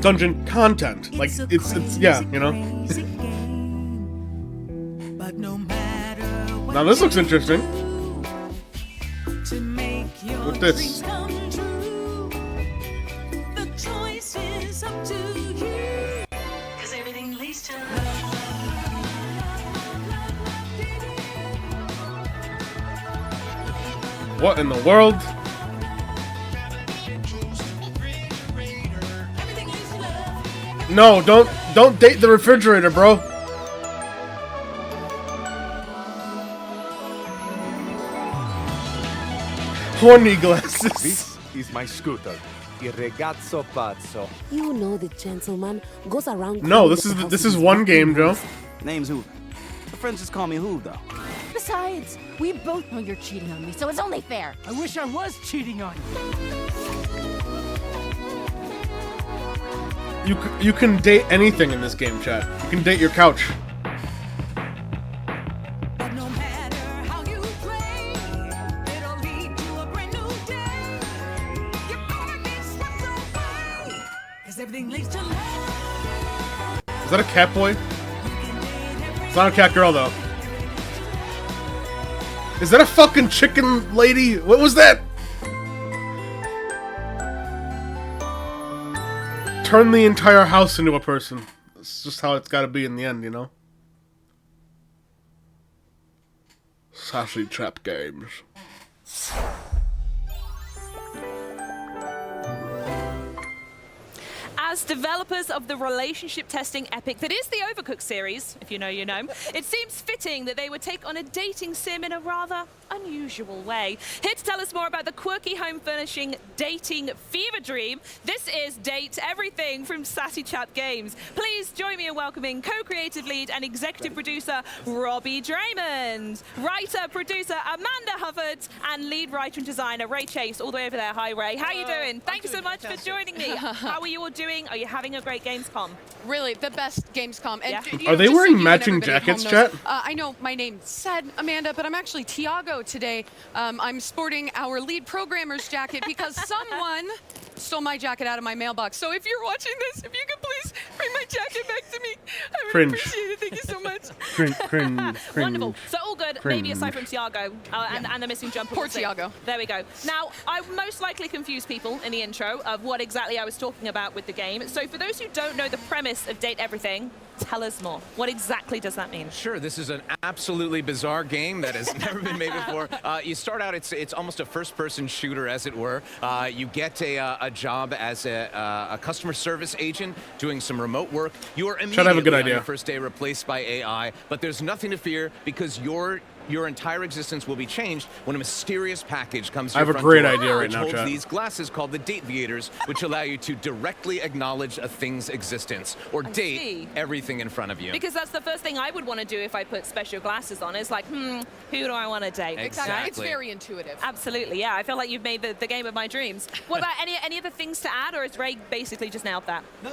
Speaker 6: Dungeon content. Like it's yeah, you know. Now this looks interesting. What's this? What in the world? No, don't date the refrigerator, bro. Horny glasses.
Speaker 3: This is my scooter. Il ragazzo pazzo.
Speaker 17: You know the gentleman goes around.
Speaker 6: No, this is one game, Joe.
Speaker 10: Name's Hoover. My friends just call me Hoov, though.
Speaker 2: Besides, we both know you're cheating on me, so it's only fair.
Speaker 15: I wish I was cheating on you.
Speaker 6: You can date anything in this game, chat. You can date your couch. Is that a cat boy? It's not a cat girl, though. Is that a fucking chicken lady? What was that? Turn the entire house into a person. That's just how it's gotta be in the end, you know? Sassy Trap Games.
Speaker 13: As developers of the relationship testing epic that is the Overcooked series, if you know, you know, it seems fitting that they would take on a dating sim in a rather unusual way. Here to tell us more about the quirky home furnishing dating fever dream, this is Date Everything from Sassy Chat Games. Please join me in welcoming co-creative lead and executive producer Robbie Draymond, writer, producer Amanda Hubbard, and lead writer and designer Ray Chase, all the way over there. Hi, Ray. How are you doing? Thank you so much for joining me. How are you all doing? Are you having a great Gamescom?
Speaker 18: Really, the best Gamescom. And,
Speaker 13: Yeah.
Speaker 6: Are they wearing matching jackets, chat?
Speaker 18: I know my name said Amanda, but I'm actually Tiago today. I'm sporting our lead programmer's jacket because someone stole my jacket out of my mailbox. So if you're watching this, if you could please bring my jacket back to me, I would
Speaker 6: Cringe.
Speaker 18: appreciate it. Thank you so much.
Speaker 6: Cringe.
Speaker 13: Wonderful. So all good, maybe aside
Speaker 6: Cringe.
Speaker 13: from Tiago and the missing jumper.
Speaker 18: Poor
Speaker 13: we'll see.
Speaker 18: Tiago.
Speaker 13: There we go. Now, I most likely confused people in the intro of what exactly I was talking about with the game. So for those who don't know the premise of Date Everything, tell us more. What exactly does that mean?
Speaker 19: Sure, this is an absolutely bizarre game that has never been made before. You start out, it's almost a first-person shooter, as it were. You get a job as a customer service agent doing some remote work. You are
Speaker 6: Should have a good
Speaker 19: immediately on
Speaker 6: idea.
Speaker 19: your first day replaced by AI, but there's nothing to fear because your entire existence will be changed when a mysterious package comes to
Speaker 6: I have
Speaker 19: your
Speaker 6: a
Speaker 19: front
Speaker 6: great
Speaker 19: door,
Speaker 6: idea right
Speaker 19: which
Speaker 6: now,
Speaker 19: holds
Speaker 6: chat.
Speaker 19: these glasses called the Dateviators, which allow you to directly acknowledge a thing's existence or date
Speaker 13: see.
Speaker 19: everything in front of you.
Speaker 13: Because that's the first thing I would want to do if I put special glasses on, is like, who do I want to date?
Speaker 19: Exactly.
Speaker 18: It's very intuitive.
Speaker 13: Absolutely, yeah. I feel like you've made the game of my dreams. What about any other things to add, or is Ray basically just nailed that?
Speaker 20: No,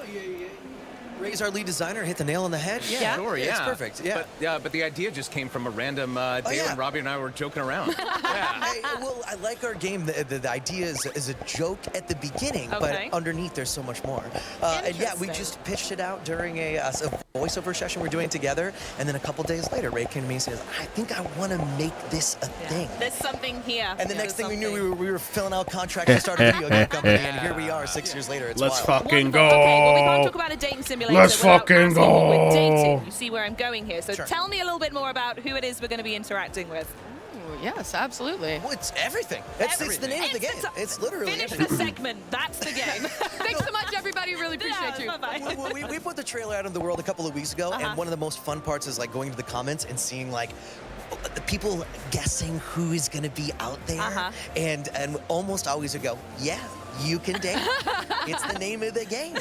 Speaker 20: Ray's our lead designer, hit the nail on the head.
Speaker 19: Yeah, sure, yeah.
Speaker 20: It's perfect, yeah.
Speaker 19: But the idea just came from a random day
Speaker 20: yeah.
Speaker 19: when Robbie and I were joking around.
Speaker 20: Well, I like our game. The idea is a joke at the beginning,
Speaker 13: Okay.
Speaker 20: but underneath there's so much more. And yeah, we just pitched it out during a voiceover session we're doing together, and then a couple days later, Ray came to me and says, I think I want to make this a thing.
Speaker 13: There's something here.
Speaker 20: And the next thing we knew, we were filling out contracts to start a video game company, and here we are 6 years later. It's
Speaker 6: Let's
Speaker 20: wild.
Speaker 6: fucking go.
Speaker 13: Okay, well, we can't talk about a dating simulator
Speaker 6: Let's
Speaker 13: without
Speaker 6: fucking
Speaker 13: asking what we're
Speaker 6: go.
Speaker 13: dating. You see where I'm going here. So
Speaker 20: Sure.
Speaker 13: tell me a little bit more about who it is we're going to be interacting with.
Speaker 18: Ooh, yes, absolutely.
Speaker 20: Well, it's everything. It's the name of the game. It's literally
Speaker 13: Finish
Speaker 20: everything.
Speaker 13: the segment. That's the game.
Speaker 18: Thanks so much, everybody. Really appreciate you.
Speaker 13: Bye-bye.
Speaker 20: We put the trailer out in the world a couple of weeks ago, and one of the most fun parts is like going to the comments and seeing like the people guessing who is going to be out there, and almost always would go, yeah, you can date. It's the name of the game.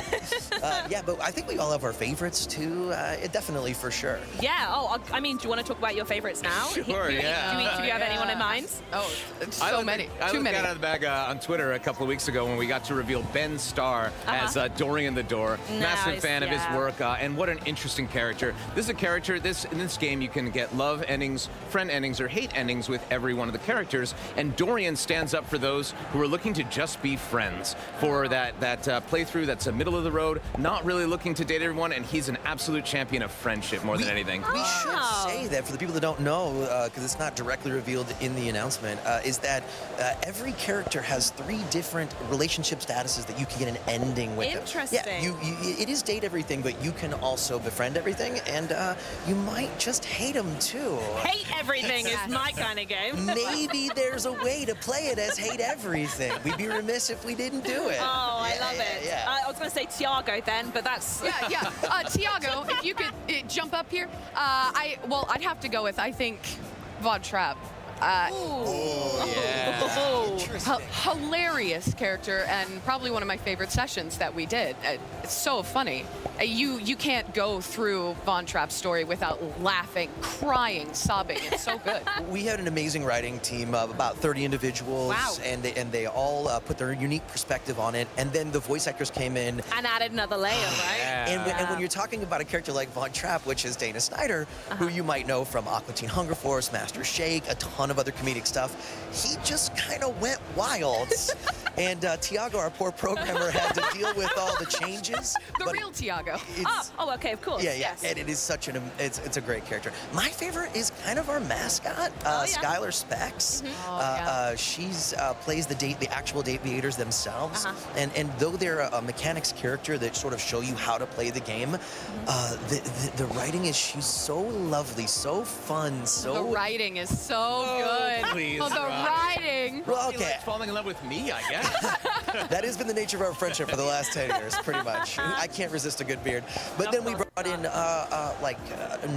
Speaker 20: Yeah, but I think we all have our favorites too. Definitely, for sure.
Speaker 13: Yeah. Oh, I mean, do you want to talk about your favorites now?
Speaker 19: Sure, yeah.
Speaker 13: Do you have anyone in mind?
Speaker 18: Oh, it's
Speaker 19: I
Speaker 18: so
Speaker 19: looked-
Speaker 18: many.
Speaker 19: I
Speaker 18: Too
Speaker 19: looked
Speaker 18: many.
Speaker 19: out of the bag on Twitter a couple of weeks ago when we got to reveal Ben Starr as Dorian the Door. Massive
Speaker 13: Nice,
Speaker 19: fan of his
Speaker 13: yeah.
Speaker 19: work, and what an interesting character. This is a character, in this game you can get love endings, friend endings, or hate endings with every one of the characters, and Dorian stands up for those who are looking to just be friends. For that playthrough that's a middle of the road, not really looking to date everyone, and he's an absolute champion of friendship more than anything.
Speaker 20: We should say that for the people that don't know, because it's not directly revealed in the announcement, is that every character has 3 different relationship statuses that you can get an ending with.
Speaker 13: Interesting.
Speaker 20: Yeah, it is date everything, but you can also befriend everything, and you might just hate them too.
Speaker 13: Hate everything is my kind of game.
Speaker 20: Maybe there's a way to play it as hate everything. We'd be remiss if we didn't do it.
Speaker 13: Oh, I love it.
Speaker 20: Yeah.
Speaker 13: I was going to say Tiago then, but that's...
Speaker 18: Yeah. Tiago, if you could jump up here. I'd have to go with, I think, Von Trapp. Hilarious character, and probably one of my favorite sessions that we did. It's so funny. You can't go through Von Trapp's story without laughing, crying, sobbing. It's so good.
Speaker 20: We had an amazing writing team of about 30 individuals,
Speaker 13: Wow.
Speaker 20: and they all put their unique perspective on it. And then the voice actors came in.
Speaker 13: And added another layer, right?
Speaker 20: And when you're talking about a character like Von Trapp, which is Dana Snyder, who you might know from Aqua Teen Hunger Force, Master Shake, a ton of other comedic stuff, he just kind of went wild. And Tiago, our poor programmer, had to deal with all the changes.
Speaker 18: The real Tiago.
Speaker 13: Okay, of course.
Speaker 20: Yeah,
Speaker 13: yes.
Speaker 20: and it is such it's a great character. My favorite is kind of our mascot, Skylar Specs. She's plays the actual aviators themselves, and though they're a mechanics character that sort of show you how to play the game, the writing is she's so lovely, so fun, so.
Speaker 18: The writing is so good.
Speaker 19: Please,
Speaker 18: the writing.
Speaker 20: Well, okay.
Speaker 19: Falling in love with me, I guess.
Speaker 20: That has been the nature of our friendship for the last 10 years, pretty much. I can't resist a good beard. But then we brought in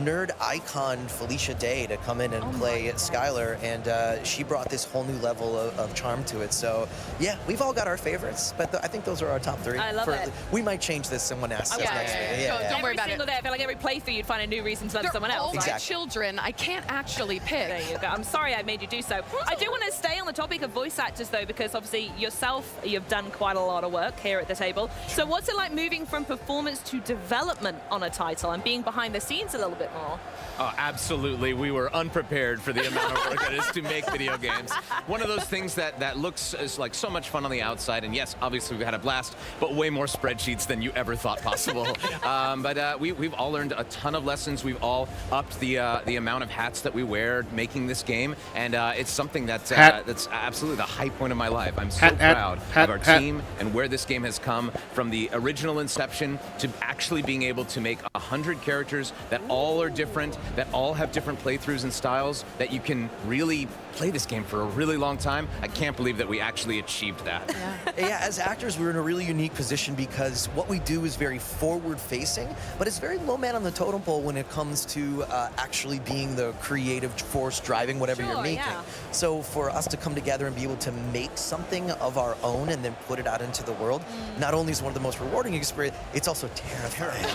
Speaker 20: nerd icon Felicia Day to come in and play Skylar, and she brought this whole new level of charm to it. So yeah, we've all got our favorites, but I think those are our top 3.
Speaker 13: I love it.
Speaker 20: We might change this. Someone asks us next week.
Speaker 18: Don't worry about it.
Speaker 13: Every single day, I feel like every playthrough you'd find a new reason to love someone else.
Speaker 18: All my children. I can't actually pick.
Speaker 13: There you go. I'm sorry I made you do so. I do want to stay on the topic of voice actors, though, because obviously yourself, you've done quite a lot of work here at the table. So what's it like moving from performance to development on a title and being behind the scenes a little bit more?
Speaker 19: Oh, absolutely. We were unprepared for the amount of work that is to make video games. One of those things that looks like so much fun on the outside, and yes, obviously we've had a blast, but way more spreadsheets than you ever thought possible. But we've all learned a ton of lessons. We've all upped the amount of hats that we wear making this game, and it's something that's absolutely the high point of my life. I'm so proud of our team and where this game has come from the original inception to actually being able to make 100 characters that all are different, that all have different playthroughs and styles, that you can really play this game for a really long time. I can't believe that we actually achieved that.
Speaker 20: Yeah, as actors, we're in a really unique position because what we do is very forward-facing, but it's very low man on the totem pole when it comes to actually being the creative force driving whatever you're making. So for us to come together and be able to make something of our own and then put it out into the world, not only is one of the most rewarding experiences, it's also terrifying.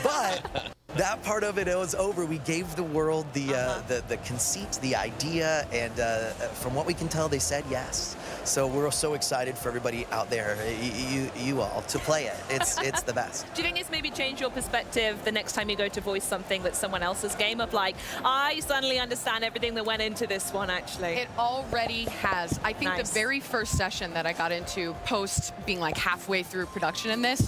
Speaker 20: But that part of it was over. We gave the world the conceit, the idea, and from what we can tell, they said yes. So we're so excited for everybody out there, you all, to play it. It's the best.
Speaker 13: Do you think it's maybe changed your perspective the next time you go to voice something that's someone else's game of like, I suddenly understand everything that went into this one, actually?
Speaker 18: It already has. I think the very first session that I got into post being like halfway through production in this,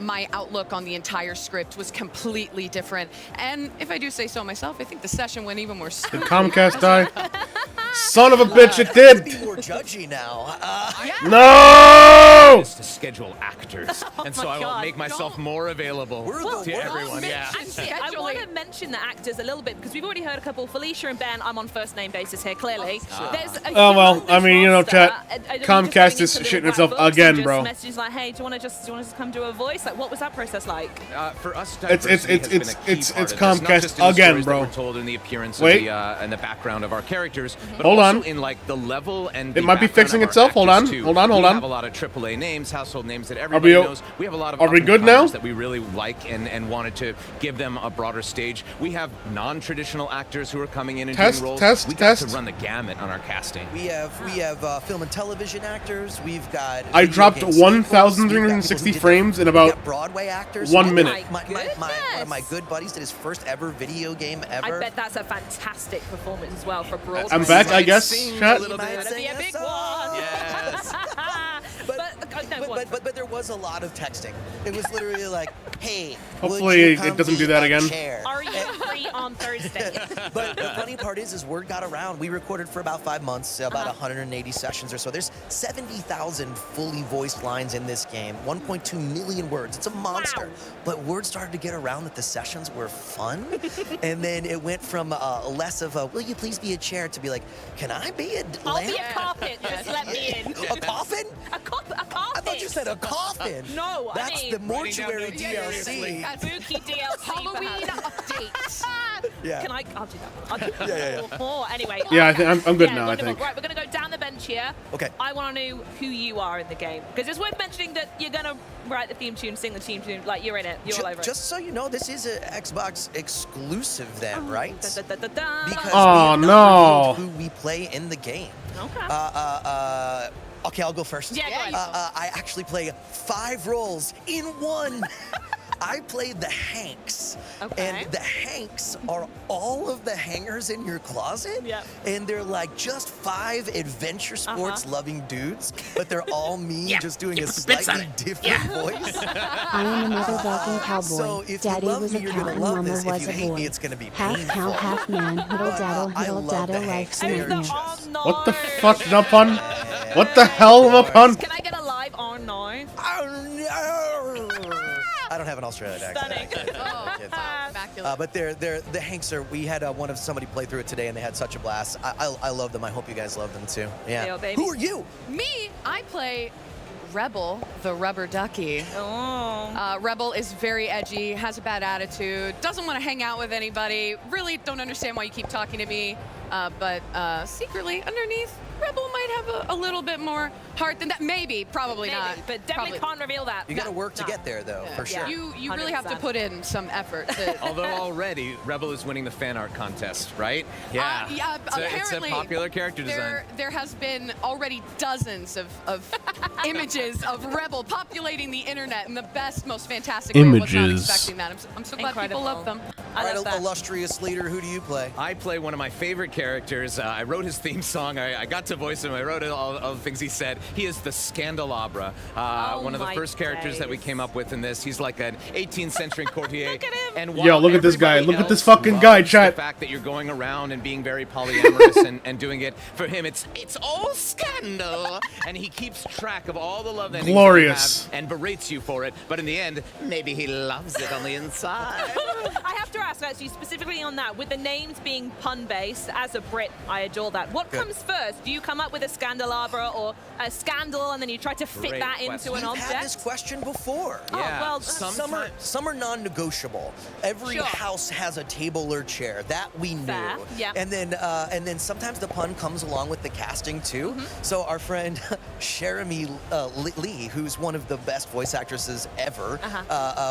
Speaker 18: my outlook on the entire script was completely different. And if I do say so myself, I think the session went even more smooth.
Speaker 6: Did Comcast die? Son of a bitch, it did!
Speaker 20: Be more judgy now.
Speaker 6: No!
Speaker 19: To schedule actors, and so I will make myself more available to everyone. Yeah.
Speaker 13: Actually, I want to mention the actors a little bit because we've already heard a couple. Felicia and Ben, I'm on first name basis here, clearly. There's a
Speaker 6: well, I mean, you know, chat.
Speaker 13: roster.
Speaker 6: Comcast is shitting itself again, bro.
Speaker 13: Messages like, hey, do you want to just come do a voice? Like, what was that process like?
Speaker 19: For us,
Speaker 6: it's Comcast again, bro.
Speaker 19: We're told in the appearance of and the background of our characters, but
Speaker 6: hold
Speaker 19: also
Speaker 6: on.
Speaker 19: in like the level and
Speaker 6: it might be fixing itself. Hold on, hold on.
Speaker 19: We have a lot of AAA names, household names that everybody knows. We have a lot of
Speaker 6: are we good now?
Speaker 19: that we really like and wanted to give them a broader stage. We have non-traditional actors who are coming in and doing roles. We got to run the gamut on our casting.
Speaker 20: We have film and television actors. We've got.
Speaker 6: I dropped 1,360 frames in about
Speaker 20: Broadway actors.
Speaker 6: 1 minute.
Speaker 20: One of my good buddies did his first ever video game ever.
Speaker 13: I bet that's a fantastic performance as well for Broadway.
Speaker 6: I'm back, I guess. Chat.
Speaker 13: It's gonna be a big one.
Speaker 19: Yes.
Speaker 20: But there was a lot of texting. It was literally like, hey,
Speaker 6: hopefully it doesn't do that again.
Speaker 13: Are you free on Thursday?
Speaker 20: But the funny part is word got around. We recorded for about 5 months, about 180 sessions or so. There's 70,000 fully voiced lines in this game, 1.2 million words. It's a monster. Wow. But word started to get around that the sessions were fun. And then it went from less of a, will you please be a chair, to be like, can I be a lamp?
Speaker 13: I'll be a carpet. Just let me in.
Speaker 20: A coffin?
Speaker 13: A carpet.
Speaker 20: I thought you said a coffin.
Speaker 13: No,
Speaker 20: that's the mortuary DLC.
Speaker 13: Spooky DLC.
Speaker 18: Halloween update.
Speaker 20: Yeah.
Speaker 13: Can I? I'll do that. I'll do that.
Speaker 20: Yeah.
Speaker 13: Anyway.
Speaker 6: Yeah, I think I'm good now. I think.
Speaker 13: Right, we're gonna go down the bench here.
Speaker 20: Okay.
Speaker 13: I want to know who you are in the game because it's worth mentioning that you're gonna write the theme tune, sing the theme tune, like you're in it. You're all over it.
Speaker 20: Just so you know, this is an Xbox exclusive, then, right? Because
Speaker 6: oh
Speaker 20: we
Speaker 6: no.
Speaker 20: who we play in the game.
Speaker 13: Okay.
Speaker 20: Okay, I'll go first.
Speaker 13: Yeah, go ahead.
Speaker 20: I actually play 5 roles in one. I played the Hanks.
Speaker 13: Okay.
Speaker 20: And the Hanks are all of the hangers in your closet.
Speaker 13: Yep.
Speaker 20: And they're like just 5 adventure sports loving dudes, but they're all me just doing a slightly different voice.
Speaker 17: I am another walking cowboy.
Speaker 20: So if
Speaker 17: Daddy
Speaker 20: you love
Speaker 17: was
Speaker 20: me,
Speaker 17: a
Speaker 20: you're
Speaker 17: cow
Speaker 20: gonna
Speaker 17: and
Speaker 20: love
Speaker 17: Mama
Speaker 20: this.
Speaker 17: was
Speaker 20: If you
Speaker 17: a
Speaker 20: hate
Speaker 17: boy.
Speaker 20: me, it's gonna be
Speaker 17: Half
Speaker 20: painful.
Speaker 17: cow, half man. Hiddle daddle,
Speaker 20: I
Speaker 17: hiddle
Speaker 20: love the
Speaker 17: daddle,
Speaker 20: Hanks.
Speaker 17: life
Speaker 20: They're
Speaker 17: nightmare.
Speaker 20: just-
Speaker 6: What the fuck, no pun? What the hell, no pun?
Speaker 13: Can I get a live or no?
Speaker 20: I don't have an Australian accent. But they're the Hanks are. We had one of somebody play through it today, and they had such a blast. I love them. I hope you guys love them too. Yeah.
Speaker 18: Yo, baby.
Speaker 20: Who are you?
Speaker 18: Me, I play Rebel, the rubber ducky.
Speaker 13: Oh.
Speaker 18: Rebel is very edgy, has a bad attitude, doesn't want to hang out with anybody, really don't understand why you keep talking to me, but secretly underneath, Rebel might have a little bit more heart than that. Maybe, probably not.
Speaker 13: But definitely can't reveal that.
Speaker 20: You got to work to get there, though, for sure.
Speaker 18: You really have to put in some effort.
Speaker 19: Although already Rebel is winning the fan art contest, right? Yeah.
Speaker 18: Apparently,
Speaker 19: it's a popular character design.
Speaker 18: There has been already dozens of images of Rebel populating the internet in the best, most fantastic way. I was not expecting that. I'm so glad people love them.
Speaker 20: All right, illustrious leader, who do you play?
Speaker 19: I play one of my favorite characters. I wrote his theme song. I got to voice him. I wrote all the things he said. He is the Scandelabra, one of the first characters that we came up with in this. He's like an 18th century courtier. Look at him. And
Speaker 6: Yo, look at this guy. Look at this fucking guy, chat.
Speaker 19: The fact that you're going around and being very polyamorous and doing it, for him, it's all scandal. And he keeps track of all the love endings
Speaker 6: Glorious.
Speaker 19: you have and berates you for it. But in the end, maybe he loves it on the inside.
Speaker 13: I have to ask, actually, specifically on that, with the names being pun-based, as a Brit, I adore that. What comes first? Do you come up with a Scandelabra or a scandal, and then you try to fit
Speaker 20: Great
Speaker 13: that into an
Speaker 20: We've
Speaker 13: object?
Speaker 20: had this question before.
Speaker 13: Oh, well,
Speaker 20: some are non-negotiable. Every house has a table or chair. That we knew.
Speaker 13: Fair, yeah.
Speaker 20: And then sometimes the pun comes along with the casting too. So our friend Jeremy Lee, who's one of the best voice actresses ever,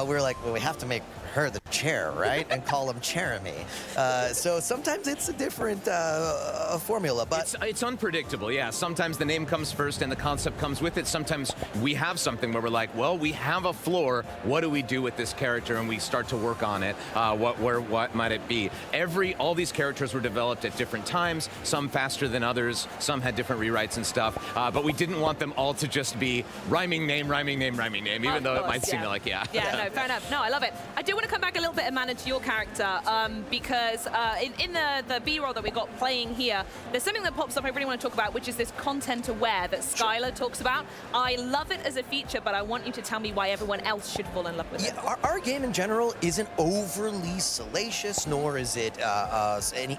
Speaker 20: we're like, well, we have to make her the chair, right? And call him Jeremy. So sometimes it's a different formula, but
Speaker 19: it's unpredictable. Yeah, sometimes the name comes first and the concept comes with it. Sometimes we have something where we're like, well, we have a floor. What do we do with this character? And we start to work on it. What might it be? All these characters were developed at different times. Some faster than others. Some had different rewrites and stuff. But we didn't want them all to just be rhyming name, even though it might seem like
Speaker 13: Yeah, no, fair enough. No, I love it. I do want to come back a little bit, Amanda, to your character, because in the B-roll that we got playing here, there's something that pops up I really want to talk about, which is this content aware that Skylar talks about. I love it as a feature, but I want you to tell me why everyone else should fall in love with it.
Speaker 20: Our game in general isn't overly salacious, nor is it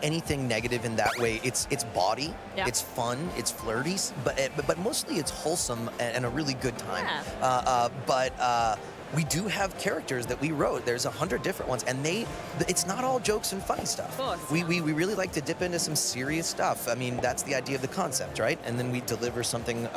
Speaker 20: anything negative in that way. It's body, it's fun, it's flirty, but mostly it's wholesome and a really good time. We do have characters that we wrote. There's 100 different ones, and it's not all jokes and funny stuff.
Speaker 13: Of course.
Speaker 20: We really like to dip into some serious stuff. I mean, that's the idea of the concept, right? And then we deliver something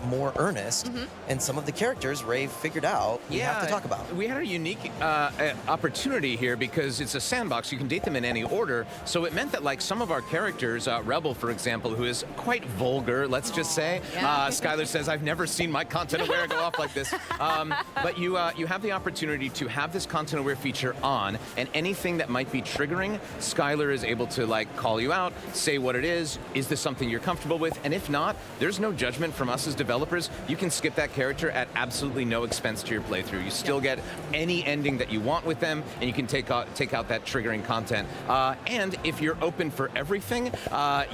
Speaker 20: more earnest, and some of the characters Ray figured out we have to talk about.
Speaker 19: We had a unique opportunity here because it's a sandbox. You can date them in any order. So it meant that like some of our characters, Rebel, for example, who is quite vulgar, let's just say. Skylar says, I've never seen my content aware go off like this. But you have the opportunity to have this content aware feature on, and anything that might be triggering, Skylar is able to like call you out, say what it is this something you're comfortable with, and if not, there's no judgment from us as developers. You can skip that character at absolutely no expense to your playthrough. You still get any ending that you want with them, and you can take out that triggering content. And if you're open for everything,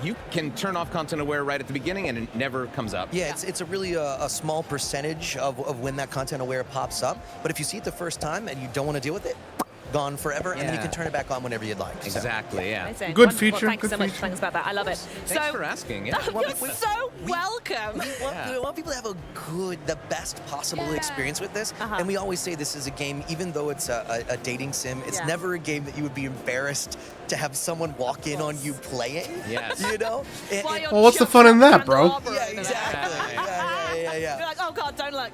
Speaker 19: you can turn off content aware right at the beginning, and it never comes up.
Speaker 20: Yeah, it's a really a small percentage of when that content aware pops up. But if you see it the first time and you don't want to deal with it, gone forever, and then you can turn it back on whenever you'd like.
Speaker 19: Exactly, yeah.
Speaker 13: Amazing.
Speaker 6: Good
Speaker 13: Wonderful.
Speaker 6: feature,
Speaker 13: Thanks
Speaker 6: good
Speaker 13: so much.
Speaker 6: feature.
Speaker 13: Thanks about that. I love it.
Speaker 19: Thanks for asking. Yeah.
Speaker 13: You're so welcome.
Speaker 20: We want people to have the best possible experience with this. And we always say this is a game, even though it's a dating sim, it's never a game that you would be embarrassed to have someone walk in on you playing.
Speaker 19: Yes.
Speaker 20: You know?
Speaker 6: Well, what's the fun in that, bro?
Speaker 20: Yeah, exactly. Yeah.
Speaker 13: You're like, oh God, don't look.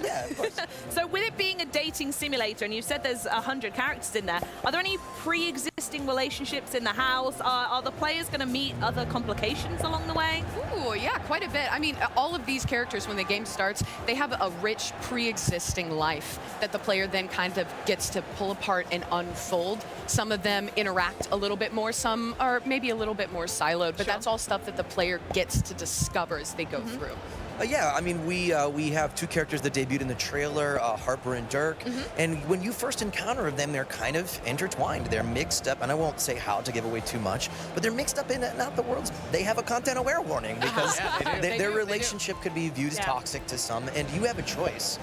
Speaker 20: Yeah, of course.
Speaker 13: So with it being a dating simulator, and you said there's 100 characters in there, are there any pre-existing lasting relationships in the house? Are the players going to meet other complications along the way?
Speaker 18: Ooh, yeah, quite a bit. I mean, all of these characters, when the game starts, they have a rich pre-existing life that the player then kind of gets to pull apart and unfold. Some of them interact a little bit more, some are maybe a little bit more siloed, but that's all stuff that the player gets to discover as they go through.
Speaker 20: Yeah, I mean, we have two characters that debuted in the trailer, Harper and Dirk, and when you first encounter them, they're kind of intertwined. They're mixed up, and I won't say how to give away too much, but they're mixed up in not the world's. They have a content aware warning because their relationship could be viewed as toxic to some, and you have a choice.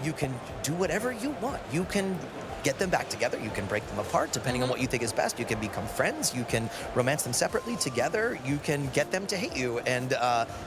Speaker 20: You can do whatever you want. You can get them back together. You can break them apart depending on what you think is best. You can become friends. You can romance them separately together. You can get them to hate you. And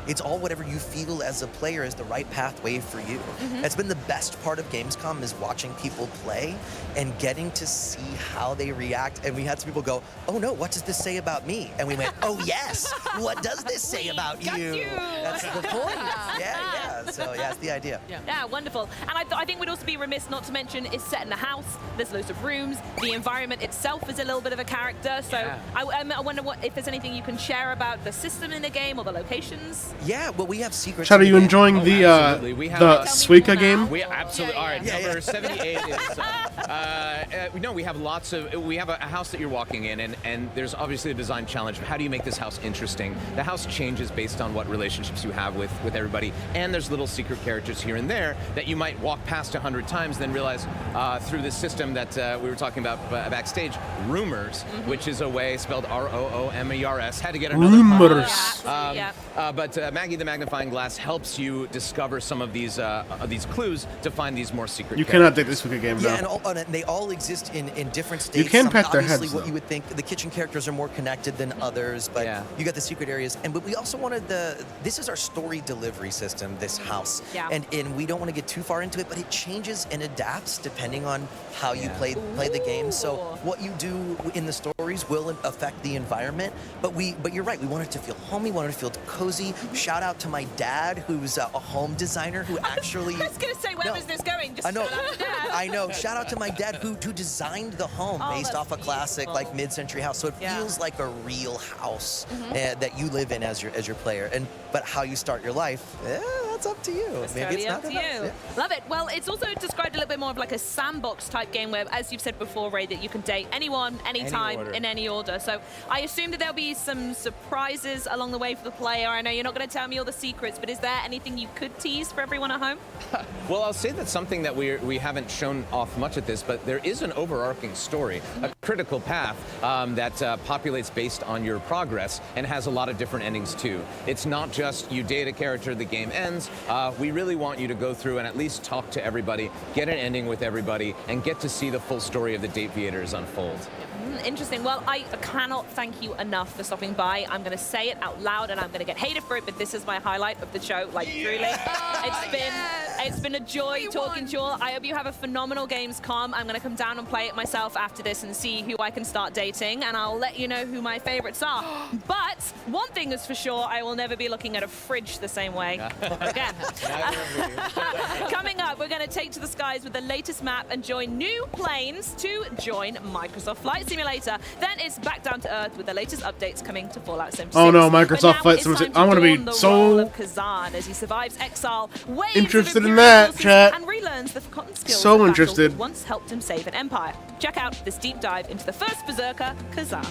Speaker 20: it's all whatever you feel as a player is the right pathway for you. That's been the best part of Gamescom is watching people play and getting to see how they react. And we had some people go, oh no, what does this say about me? And we went, oh yes, what does this say about you? That's the point. Yeah. So yeah, it's the idea.
Speaker 13: Yeah, wonderful. And I think we'd also be remiss not to mention it's set in a house. There's loads of rooms. The environment itself is a little bit of a character. So I wonder if there's anything you can share about the system in the game or the locations.
Speaker 20: Yeah, well, we have secrets.
Speaker 6: Chad, are you enjoying the Suika game?
Speaker 19: We absolutely are. Number 78 is. No, we have lots of. We have a house that you're walking in, and there's obviously a design challenge of how do you make this house interesting. The house changes based on what relationships you have with everybody, and there's little secret characters here and there that you might walk past 100 times, then realize through this system that we were talking about backstage, Rumors, which is a way spelled R-O-O-M-E-R-S. Had to get another
Speaker 6: Rumors.
Speaker 19: But Maggie the Magnifying Glass helps you discover some of these clues to find these more secret.
Speaker 6: You cannot take this Suika game though.
Speaker 20: Yeah, and they all exist in different states.
Speaker 6: You can pat their
Speaker 20: obviously
Speaker 6: heads.
Speaker 20: What you would think the kitchen characters are more connected than others, but you got the secret areas. But we also wanted this is our story delivery system, this house. And we don't want to get too far into it, but it changes and adapts depending on how you play the game. So what you do in the stories will affect the environment. But you're right. We want it to feel homey. We want it to feel cozy. Shout out to my dad, who's a home designer who actually.
Speaker 13: I was gonna say, where was this going? Just
Speaker 20: I know.
Speaker 13: shout out to Dad.
Speaker 20: I know. Shout out to my dad who designed the home based off a classic like mid-century house. So it feels like a real house that you live in as your player. But how you start your life, that's up to you. Maybe it's not
Speaker 13: up to you. Love it. Well, it's also described a little bit more of like a sandbox type game where, as you've said before, Ray, that you can date anyone, anytime, in any order. So I assume that there'll be some surprises along the way for the player. I know you're not going to tell me all the secrets, but is there anything you could tease for everyone at home?
Speaker 19: Well, I'll say that's something that we haven't shown off much at this, but there is an overarching story, a critical path that populates based on your progress and has a lot of different endings too. It's not just you date a character, the game ends. We really want you to go through and at least talk to everybody, get an ending with everybody, and get to see the full story of the Date Theaters unfold.
Speaker 13: Interesting. Well, I cannot thank you enough for stopping by. I'm going to say it out loud, and I'm going to get hated for it, but this is my highlight of the show. Like, truly, it's been a joy talking to you all. I hope you have a phenomenal Gamescom. I'm going to come down and play it myself after this and see who I can start dating, and I'll let you know who my favorites are. But one thing is for sure, I will never be looking at a fridge the same way again. Coming up, we're going to take to the skies with the latest map and join new planes to join Microsoft Flight Simulator. Then it's back down to earth with the latest updates coming to Fallout 76.
Speaker 6: Oh no, Microsoft Flight Simulator. I want to be so
Speaker 13: Kazan as he survives exile,
Speaker 6: interested in that, chat.
Speaker 13: and relearns the forgotten skills
Speaker 6: So
Speaker 13: of battle
Speaker 6: interested.
Speaker 13: that once helped him save an empire. Check out this deep dive into the first Berserker, Kazan.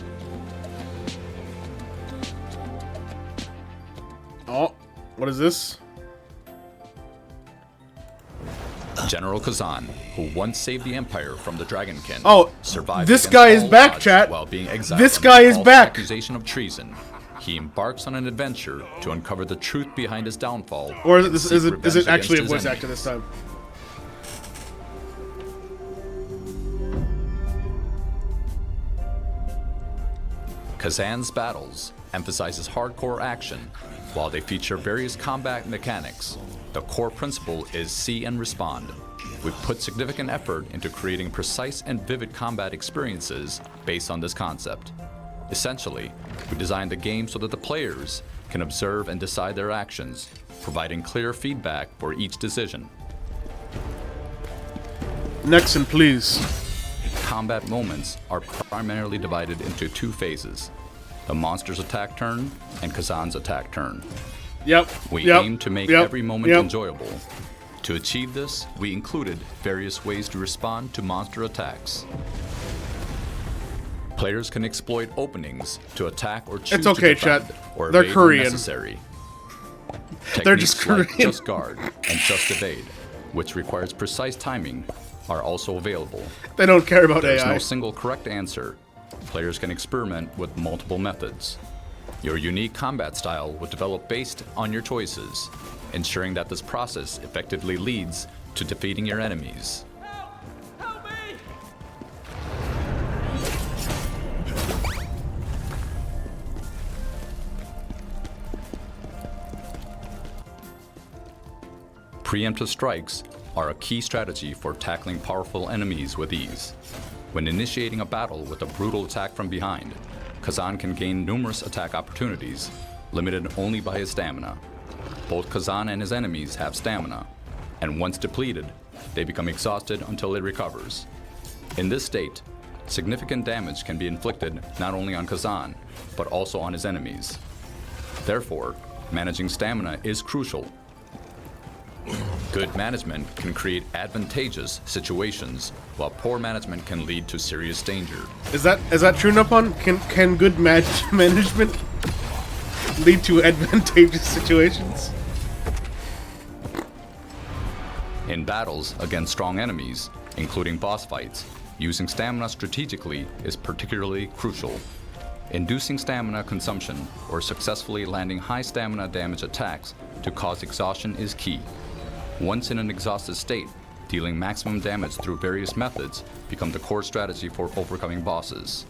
Speaker 6: Oh, what is this?
Speaker 5: General Kazan, who once saved the Empire from the Dragonkin,
Speaker 6: Oh,
Speaker 5: survived
Speaker 6: this
Speaker 5: against
Speaker 6: guy is
Speaker 5: all
Speaker 6: back,
Speaker 5: odds
Speaker 6: chat.
Speaker 5: while being exiled
Speaker 6: This
Speaker 5: under
Speaker 6: guy is
Speaker 5: false
Speaker 6: back.
Speaker 5: accusation of treason. He embarks on an adventure to uncover the truth behind his downfall.
Speaker 6: Or is
Speaker 5: and
Speaker 6: it,
Speaker 5: seek
Speaker 6: is it
Speaker 5: revenge
Speaker 6: actually a
Speaker 5: against his
Speaker 6: voice
Speaker 5: enemy.
Speaker 6: actor this time?
Speaker 5: Kazan's battles emphasizes hardcore action, while they feature various combat mechanics. The core principle is see and respond. We've put significant effort into creating precise and vivid combat experiences based on this concept. Essentially, we designed the game so that the players can observe and decide their actions, providing clear feedback for each decision.
Speaker 6: Nexon, please.
Speaker 5: combat moments are primarily divided into two phases: the monster's attack turn and Kazan's attack turn. We aim to make every moment enjoyable. To achieve this, we included various ways to respond to monster attacks. Players can exploit openings to attack or choose to defend, or
Speaker 6: They're
Speaker 5: evade
Speaker 6: Korean.
Speaker 5: when necessary.
Speaker 6: They're just
Speaker 5: Techniques like
Speaker 6: Korean.
Speaker 5: Just Guard and Just Evade, which requires precise timing, are also available.
Speaker 6: They don't care about
Speaker 5: There's
Speaker 6: AI.
Speaker 5: no single correct answer. Players can experiment with multiple methods. Your unique combat style will develop based on your choices, ensuring that this process effectively leads to defeating your enemies. Preemptive strikes are a key strategy for tackling powerful enemies with ease. When initiating a battle with a brutal attack from behind, Kazan can gain numerous attack opportunities, limited only by his stamina. Both Kazan and his enemies have stamina, and once depleted, they become exhausted until it recovers. In this state, significant damage can be inflicted not only on Kazan, but also on his enemies. Therefore, managing stamina is crucial. Good management can create advantageous situations, while poor management can lead to serious danger.
Speaker 6: Is that true, Nopon? Can good management lead to advantageous situations?
Speaker 5: In battles against strong enemies, including boss fights, using stamina strategically is particularly crucial. Inducing stamina consumption or successfully landing high stamina damage attacks to cause exhaustion is key. Once in an exhausted state, dealing maximum damage through various methods become the core strategy for overcoming bosses.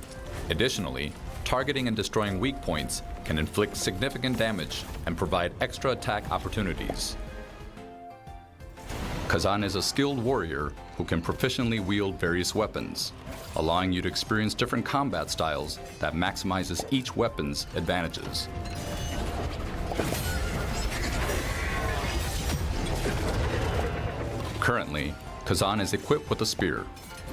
Speaker 5: Additionally, targeting and destroying weak points can inflict significant damage and provide extra attack opportunities. Kazan is a skilled warrior who can proficiently wield various weapons, allowing you to experience different combat styles that maximizes each weapon's advantages. Currently, Kazan is equipped with a spear.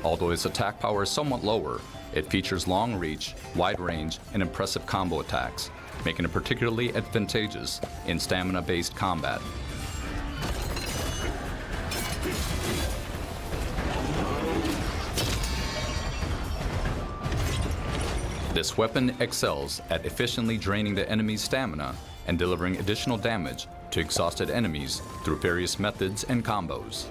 Speaker 5: Although its attack power is somewhat lower, it features long reach, wide range, and impressive combo attacks, making it particularly advantageous in stamina-based combat. This weapon excels at efficiently draining the enemy's stamina and delivering additional damage to exhausted enemies through various methods and combos.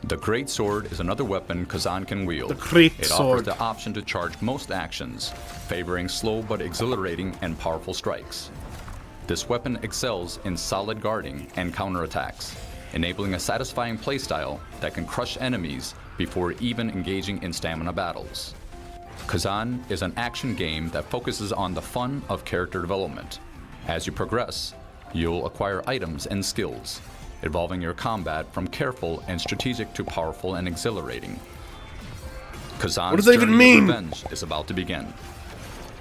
Speaker 5: The Great Sword is another weapon Kazan can wield.
Speaker 6: The Great
Speaker 5: It
Speaker 6: Sword.
Speaker 5: offers the option to charge most actions, favoring slow but exhilarating and powerful strikes. This weapon excels in solid guarding and counterattacks, enabling a satisfying playstyle that can crush enemies before even engaging in stamina battles. Kazan is an action game that focuses on the fun of character development. As you progress, you'll acquire items and skills, evolving your combat from careful and strategic to powerful and exhilarating. Kazan's
Speaker 6: What does that even
Speaker 5: journey
Speaker 6: mean?
Speaker 5: of revenge is about to begin.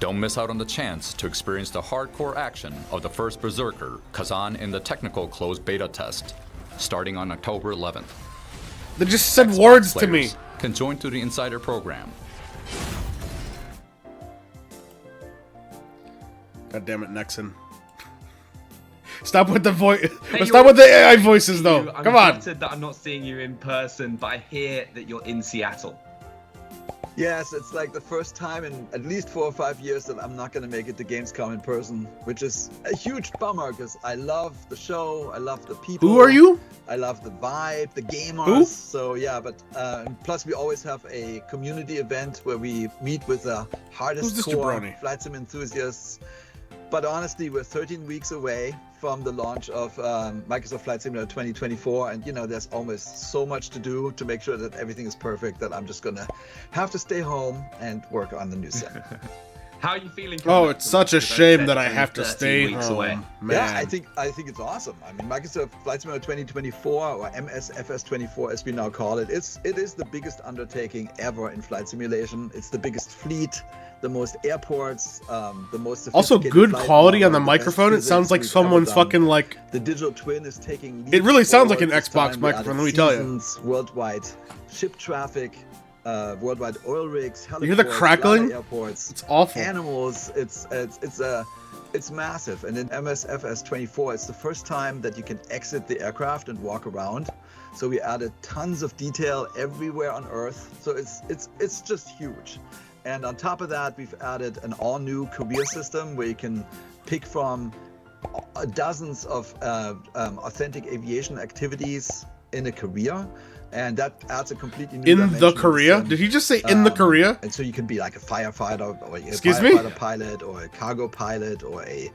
Speaker 5: Don't miss out on the chance to experience the hardcore action of the first Berserker, Kazan, in the technical closed beta test, starting on October 11th.
Speaker 6: They just said words to me.
Speaker 5: Players can join through the Insider program.
Speaker 6: God damn it, Nexon. Stop with the voice. Stop with the AI voices, though.
Speaker 8: I'm
Speaker 6: Come on.
Speaker 8: gutted that I'm not seeing you in person, but I hear that you're in Seattle.
Speaker 9: Yes, it's like the first time in at least 4 or 5 years that I'm not going to make it to Gamescom in person, which is a huge bummer because I love the show, I love the people.
Speaker 6: Who are you?
Speaker 9: I love the vibe, the gamers.
Speaker 6: Who?
Speaker 9: So yeah, but plus we always have a community event where we meet with the hardest
Speaker 6: Who's this
Speaker 9: core
Speaker 6: jabroni?
Speaker 9: flight sim enthusiasts. But honestly, we're 13 weeks away from the launch of Microsoft Flight Simulator 2024, and you know there's almost so much to do to make sure that everything is perfect that I'm just gonna have to stay home and work on the new set.
Speaker 8: How are you feeling?
Speaker 6: Oh, it's such a shame that I have to stay home. Man.
Speaker 9: Yeah, I think it's awesome. I mean, Microsoft Flight Simulator 2024 or MSFS 24, as we now call it, it is the biggest undertaking ever in flight simulation. It's the biggest fleet, the most airports, the most
Speaker 6: Also, good
Speaker 9: flight
Speaker 6: quality on the
Speaker 9: best
Speaker 6: microphone. It sounds like
Speaker 9: physics
Speaker 6: someone's
Speaker 9: we've ever
Speaker 6: fucking like.
Speaker 9: The digital twin is taking.
Speaker 6: It really sounds like an
Speaker 9: leaps
Speaker 6: Xbox
Speaker 9: forward this time. We
Speaker 6: microphone. Let
Speaker 9: added
Speaker 6: me tell you.
Speaker 9: seasons, worldwide ship traffic. Worldwide oil rigs,
Speaker 6: You hear the
Speaker 9: heliports,
Speaker 6: crackling?
Speaker 9: glider airports,
Speaker 6: It's awful.
Speaker 9: Animals. It's massive. And in MSFS 24, it's the first time that you can exit the aircraft and walk around. So we added tons of detail everywhere on Earth. So it's just huge. And on top of that, we've added an all-new career system where you can pick from dozens of authentic aviation activities in a career. And that adds a completely new dimension.
Speaker 6: In the Korea? Did he just say in the Korea?
Speaker 9: And so you can be like a firefighter, or a
Speaker 6: Excuse me?
Speaker 9: firefighter pilot, or a cargo pilot, or a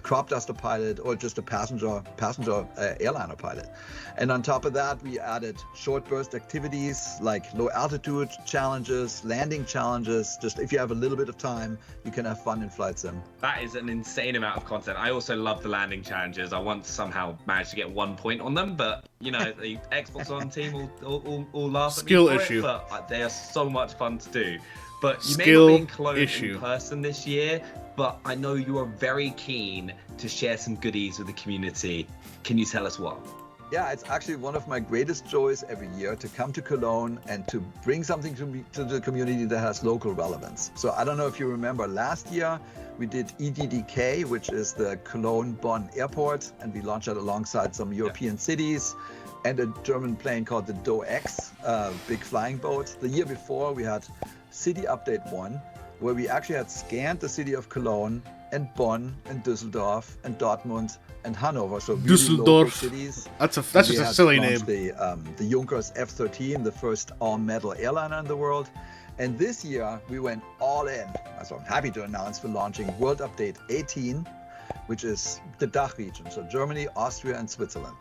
Speaker 9: crop duster pilot, or just a passenger airliner pilot. And on top of that, we added short burst activities like low altitude challenges, landing challenges. Just if you have a little bit of time, you can have fun in flight sim.
Speaker 8: That is an insane amount of content. I also love the landing challenges. I once somehow managed to get 1 point on them, but you know the Xbox One team all laugh at me
Speaker 6: Skill
Speaker 8: for
Speaker 6: issue.
Speaker 8: it, but they are so much fun to do. But you
Speaker 6: Skill
Speaker 8: may not be in Cologne
Speaker 6: issue.
Speaker 8: in person this year, but I know you are very keen to share some goodies with the community. Can you tell us what?
Speaker 9: Yeah, it's actually one of my greatest joys every year to come to Cologne and to bring something to the community that has local relevance. So I don't know if you remember last year, we did EDDK, which is the Cologne-Bonn airport, and we launched that alongside some European cities and a German plane called the DoX, big flying boat. The year before, we had City Update 1, where we actually had scanned the city of Cologne and Bonn and Düsseldorf and Dortmund and Hanover, so really local cities.
Speaker 6: That's just
Speaker 9: We
Speaker 6: a
Speaker 9: had
Speaker 6: silly
Speaker 9: launched
Speaker 6: name.
Speaker 9: The Junkers F-13, the first all-metal airliner in the world. And this year, we went all in. So I'm happy to announce we're launching World Update 18, which is the DACH region, so Germany, Austria, and Switzerland.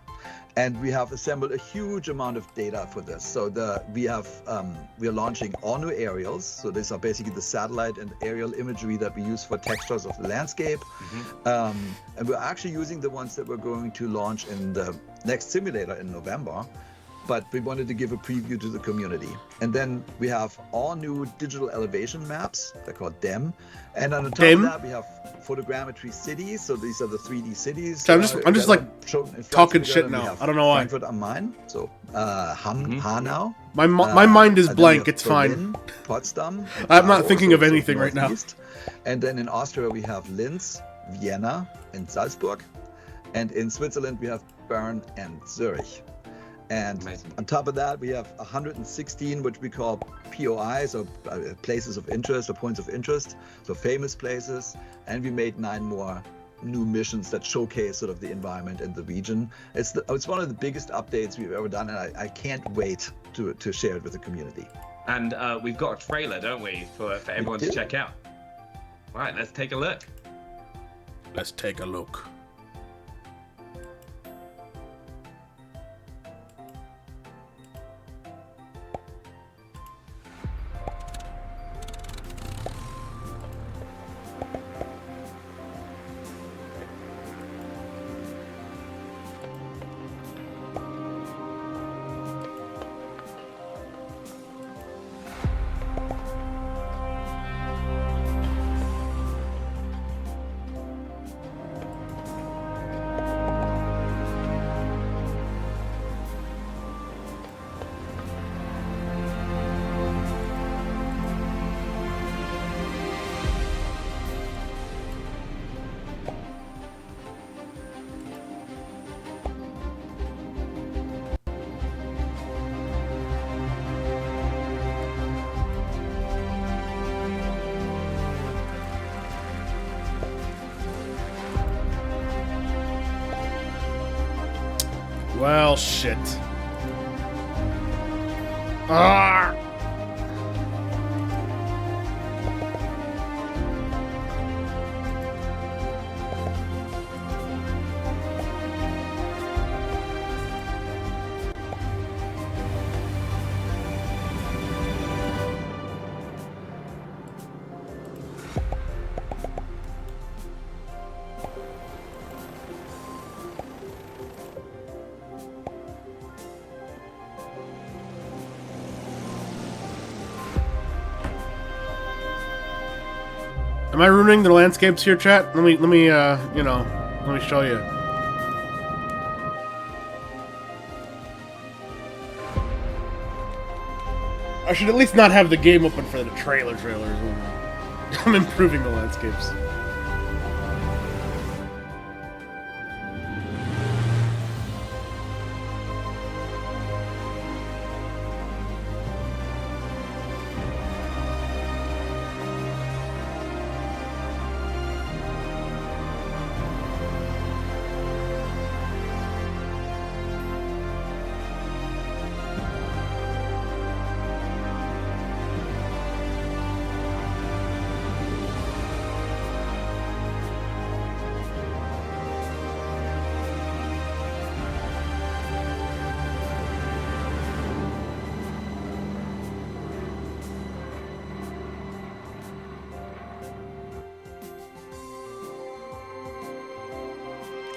Speaker 9: And we have assembled a huge amount of data for this. So we are launching all new aerials. So these are basically the satellite and aerial imagery that we use for textures of the landscape. And we're actually using the ones that we're going to launch in the next simulator in November. But we wanted to give a preview to the community. And then we have all new digital elevation maps. They're called DEM. And on the top
Speaker 6: DEM?
Speaker 9: of that, we have photogrammetry cities. So these are the 3D cities.
Speaker 6: So I'm just like talking shit
Speaker 9: now.
Speaker 6: now. I don't know why.
Speaker 9: Frankfurt am Main. So Hanau.
Speaker 6: My mind is
Speaker 9: and then we
Speaker 6: blank.
Speaker 9: have
Speaker 6: It's fine.
Speaker 9: Berlin, Potsdam.
Speaker 6: I'm not
Speaker 9: Warsaw,
Speaker 6: thinking of
Speaker 9: so
Speaker 6: anything right now.
Speaker 9: northeast. And then in Austria, we have Linz, Vienna, and Salzburg. And in Switzerland, we have Bern and Zurich. And on top of that, we have 116, which we call POIs, or places of interest, or points of interest, so famous places. And we made 9 more new missions that showcase sort of the environment and the region. It's one of the biggest updates we've ever done, and I can't wait to share it with the community.
Speaker 8: And we've got a trailer, don't we, for everyone to check out? All right, let's take a look.
Speaker 6: Let's take a look. Well, shit. Ah! Am I ruining the landscapes here, chat? Let me, you know, let me show you. I should at least not have the game open for the trailers. I'm improving the landscapes.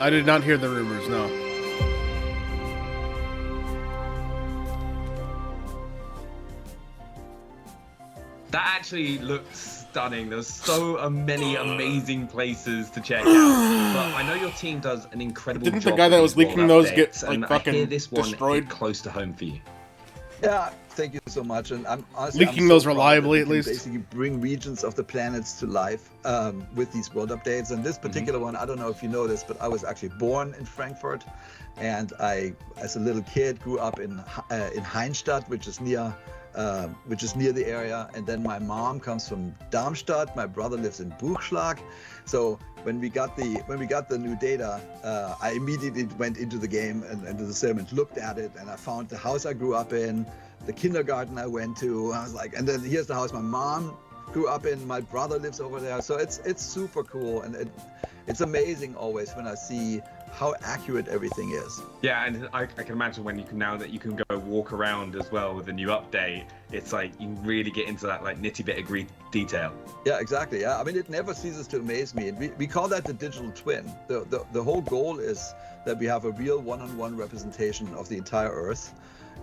Speaker 6: I did not hear the rumors, no.
Speaker 8: That actually looked stunning. There's so many amazing places to check out. But I know your team does an incredible
Speaker 6: Didn't
Speaker 8: job.
Speaker 6: the guy that
Speaker 8: with
Speaker 6: was
Speaker 8: these
Speaker 6: leaking
Speaker 8: world
Speaker 6: those get,
Speaker 8: updates,
Speaker 6: like,
Speaker 8: and
Speaker 6: fucking
Speaker 8: I hear this one
Speaker 6: destroyed?
Speaker 8: hit close to home for you.
Speaker 9: Yeah, thank you so much. And I'm honestly
Speaker 6: Leaking
Speaker 9: I'm so
Speaker 6: those
Speaker 9: proud that
Speaker 6: reliably,
Speaker 9: we
Speaker 6: at
Speaker 9: can
Speaker 6: least.
Speaker 9: basically bring regions of the planets to life with these world updates. And this particular one, I don't know if you know this, but I was actually born in Frankfurt, and I, as a little kid, grew up in Heinstadt, which is near the area. And then my mom comes from Darmstadt. My brother lives in Buchschlag. So when we got the new data, I immediately went into the game and into the sim and looked at it, and I found the house I grew up in, the kindergarten I went to. I was like, and then here's the house my mom grew up in. My brother lives over there. So it's super cool, and it's amazing always when I see how accurate everything is.
Speaker 8: Yeah, and I can imagine when you can go walk around as well with the new update. It's like you really get into that like nitty bitty detail.
Speaker 9: Yeah, exactly. Yeah, I mean, it never ceases to amaze me. And we call that the digital twin. The whole goal is that we have a real one-on-one representation of the entire Earth.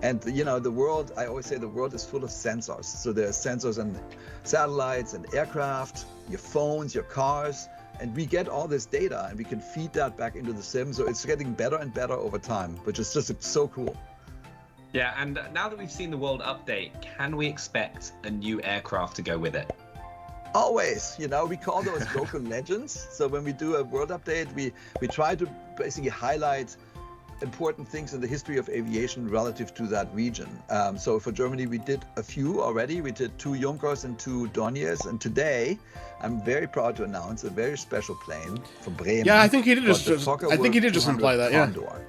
Speaker 9: And you know, the world, I always say the world is full of sensors. So there's sensors and satellites and aircraft, your phones, your cars. And we get all this data and we can feed that back into the sim. So it's getting better and better over time, which is just so cool.
Speaker 8: Yeah, and now that we've seen the world update, can we expect a new aircraft to go with it?
Speaker 9: Always, you know, we call those local legends. So when we do a world update, we try to basically highlight important things in the history of aviation relative to that region. So for Germany, we did a few already. We did 2 Junkers and 2 Dorniers. And today, I'm very proud to announce a very special plane from Bremen.
Speaker 6: Yeah, I think he did just
Speaker 9: Fokker
Speaker 6: imply that, yeah.
Speaker 9: Condor.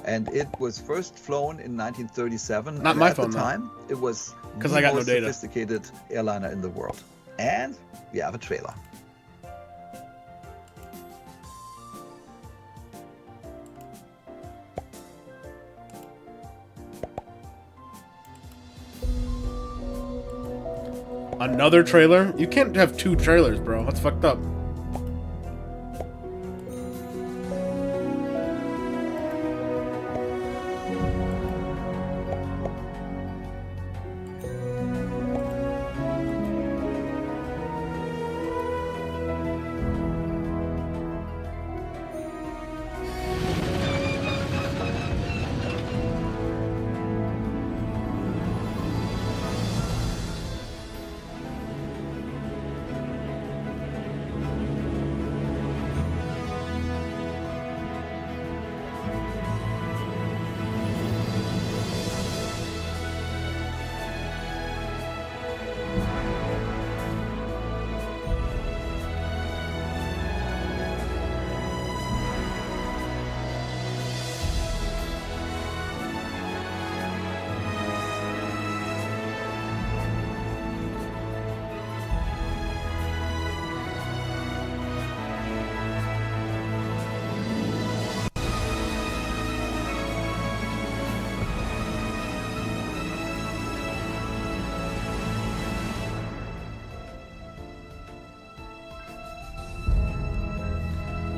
Speaker 9: And it was first flown in 1937.
Speaker 6: Not
Speaker 9: and
Speaker 6: my
Speaker 9: at
Speaker 6: phone,
Speaker 9: the
Speaker 6: though.
Speaker 9: time, it was
Speaker 6: 'Cause
Speaker 9: the
Speaker 6: I got no
Speaker 9: most
Speaker 6: data.
Speaker 9: sophisticated airliner in the world. And we have a trailer.
Speaker 6: Another trailer? You can't have 2 trailers, bro. That's fucked up.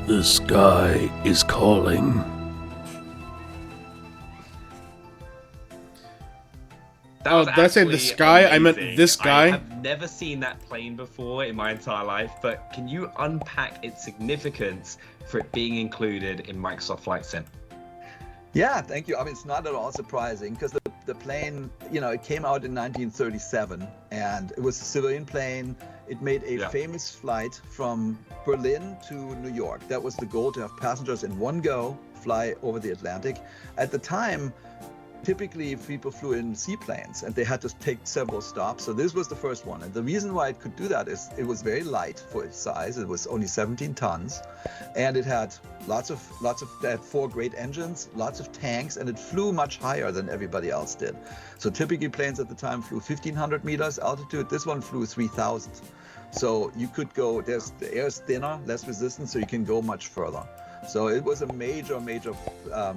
Speaker 7: The sky is calling.
Speaker 6: Oh, did I say the sky?
Speaker 8: Amazing.
Speaker 6: I meant this guy.
Speaker 8: I have never seen that plane before in my entire life, but can you unpack its significance for it being included in Microsoft Flight Sim?
Speaker 9: Yeah, thank you. I mean, it's not at all surprising because the plane, you know, it came out in 1937 and it was a civilian plane. It made a famous flight from Berlin to New York. That was the goal, to have passengers in one go fly over the Atlantic. At the time, typically people flew in seaplanes and they had to take several stops. So this was the first one. And the reason why it could do that is it was very light for its size. It was only 17 tons and it had they had 4 great engines, lots of tanks, and it flew much higher than everybody else did. So typically planes at the time flew 1,500 meters altitude. This one flew 3,000. So you could go, the air is thinner, less resistance, so you can go much further. So it was a major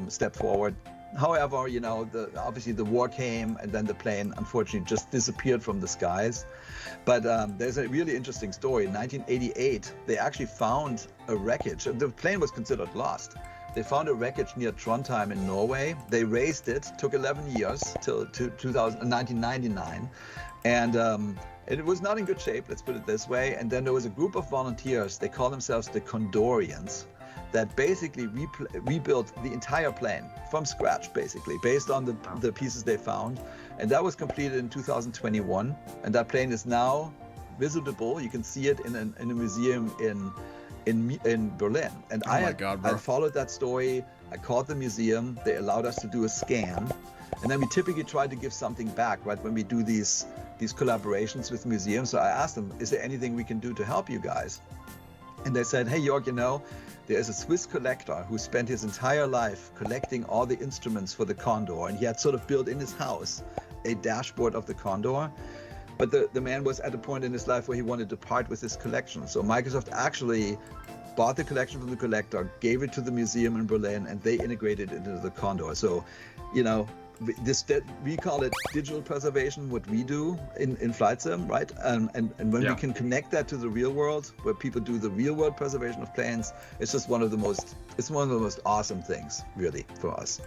Speaker 9: step forward. However, you know, obviously the war came and then the plane unfortunately just disappeared from the skies. But there's a really interesting story. In 1988, they actually found a wreckage. The plane was considered lost. They found a wreckage near Trondheim in Norway. They raised it, took 11 years till 1999. And it was not in good shape, let's put it this way. And then there was a group of volunteers, they call themselves the Condorians, that basically rebuilt the entire plane from scratch, basically, based on the pieces they found. And that was completed in 2021. And that plane is now visitable. You can see it in a museum in Berlin. And I followed that story. I called the museum. They allowed us to do a scan. And then we typically try to give something back, right, when we do these collaborations with museums. So I asked them, is there anything we can do to help you guys? And they said, hey, Jörg, you know, there is a Swiss collector who spent his entire life collecting all the instruments for the Condor, and he had sort of built in his house a dashboard of the Condor. But the man was at a point in his life where he wanted to part with his collection. So Microsoft actually bought the collection from the collector, gave it to the museum in Berlin, and they integrated it into the Condor. So, you know, we call it digital preservation, what we do in Flight Sim, right? And when we can connect that to the real world, where people do the real world preservation of planes, it's just one of the most awesome things, really, for us.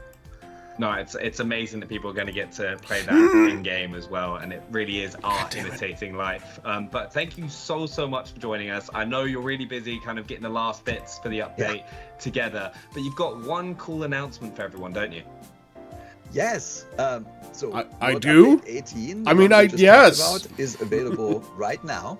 Speaker 8: No, it's amazing that people are going to get to play that in game as well, and it really is art imitating life. But thank you so much for joining us. I know you're really busy, kind of getting the last bits for the update together, but you've got one cool announcement for everyone, don't you?
Speaker 9: Yes. So
Speaker 6: I do.
Speaker 9: 18.
Speaker 6: I mean,
Speaker 9: about is available right now.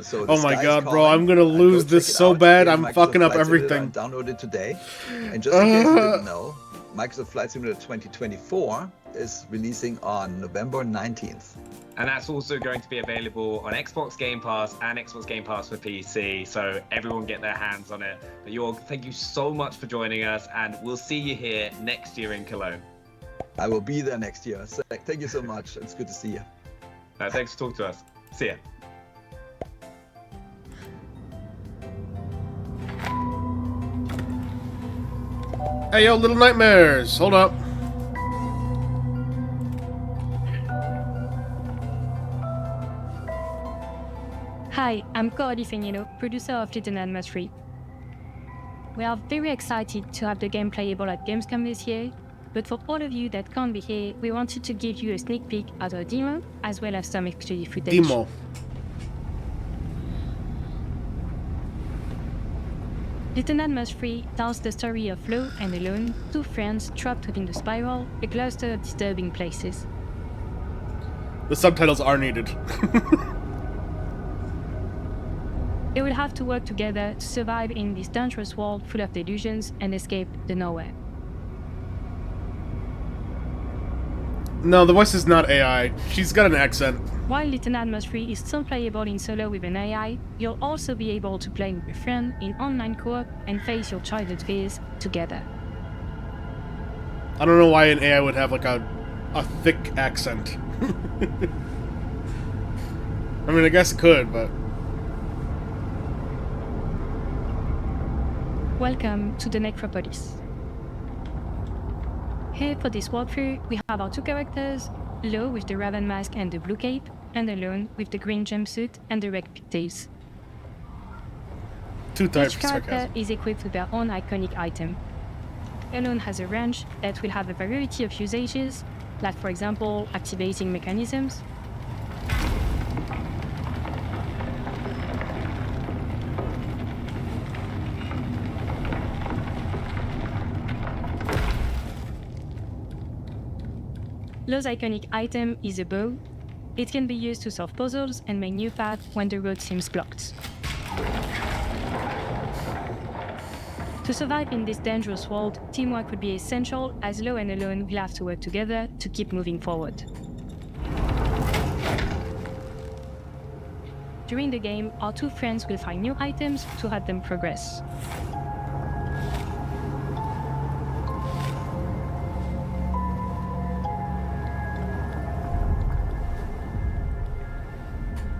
Speaker 9: So
Speaker 6: oh my god, bro! I'm gonna lose this so bad. I'm fucking up everything.
Speaker 9: Download it today. And just in case you didn't know, Microsoft Flight Simulator 2024 is releasing on November 19th.
Speaker 8: And that's also going to be available on Xbox Game Pass and Xbox Game Pass for PC, so everyone get their hands on it. But Jörg, thank you so much for joining us, and we'll see you here next year in Cologne.
Speaker 9: I will be there next year. So thank you so much. It's good to see you.
Speaker 8: Thanks for talking to us. See ya.
Speaker 6: Hey, yo, Little Nightmares. Hold up.
Speaker 4: Hi, I'm Coralie Fegnino, producer of Little Nightmares 3. We are very excited to have the game playable at Gamescom this year, but for all of you that can't be here, we wanted to give you a sneak peek at our demo, as well as some exclusive footage.
Speaker 6: Demo.
Speaker 4: Little Nightmares 3 tells the story of Flo and Alone, two friends trapped within the spiral, a cluster of disturbing places.
Speaker 6: The subtitles are needed.
Speaker 4: They will have to work together to survive in this dangerous world full of delusions and escape the nowhere.
Speaker 6: No, the voice is not AI. She's got an accent.
Speaker 4: While Little Nightmares 3 is still playable in solo with an AI, you'll also be able to play with a friend in online co-op and face your childhood fears together.
Speaker 6: I don't know why an AI would have like a thick accent. I mean, I guess it could, but...
Speaker 4: Welcome to the Necropolis. Here for this walkthrough, we have our two characters, Lo with the raven mask and the blue cape, and Alone with the green jumpsuit and the red pigtails.
Speaker 6: Two types
Speaker 4: Each
Speaker 6: of
Speaker 4: character
Speaker 6: sarcasm.
Speaker 4: is equipped with their own iconic item. Alone has a wrench that will have a variety of usages, like for example, activating mechanisms. Lowe's iconic item is a bow. It can be used to solve puzzles and make new paths when the road seems blocked. To survive in this dangerous world, teamwork would be essential, as Lowe and Alone will have to work together to keep moving forward. During the game, our two friends will find new items to help them progress.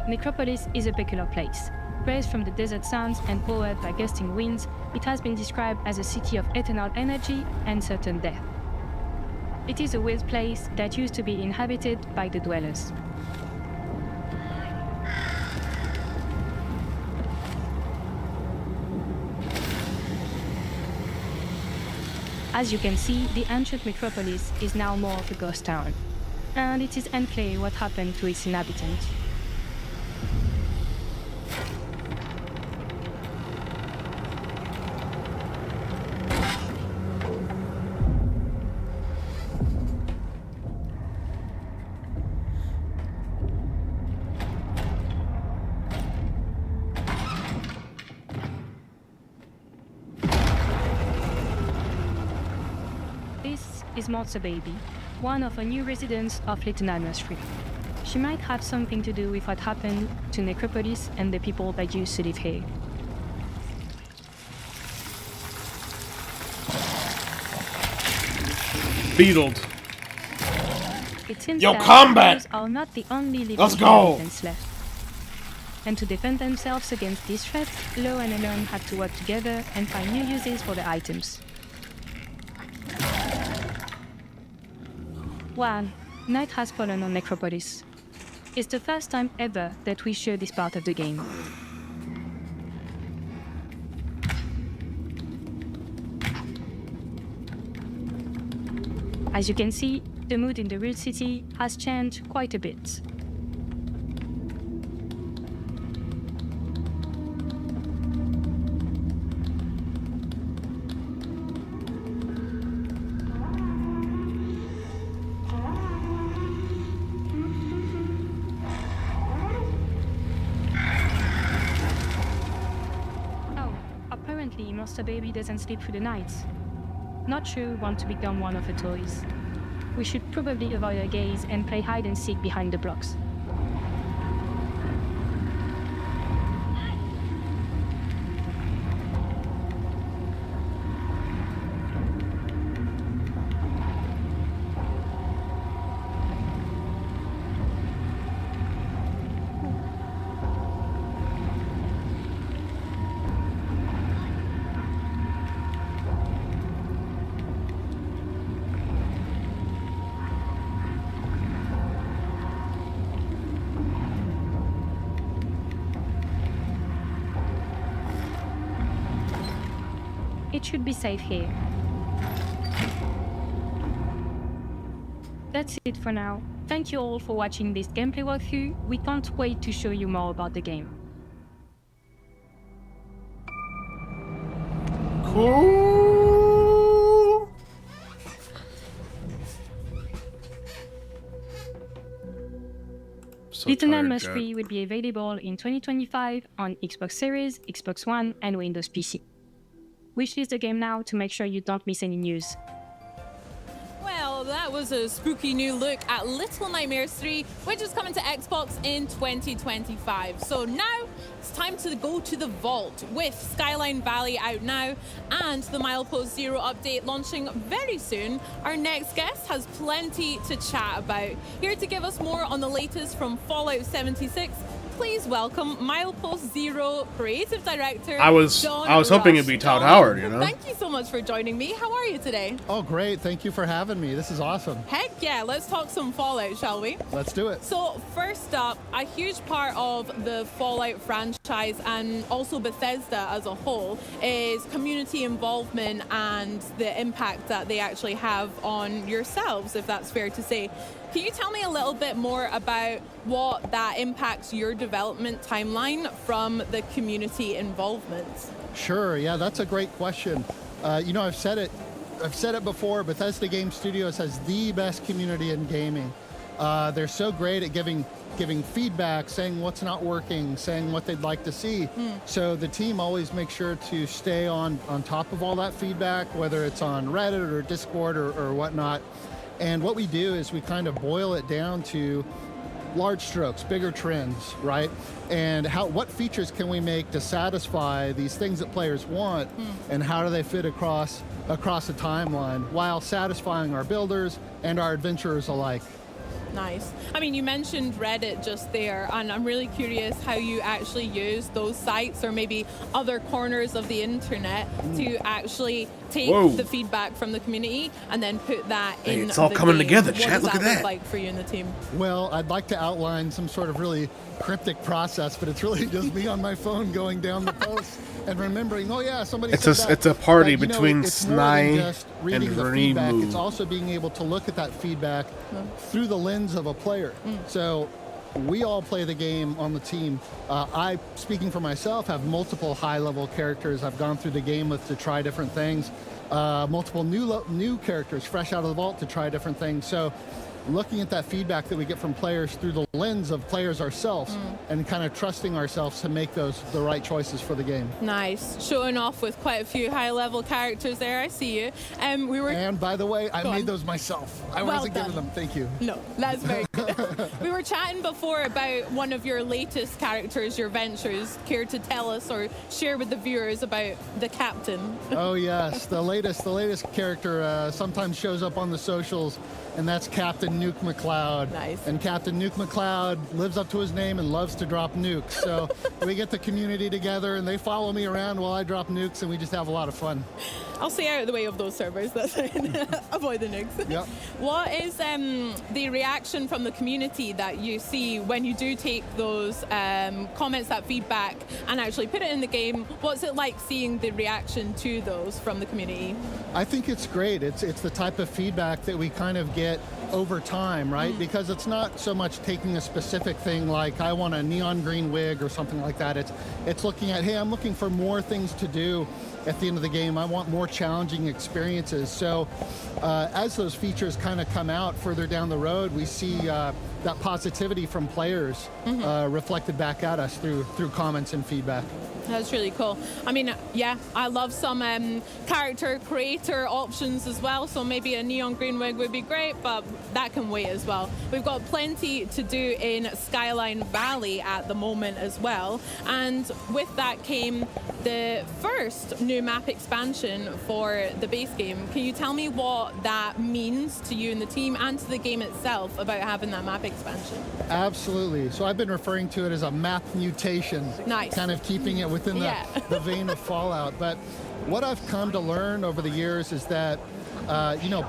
Speaker 4: Necropolis is a peculiar place. Raised from the desert sands and powered by gusting winds, it has been described as a city of eternal energy and certain death. It is a weird place that used to be inhabited by the dwellers. As you can see, the ancient metropolis is now more of a ghost town, and it is unclear what happened to its inhabitants. This is Monster Baby, one of the new residents of Little Nightmare 3. She might have something to do with what happened to Necropolis and the people that used to live here.
Speaker 6: Beetled.
Speaker 4: It seems
Speaker 6: Yo,
Speaker 4: that
Speaker 6: combat!
Speaker 4: those are not the only living
Speaker 6: Let's go!
Speaker 4: inhabitants left. And to defend themselves against these threats, Lowe and Alone had to work together and find new uses for the items. Well, night has fallen on Necropolis. It's the first time ever that we show this part of the game. As you can see, the mood in the real city has changed quite a bit. Oh, apparently Monster Baby doesn't sleep through the night. Not sure we want to become one of her toys. We should probably avoid her gaze and play hide and seek behind the blocks. It should be safe here. That's it for now. Thank you all for watching this gameplay walkthrough. We can't wait to show you more about the game.
Speaker 6: Cool.
Speaker 4: Little Nightmares 3 will be available in 2025 on Xbox Series, Xbox One, and Windows PC. Wishlist the game now to make sure you don't miss any news.
Speaker 12: Well, that was a spooky new look at Little Nightmares 3, which is coming to Xbox in 2025. So now it's time to go to the vault with Skyline Valley out now and the Milepost Zero update launching very soon. Our next guest has plenty to chat about. Here to give us more on the latest from Fallout 76, please welcome Milepost Zero Creative Director
Speaker 6: I was
Speaker 12: Don
Speaker 6: hoping it'd
Speaker 12: Rush.
Speaker 6: be Todd
Speaker 12: Don,
Speaker 6: Howard, you know?
Speaker 12: Thank you so much for joining me. How are you today?
Speaker 11: Oh, great. Thank you for having me. This is awesome.
Speaker 12: Heck yeah, let's talk some Fallout, shall we?
Speaker 11: Let's do it.
Speaker 12: So first up, a huge part of the Fallout franchise and also Bethesda as a whole is community involvement and the impact that they actually have on yourselves, if that's fair to say. Can you tell me a little bit more about what that impacts your development timeline from the community involvement?
Speaker 11: Sure. Yeah, that's a great question. You know, I've said it before. Bethesda Game Studios has the best community in gaming. They're so great at giving feedback, saying what's not working, saying what they'd like to see. So the team always makes sure to stay on top of all that feedback, whether it's on Reddit or Discord or whatnot. And what we do is we kind of boil it down to large strokes, bigger trends, right? And what features can we make to satisfy these things that players want, and how do they fit across a timeline while satisfying our builders and our adventurers alike.
Speaker 12: Nice. I mean, you mentioned Reddit just there, and I'm really curious how you actually use those sites or maybe other corners of the internet to actually take the feedback from the community and then put that in.
Speaker 6: It's all coming together,
Speaker 12: What
Speaker 6: chat.
Speaker 12: does
Speaker 6: Look at
Speaker 12: look
Speaker 6: that.
Speaker 12: like for you and the team?
Speaker 11: Well, I'd like to outline some sort of really cryptic process, but it's really just me on my phone going down the post and remembering, oh yeah, somebody said that.
Speaker 6: It's a party
Speaker 11: But, you know,
Speaker 6: between
Speaker 11: it's more than
Speaker 6: Snai
Speaker 11: just reading
Speaker 6: and
Speaker 11: the feedback.
Speaker 6: Remu.
Speaker 11: It's also being able to look at that feedback through the lens of a player. So we all play the game on the team. I, speaking for myself, have multiple high-level characters I've gone through the game with to try different things. Multiple new characters fresh out of the vault to try different things. So looking at that feedback that we get from players through the lens of players ourselves and kind of trusting ourselves to make the right choices for the game.
Speaker 12: Nice. Showing off with quite a few high-level characters there. I see you.
Speaker 11: And by the way, I
Speaker 12: Go
Speaker 11: made
Speaker 12: on.
Speaker 11: those myself. I
Speaker 12: Well
Speaker 11: wasn't giving
Speaker 12: done.
Speaker 11: them. Thank you.
Speaker 12: No, that's very good. We were chatting before about one of your latest characters, your ventures. Care to tell us or share with the viewers about the captain?
Speaker 11: Oh yes, the latest character sometimes shows up on the socials, and that's Captain Nuke McCloud.
Speaker 12: Nice.
Speaker 11: And Captain Nuke McCloud lives up to his name and loves to drop nukes. So we get the community together, and they follow me around while I drop nukes, and we just have a lot of fun.
Speaker 12: I'll stay out of the way of those servers. That's avoid the nukes.
Speaker 11: Yep.
Speaker 12: What is the reaction from the community that you see when you do take those comments, that feedback, and actually put it in the game? What's it like seeing the reaction to those from the community?
Speaker 11: I think it's great. It's the type of feedback that we kind of get over time, right? Because it's not so much taking a specific thing like I want a neon green wig or something like that. It's looking at, hey, I'm looking for more things to do at the end of the game. I want more challenging experiences. So as those features kind of come out further down the road, we see that positivity from players reflected back at us through comments and feedback.
Speaker 12: That's really cool. I mean, yeah, I love some character creator options as well. So maybe a neon green wig would be great, but that can wait as well. We've got plenty to do in Skyline Valley at the moment as well. And with that came the first new map expansion for the base game. Can you tell me what that means to you and the team and to the game itself about having that map expansion?
Speaker 11: Absolutely. So I've been referring to it as a map mutation.
Speaker 12: Nice.
Speaker 11: Kind of keeping it within the vein of Fallout. But what I've come to learn over the years is that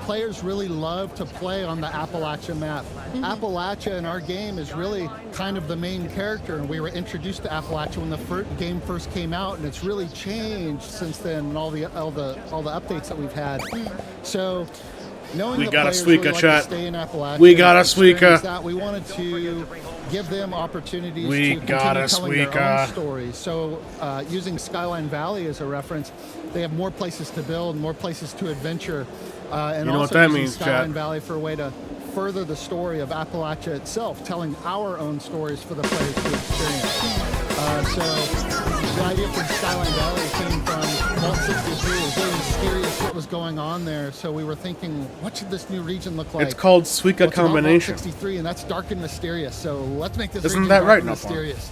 Speaker 11: players really love to play on the Appalachia map. Appalachia in our game is really kind of the main character, and we were introduced to Appalachia when the game first came out, and it's really changed since then, and all the updates that we've had. So knowing
Speaker 6: We
Speaker 11: that
Speaker 6: got a
Speaker 11: players really
Speaker 6: Suika,
Speaker 11: like
Speaker 6: chat.
Speaker 11: to stay in Appalachia,
Speaker 6: We got a
Speaker 11: experience
Speaker 6: Suika.
Speaker 11: that, we wanted to give them opportunities
Speaker 6: We
Speaker 11: to
Speaker 6: got
Speaker 11: continue
Speaker 6: a
Speaker 11: telling their
Speaker 6: Suika.
Speaker 11: own stories. So using Skyline Valley as a reference, they have more places to build, more places to adventure, and
Speaker 6: You know what
Speaker 11: also
Speaker 6: that
Speaker 11: using
Speaker 6: means,
Speaker 11: Skyline
Speaker 6: chat.
Speaker 11: Valley for a way to further the story of Appalachia itself, telling our own stories for the players to experience. So the idea for Skyline Valley came from Vault 63. It was very mysterious what was going on there. So we were thinking, what should this new region look like?
Speaker 6: It's called Suika
Speaker 11: Well, it's about Vault
Speaker 6: Combination.
Speaker 11: 63, and that's dark and mysterious. So let's make this
Speaker 6: Isn't
Speaker 11: region
Speaker 6: that
Speaker 11: dark
Speaker 6: right,
Speaker 11: and
Speaker 6: Nopal?
Speaker 11: mysterious.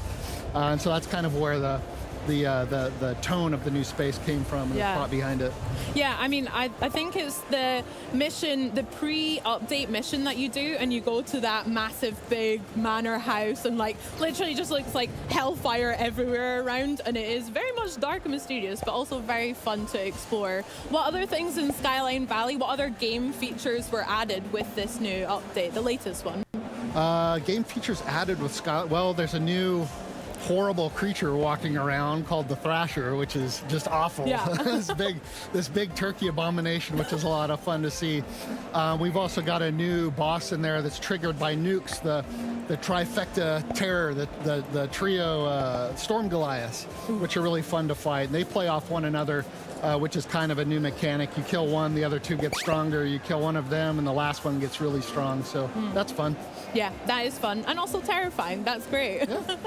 Speaker 11: And so that's kind of where the the tone of the new space came from and the thought behind it.
Speaker 12: Yeah, I mean, I think it's the mission, the pre-update mission that you do, and you go to that massive big manor house and like literally just looks like hellfire everywhere around, and it is very much dark and mysterious, but also very fun to explore. What other things in Skyline Valley, what other game features were added with this new update, the latest one?
Speaker 11: Game features added with well, there's a new horrible creature walking around called the Thrasher, which is just awful.
Speaker 12: Yeah.
Speaker 11: this big turkey abomination, which is a lot of fun to see. We've also got a new boss in there that's triggered by nukes, the trifecta terror, the trio Storm Goliaths, which are really fun to fight. And they play off one another, which is kind of a new mechanic. You kill one, the other two get stronger. You kill one of them, and the last one gets really strong. So that's fun.
Speaker 12: Yeah, that is fun and also terrifying. That's great. Yeah.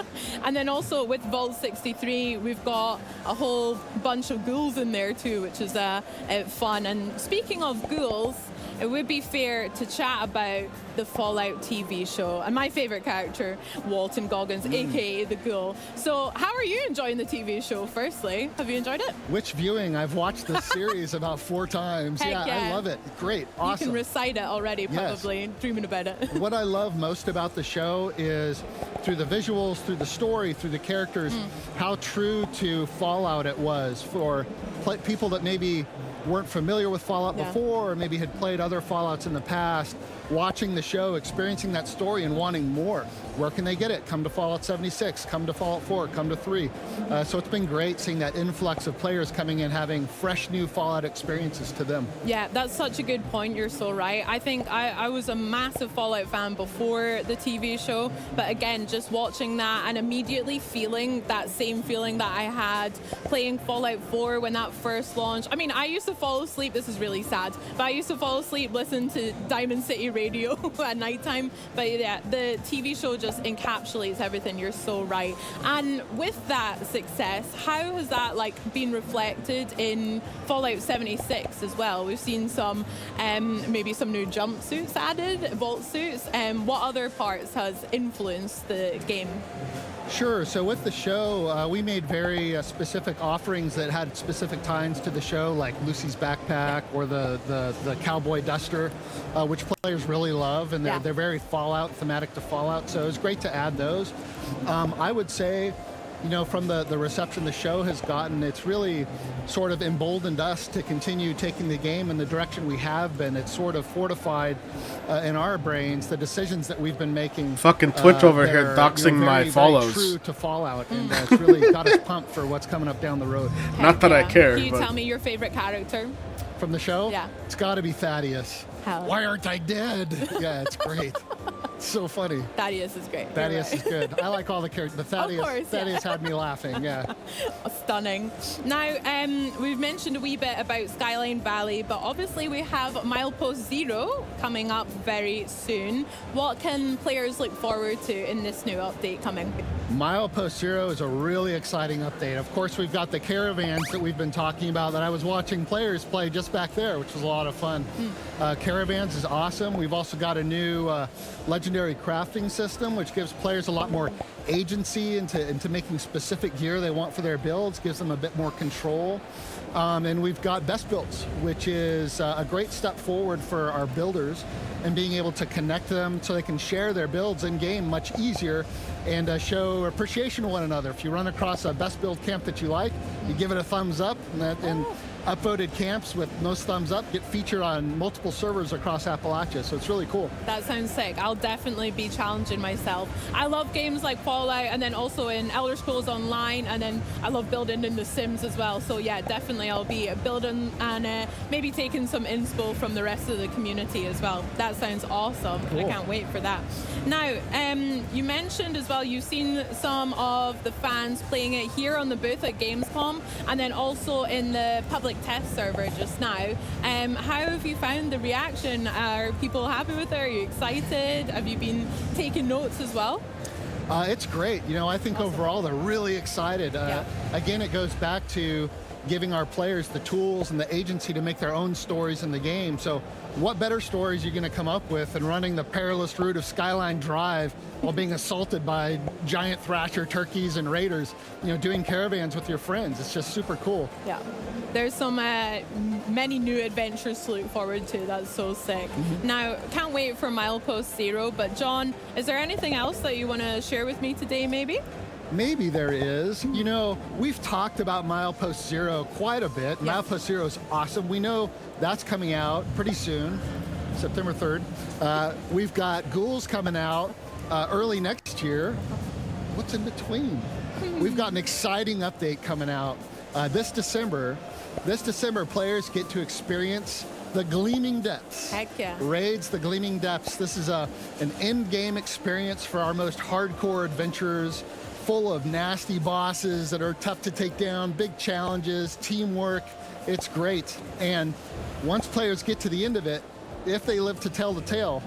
Speaker 12: And then also with Vault 63, we've got a whole bunch of ghouls in there too, which is fun. And speaking of ghouls, it would be fair to chat about the Fallout TV show and my favorite character, Walton Goggins, aka the Ghoul. So how are you enjoying the TV show, firstly? Have you enjoyed it?
Speaker 11: Which viewing? I've watched this series about 4 times.
Speaker 12: Heck yeah,
Speaker 11: I love it. Great. Awesome.
Speaker 12: You can recite it already, probably, dreaming about it.
Speaker 11: What I love most about the show is through the visuals, through the story, through the characters, how true to Fallout it was for people that maybe weren't familiar with Fallout before, or maybe had played other Fallouts in the past, watching the show, experiencing that story and wanting more. Where can they get it? Come to Fallout 76, come to Fallout 4, come to 3. So it's been great seeing that influx of players coming in, having fresh new Fallout experiences to them.
Speaker 12: Yeah, that's such a good point. You're so right. I think I was a massive Fallout fan before the TV show, but again, just watching that and immediately feeling that same feeling that I had playing Fallout 4 when that first launched. I mean, I used to fall asleep, this is really sad, but I used to fall asleep listening to Diamond City Radio at nighttime. But yeah, the TV show just encapsulates everything. You're so right. And with that success, how has that been reflected in Fallout 76 as well? We've seen some maybe some new jumpsuits added, vault suits. What other parts has influenced the game?
Speaker 11: Sure. So with the show, we made very specific offerings that had specific ties to the show, like Lucy's backpack or the cowboy duster, which players really love, and they're very Fallout, thematic to Fallout. So it was great to add those. I would say, from the reception the show has gotten, it's really sort of emboldened us to continue taking the game in the direction we have been. It's sort of fortified in our brains the decisions that we've been making.
Speaker 6: Fucking Twitch over here doxing my follows.
Speaker 11: Very true to Fallout, and it's really got us pumped for what's coming up down the road.
Speaker 6: Not that I care.
Speaker 12: Can you tell me your favorite character
Speaker 11: from the show?
Speaker 12: Yeah.
Speaker 11: It's got to be Thaddeus.
Speaker 12: Hell.
Speaker 11: Why aren't I dead? Yeah, it's great. It's so funny.
Speaker 12: Thaddeus is great.
Speaker 11: Thaddeus is good. I like all the characters. But Thaddeus had me laughing. Yeah.
Speaker 12: Stunning. Now, we've mentioned a wee bit about Skyline Valley, but obviously we have Milepost Zero coming up very soon. What can players look forward to in this new update coming?
Speaker 11: Milepost Zero is a really exciting update. Of course, we've got the caravans that we've been talking about that I was watching players play just back there, which was a lot of fun. Caravans is awesome. We've also got a new legendary crafting system, which gives players a lot more agency into making specific gear they want for their builds, gives them a bit more control. And we've got best builds, which is a great step forward for our builders and being able to connect them so they can share their builds in game much easier and show appreciation to one another. If you run across a best build camp that you like, you give it a thumbs up, and upvoted camps with most thumbs up get featured on multiple servers across Appalachia, so it's really cool.
Speaker 12: That sounds sick. I'll definitely be challenging myself. I love games like Fallout, and then also in Elder Scrolls Online, and then I love building in The Sims as well. So yeah, definitely I'll be building and maybe taking some inspo from the rest of the community as well. That sounds awesome. Cool. I can't wait for that. Now, you mentioned as well, you've seen some of the fans playing it here on the booth at Gamescom, and then also in the public test server just now. How have you found the reaction? Are people happy with it? Are you excited? Have you been taking notes as well?
Speaker 11: It's great. I think overall they're really excited. Again, it goes back to giving our players the tools and the agency to make their own stories in the game. So what better stories are you going to come up with than running the perilous route of Skyline Drive while being assaulted by giant thrasher turkeys and raiders, you know, doing caravans with your friends. It's just super cool.
Speaker 12: Yeah. There's some many new adventures to look forward to. That's so sick. Now, can't wait for Milepost Zero, but John, is there anything else that you want to share with me today, maybe?
Speaker 11: Maybe there is. You know, we've talked about Milepost Zero quite a bit. Yeah. Milepost Zero is awesome. We know that's coming out pretty soon, September 3rd. We've got Ghouls coming out early next year. What's in between? We've got an exciting update coming out this December. This December, players get to experience the Gleaming Depths.
Speaker 12: Heck yeah.
Speaker 11: Raids the Gleaming Depths. This is an end-game experience for our most hardcore adventurers, full of nasty bosses that are tough to take down, big challenges, teamwork. It's great. And once players get to the end of it, if they live to tell the tale,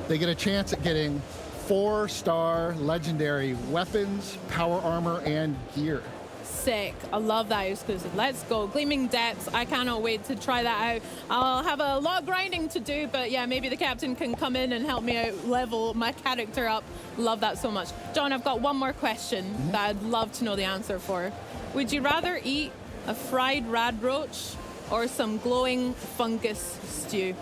Speaker 11: they get a chance at getting 4-star legendary weapons, power armor, and gear.
Speaker 12: Sick. I love that exclusive. Let's go. Gleaming Depths. I cannot wait to try that out. I'll have a lot of grinding to do, but yeah, maybe the captain can come in and help me out level my character up. Love that so much. John, I've got one more question that I'd love to know the answer for. Would you rather eat a fried rad roach or some glowing fungus stew?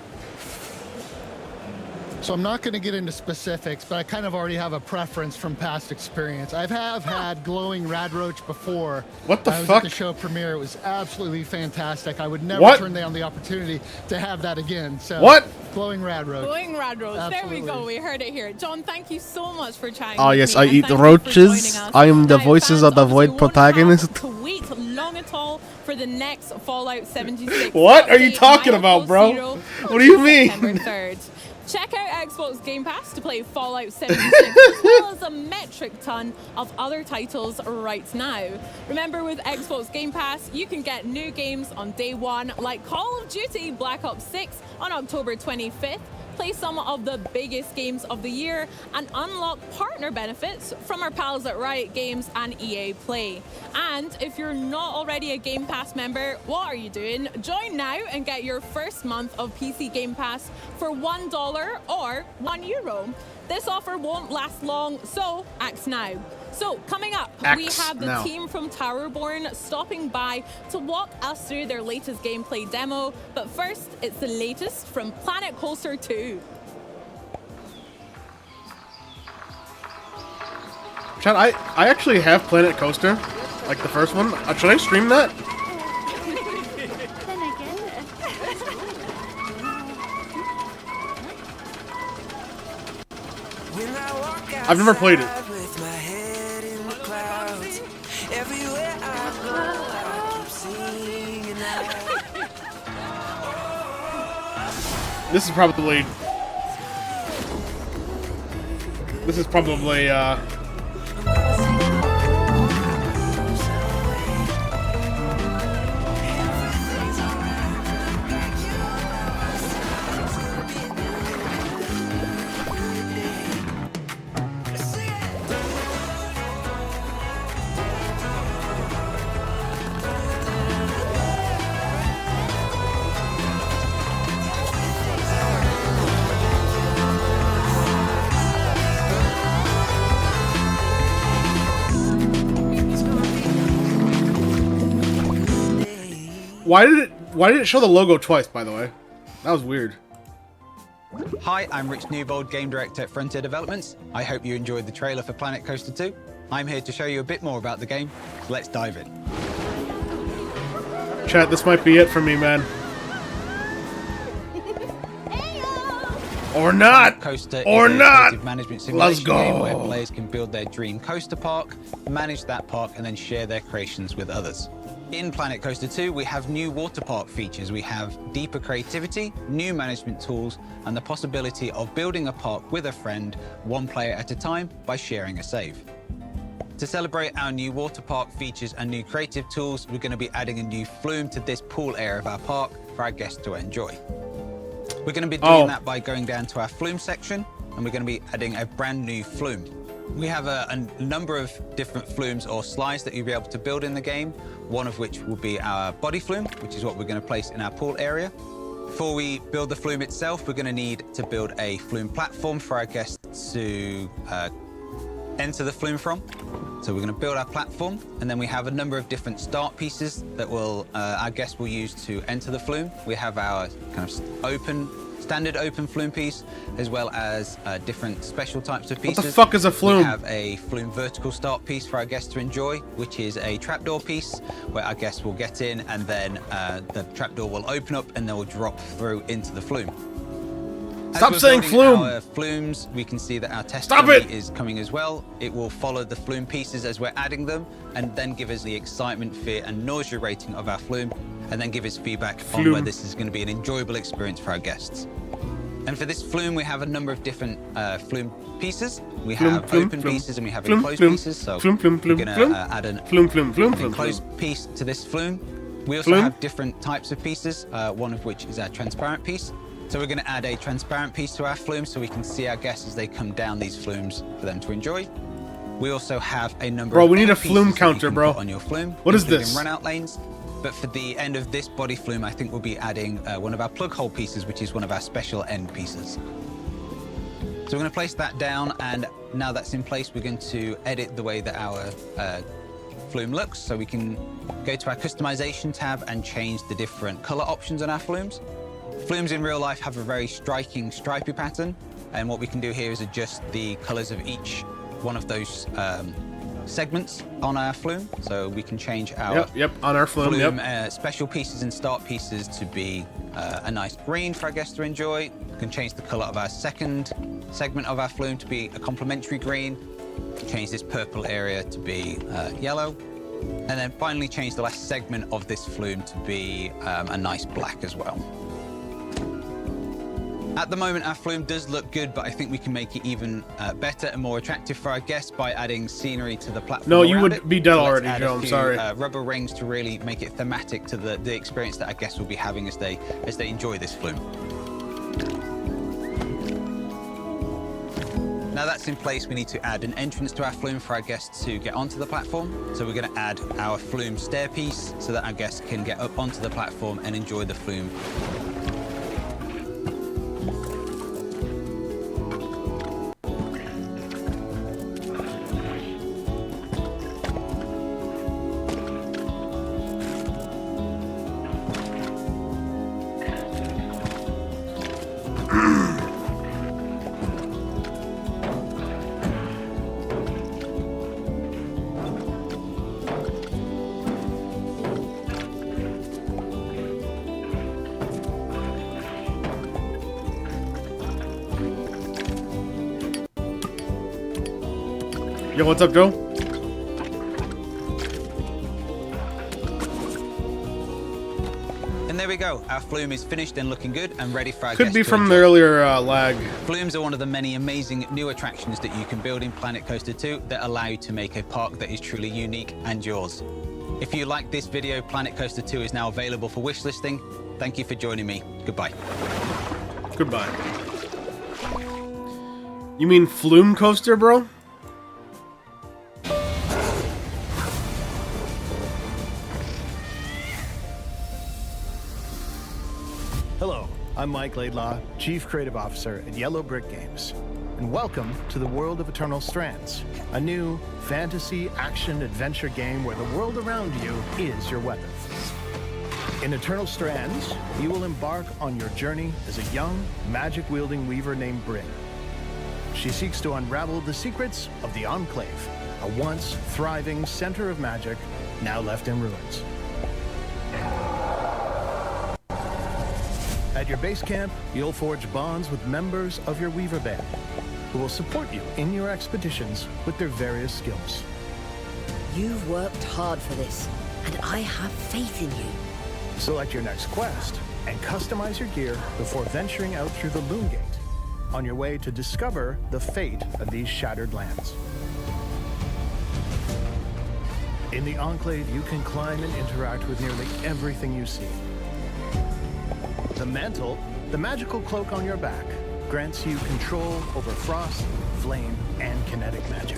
Speaker 11: So I'm not going to get into specifics, but I kind of already have a preference from past experience. I have had glowing rad roach before.
Speaker 6: What the
Speaker 11: I was
Speaker 6: fuck?
Speaker 11: at the show premiere. It was absolutely fantastic. I would never turn down the opportunity to have that again. So
Speaker 6: what?
Speaker 11: Glowing rad roach.
Speaker 12: Glowing rad roach.
Speaker 11: Absolutely.
Speaker 12: There we go. We heard it here. John, thank you so much for chatting
Speaker 6: Oh
Speaker 12: with
Speaker 6: yes,
Speaker 12: me,
Speaker 6: I
Speaker 12: and
Speaker 6: eat
Speaker 12: thank you for
Speaker 6: roaches.
Speaker 12: joining us.
Speaker 6: I am the
Speaker 12: Now,
Speaker 6: voices
Speaker 12: fans
Speaker 6: of the
Speaker 12: obviously
Speaker 6: void
Speaker 12: won't have
Speaker 6: protagonist.
Speaker 12: to wait long at all for the next Fallout 76.
Speaker 6: What are you talking about, bro? What do you mean?
Speaker 12: September 3rd. Check out Xbox Game Pass to play Fallout 76 as well as a metric ton of other titles right now. Remember, with Xbox Game Pass, you can get new games on day one, like Call of Duty Black Ops 6 on October 25th, play some of the biggest games of the year, and unlock partner benefits from our pals at Riot Games and EA Play. And if you're not already a Game Pass member, what are you doing? Join now and get your first month of PC Game Pass for $1 or €1. This offer won't last long, so act now. So coming up, we have the team from Towerborn stopping by to walk us through their latest gameplay demo. But first, it's the latest from Planet Coaster 2.
Speaker 6: Chad, I actually have Planet Coaster, like the first one. Should I stream that? I've never played it. This is probably Why did it show the logo twice, by the way? That was weird.
Speaker 21: Hi, I'm Rich Newbold, Game Director at Frontier Developments. I hope you enjoyed the trailer for Planet Coaster 2. I'm here to show you a bit more about the game, so let's dive in.
Speaker 6: Chat, this might be it for me, man. Or not!
Speaker 21: Coaster
Speaker 6: or
Speaker 21: is a
Speaker 6: not!
Speaker 21: creative management simulation game where
Speaker 6: go!
Speaker 21: players can build their dream coaster park, manage that park, and then share their creations with others. In Planet Coaster 2, we have new water park features. We have deeper creativity, new management tools, and the possibility of building a park with a friend, one player at a time, by sharing a save. To celebrate our new water park features and new creative tools, we're going to be adding a new flume to this pool area of our park for our guests to enjoy. We're going to be doing that by going down to our flume section, and we're going to be adding a brand new flume. We have a number of different flumes or slides that you'll be able to build in the game, one of which will be our body flume, which is what we're going to place in our pool area. Before we build the flume itself, we're going to need to build a flume platform for our guests to enter the flume from. So we're going to build our platform, and then we have a number of different start pieces that will our guests will use to enter the flume. We have our kind of standard open flume piece, as well as different special types of pieces.
Speaker 6: What the fuck is a flume?
Speaker 21: We have a flume vertical start piece for our guests to enjoy, which is a trapdoor piece where our guests will get in, and then the trapdoor will open up and they will drop through into the flume.
Speaker 6: Stop saying flume!
Speaker 21: Our flumes, we can see that our test dummy is coming as well. It will follow the flume pieces as we're adding them, and then give us the excitement, fear, and nausea rating of our flume, and then give us feedback on whether this is going to be an enjoyable experience for our guests. And for this flume, we have a number of different flume pieces. We have open pieces and we have enclosed pieces. So we're going to add an enclosed piece to this flume. We also have different types of pieces, one of which is our transparent piece. So we're going to add a transparent piece to our flume so we can see our guests as they come down these flumes for them to enjoy. We also have a number of
Speaker 6: we need a flume counter, bro.
Speaker 21: On your flume.
Speaker 6: What is this?
Speaker 21: Run out lanes. But for the end of this body flume, I think we'll be adding one of our plug hole pieces, which is one of our special end pieces. So we're going to place that down, and now that's in place, we're going to edit the way that our flume looks. So we can go to our customization tab and change the different color options on our flumes. Flumes in real life have a very striking stripy pattern, and what we can do here is adjust the colors of each one of those segments on our flume. So we can change our
Speaker 6: on our flume,
Speaker 21: special pieces and start pieces to be a nice green for our guests to enjoy. We can change the color of our second segment of our flume to be a complementary green. Change this purple area to be yellow. And then finally change the last segment of this flume to be a nice black as well. At the moment, our flume does look good, but I think we can make it even better and more attractive for our guests by adding scenery to the platform.
Speaker 6: No, you would be dead already, Joe. I'm sorry.
Speaker 21: Rubber rings to really make it thematic to the experience that our guests will be having as they enjoy this flume. Now that's in place, we need to add an entrance to our flume for our guests to get onto the platform. So we're going to add our flume stair piece so that our guests can get up onto the platform and enjoy the flume.
Speaker 6: Yo, what's up, Joe?
Speaker 21: And there we go. Our flume is finished and looking good and ready for our
Speaker 6: Could
Speaker 21: guests
Speaker 6: be
Speaker 21: to
Speaker 6: from
Speaker 21: enjoy.
Speaker 6: the earlier lag.
Speaker 21: Flumes are one of the many amazing new attractions that you can build in Planet Coaster 2 that allow you to make a park that is truly unique and yours. If you like this video, Planet Coaster 2 is now available for wishlisting. Thank you for joining me. Goodbye.
Speaker 6: Goodbye. You mean flume coaster, bro?
Speaker 1: Hello, I'm Mike Laidlaw, Chief Creative Officer at Yellow Brick Games, and welcome to the world of Eternal Strands, a new fantasy action-adventure game where the world around you is your weapon. In Eternal Strands, you will embark on your journey as a young, magic-wielding weaver named Bryn. She seeks to unravel the secrets of the Enclave, a once thriving center of magic, now left in ruins. At your base camp, you'll forge bonds with members of your Weaver Band, who will support you in your expeditions with their various skills.
Speaker 22: You've worked hard for this, and I have faith in you.
Speaker 1: Select your next quest and customize your gear before venturing out through the Loom Gate on your way to discover the fate of these shattered lands. In the Enclave, you can climb and interact with nearly everything you see. The mantle, the magical cloak on your back, grants you control over frost, flame, and kinetic magic.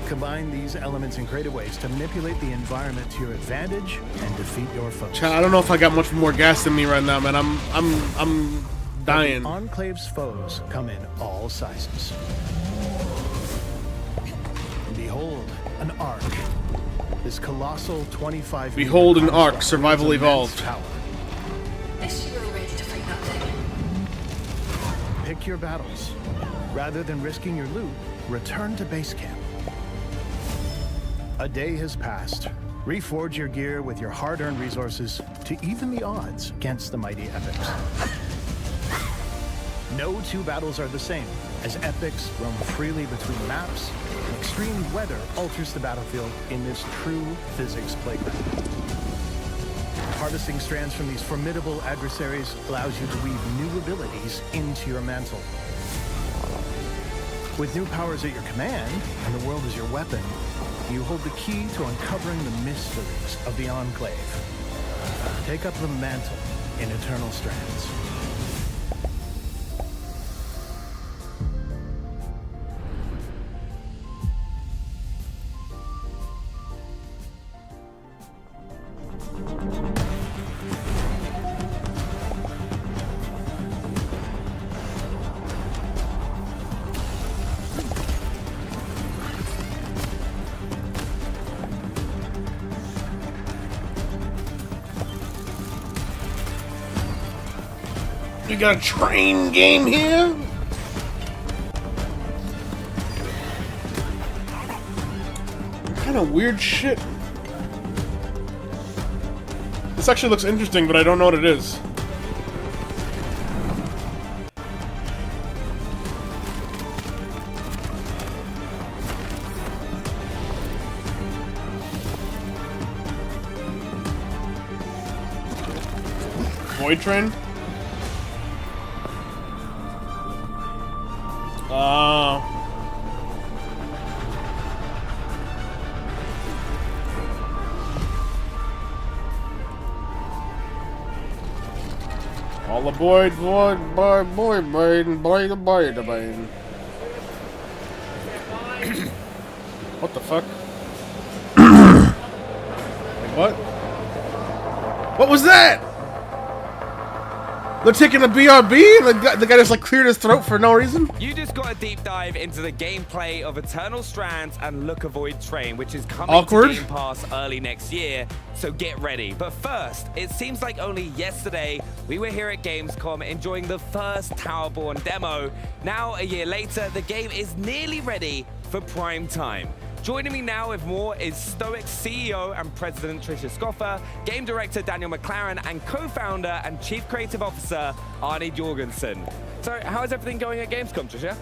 Speaker 1: Combine these elements in creative ways to manipulate the environment to your advantage and defeat your foes.
Speaker 6: I don't know if I got much more gas than me right now, man. I'm dying.
Speaker 1: The Enclave's foes come in all sizes. Behold an Ark. This colossal 25.
Speaker 6: Behold an Ark, Survival Evolved.
Speaker 1: Tower. Pick your battles. Rather than risking your loot, return to base camp. A day has passed. Reforge your gear with your hard-earned resources to even the odds against the mighty epics. No two battles are the same, as epics roam freely between maps, and extreme weather alters the battlefield in this true physics playground. Harnessing strands from these formidable adversaries allows you to weave new abilities into your mantle. With new powers at your command, and the world as your weapon, you hold the key to uncovering the mysteries of the Enclave. Take up the mantle in Eternal Strands.
Speaker 6: You got a train game here? What kind of weird shit? This actually looks interesting, but I don't know what it is. Void Train? All aboard, boy, the bane. What the fuck? Wait, what? What was that? They're taking a BRB and the guy just like cleared his throat for no reason?
Speaker 14: You just got a deep dive into the gameplay of Eternal Strands and Look Avoid Train, which is coming to Game Pass early next year, so get ready. But first, it seems like only yesterday we were here at Gamescom enjoying the first Towerborn demo. Now, a year later, the game is nearly ready for prime time. Joining me now with more is Stoic CEO and President Tricia Scoffer, Game Director Daniel McLaren, and Co-Founder and Chief Creative Officer Arnie Jorgensen. So, how is everything going at Gamescom, Tricia?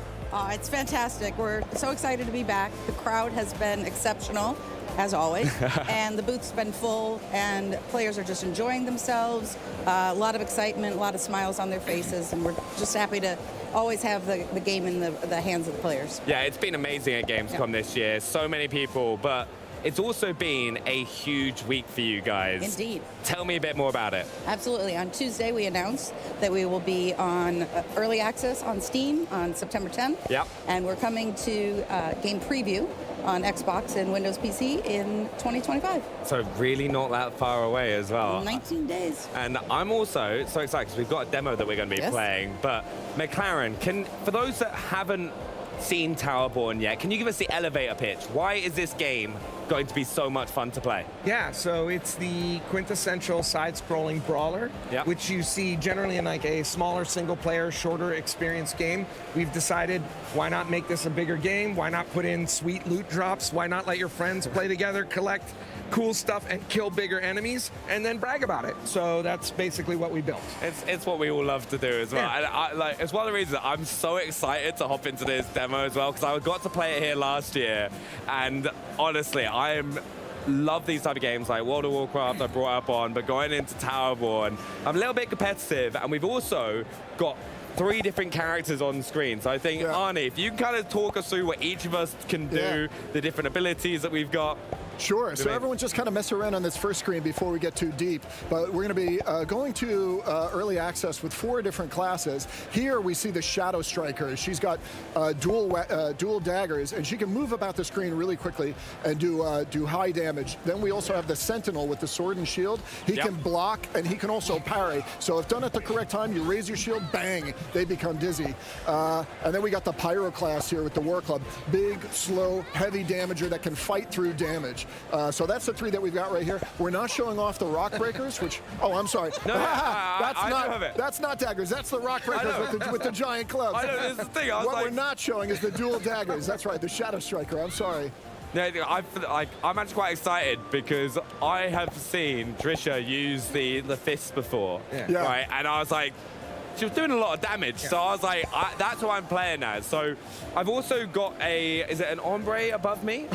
Speaker 16: It's fantastic. We're so excited to be back. The crowd has been exceptional, as always, and the booth's been full, and players are just enjoying themselves. A lot of excitement, a lot of smiles on their faces, and we're just happy to always have the game in the hands of the players.
Speaker 14: Yeah, it's been amazing at Gamescom this year. So many people, but it's also been a huge week for you guys.
Speaker 16: Indeed.
Speaker 14: Tell me a bit more about it.
Speaker 16: Absolutely. On Tuesday, we announced that we will be on early access on Steam on September 10th.
Speaker 14: Yep.
Speaker 16: And we're coming to game preview on Xbox and Windows PC in 2025.
Speaker 14: So really not that far away as well.
Speaker 16: 19 days.
Speaker 14: And I'm also so excited because we've got a demo that we're going to be playing. But McLaren, for those that haven't seen Towerborn yet, can you give us the elevator pitch? Why is this game going to be so much fun to play?
Speaker 23: Yeah, so it's the quintessential side-scrolling brawler, which you see generally in like a smaller single-player, shorter experience game. We've decided, why not make this a bigger game? Why not put in sweet loot drops? Why not let your friends play together, collect cool stuff, and kill bigger enemies, and then brag about it? So that's basically what we built.
Speaker 14: It's what we all love to do as well.
Speaker 23: Yeah.
Speaker 14: And it's one of the reasons I'm so excited to hop into this demo as well, because I got to play it here last year, and honestly, I love these type of games like World of Warcraft I brought up on, but going into Towerborn, I'm a little bit competitive, and we've also got 3 different characters on screen. So I think, Arnie, if you can kind of talk us through what each of us can do, the different abilities that we've got.
Speaker 2: Sure. So everyone just kind of mess around on this first screen before we get too deep. But we're going to be going to early access with 4 different classes. Here we see the Shadow Striker. She's got dual daggers, and she can move about the screen really quickly and do high damage. Then we also have the Sentinel with the sword and shield. He can block, and he can also parry. So if done at the correct time, you raise your shield, bang, they become dizzy. And then we got the Pyro class here with the War Club. Big, slow, heavy damager that can fight through damage. So that's the 3 that we've got right here. We're not showing off the Rock Breakers, which, oh, I'm sorry.
Speaker 14: No,
Speaker 2: that's not daggers. That's the Rock Breakers with the giant clubs.
Speaker 14: I know, this is the thing. I was
Speaker 2: what we're not showing is the dual daggers. That's right, the Shadow Striker. I'm sorry.
Speaker 14: Yeah, I'm actually quite excited because I have seen Trisha use the fists before, right? And I was like, she was doing a lot of damage, so I was like, that's what I'm playing as. So I've also got is it an ombre above me?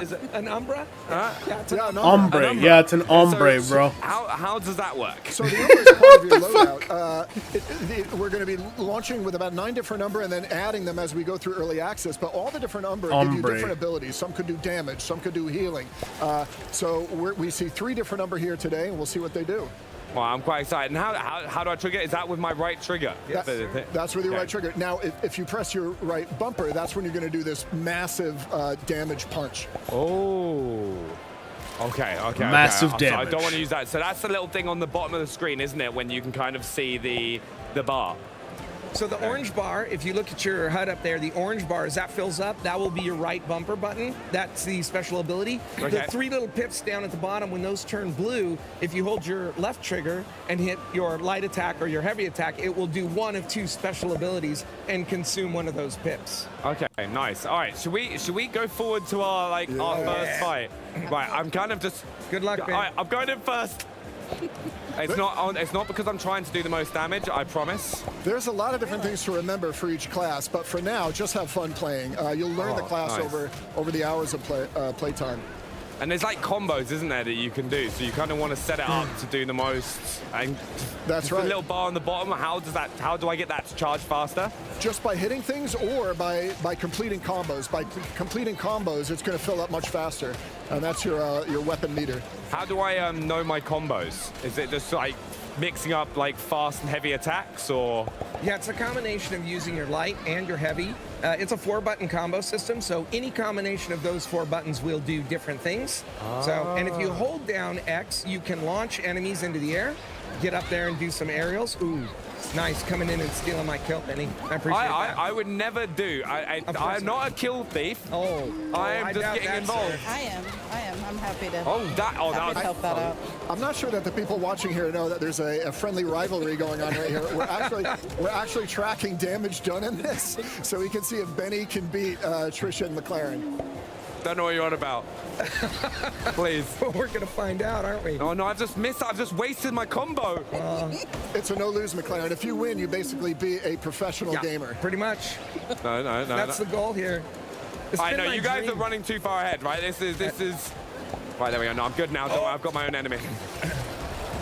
Speaker 14: Is it
Speaker 23: an umbra?
Speaker 6: Yeah, it's an ombre. Yeah, it's an ombre, bro.
Speaker 14: How does that work?
Speaker 2: So the umbre is part of your loadout. We're going to be launching with about 9 different umbre and then adding them as we go through early access. But all the different umbre give you different abilities. Some could do damage, some could do healing. So we see 3 different umbre here today, and we'll see what they do.
Speaker 14: Well, I'm quite excited. And how do I trigger? Is that with my right trigger?
Speaker 2: That's with your right trigger. Now, if you press your right bumper, that's when you're going to do this massive damage punch.
Speaker 14: Oh. Okay.
Speaker 6: Massive damage.
Speaker 14: I don't want to use that. So that's the little thing on the bottom of the screen, isn't it? When you can kind of see the bar.
Speaker 23: So the orange bar, if you look at your HUD up there, the orange bar, as that fills up, that will be your right bumper button. That's the special ability.
Speaker 14: Okay.
Speaker 23: The 3 little pips down at the bottom, when those turn blue, if you hold your left trigger and hit your light attack or your heavy attack, it will do 1 of 2 special abilities and consume 1 of those pips.
Speaker 14: Okay, nice. All right, should we go forward to our first fight? Right, I'm kind of just.
Speaker 23: Good luck, man.
Speaker 14: All right, I'm going in first. It's not because I'm trying to do the most damage, I promise.
Speaker 2: There's a lot of different things to remember for each class, but for now, just have fun playing. You'll learn the class over the hours of playtime.
Speaker 14: And there's like combos, isn't there, that you can do? So you kind of want to set it up to do the most. And
Speaker 2: that's right.
Speaker 14: The little bar on the bottom. How do I get that to charge faster?
Speaker 2: Just by hitting things, or by completing combos. By completing combos, it's going to fill up much faster, and that's your weapon meter.
Speaker 14: How do I know my combos? Is it just like mixing up like fast and heavy attacks, or?
Speaker 23: Yeah, it's a combination of using your light and your heavy. It's a 4-button combo system, so any combination of those 4 buttons will do different things. And if you hold down X, you can launch enemies into the air, get up there and do some aerials. Ooh, nice, coming in and stealing my kill, Benny. I appreciate that.
Speaker 14: I would never do. I'm not a kill thief. I am just getting involved.
Speaker 16: I am. I'm happy to.
Speaker 14: That was
Speaker 16: help that out.
Speaker 2: I'm not sure that the people watching here know that there's a friendly rivalry going on right here. We're actually tracking damage done in this, so we can see if Benny can beat Trisha and McLaren.
Speaker 14: Don't know what you're on about. Please.
Speaker 23: We're gonna find out, aren't we?
Speaker 14: Oh no, I've just missed. I've just wasted my combo.
Speaker 2: It's a no-lose, McLaren. If you win, you basically be a professional gamer.
Speaker 23: Pretty much.
Speaker 14: No.
Speaker 23: That's the goal here.
Speaker 14: I know you guys are running too far ahead, right? This is. Right, there we go. No, I'm good now. Don't worry, I've got my own enemy.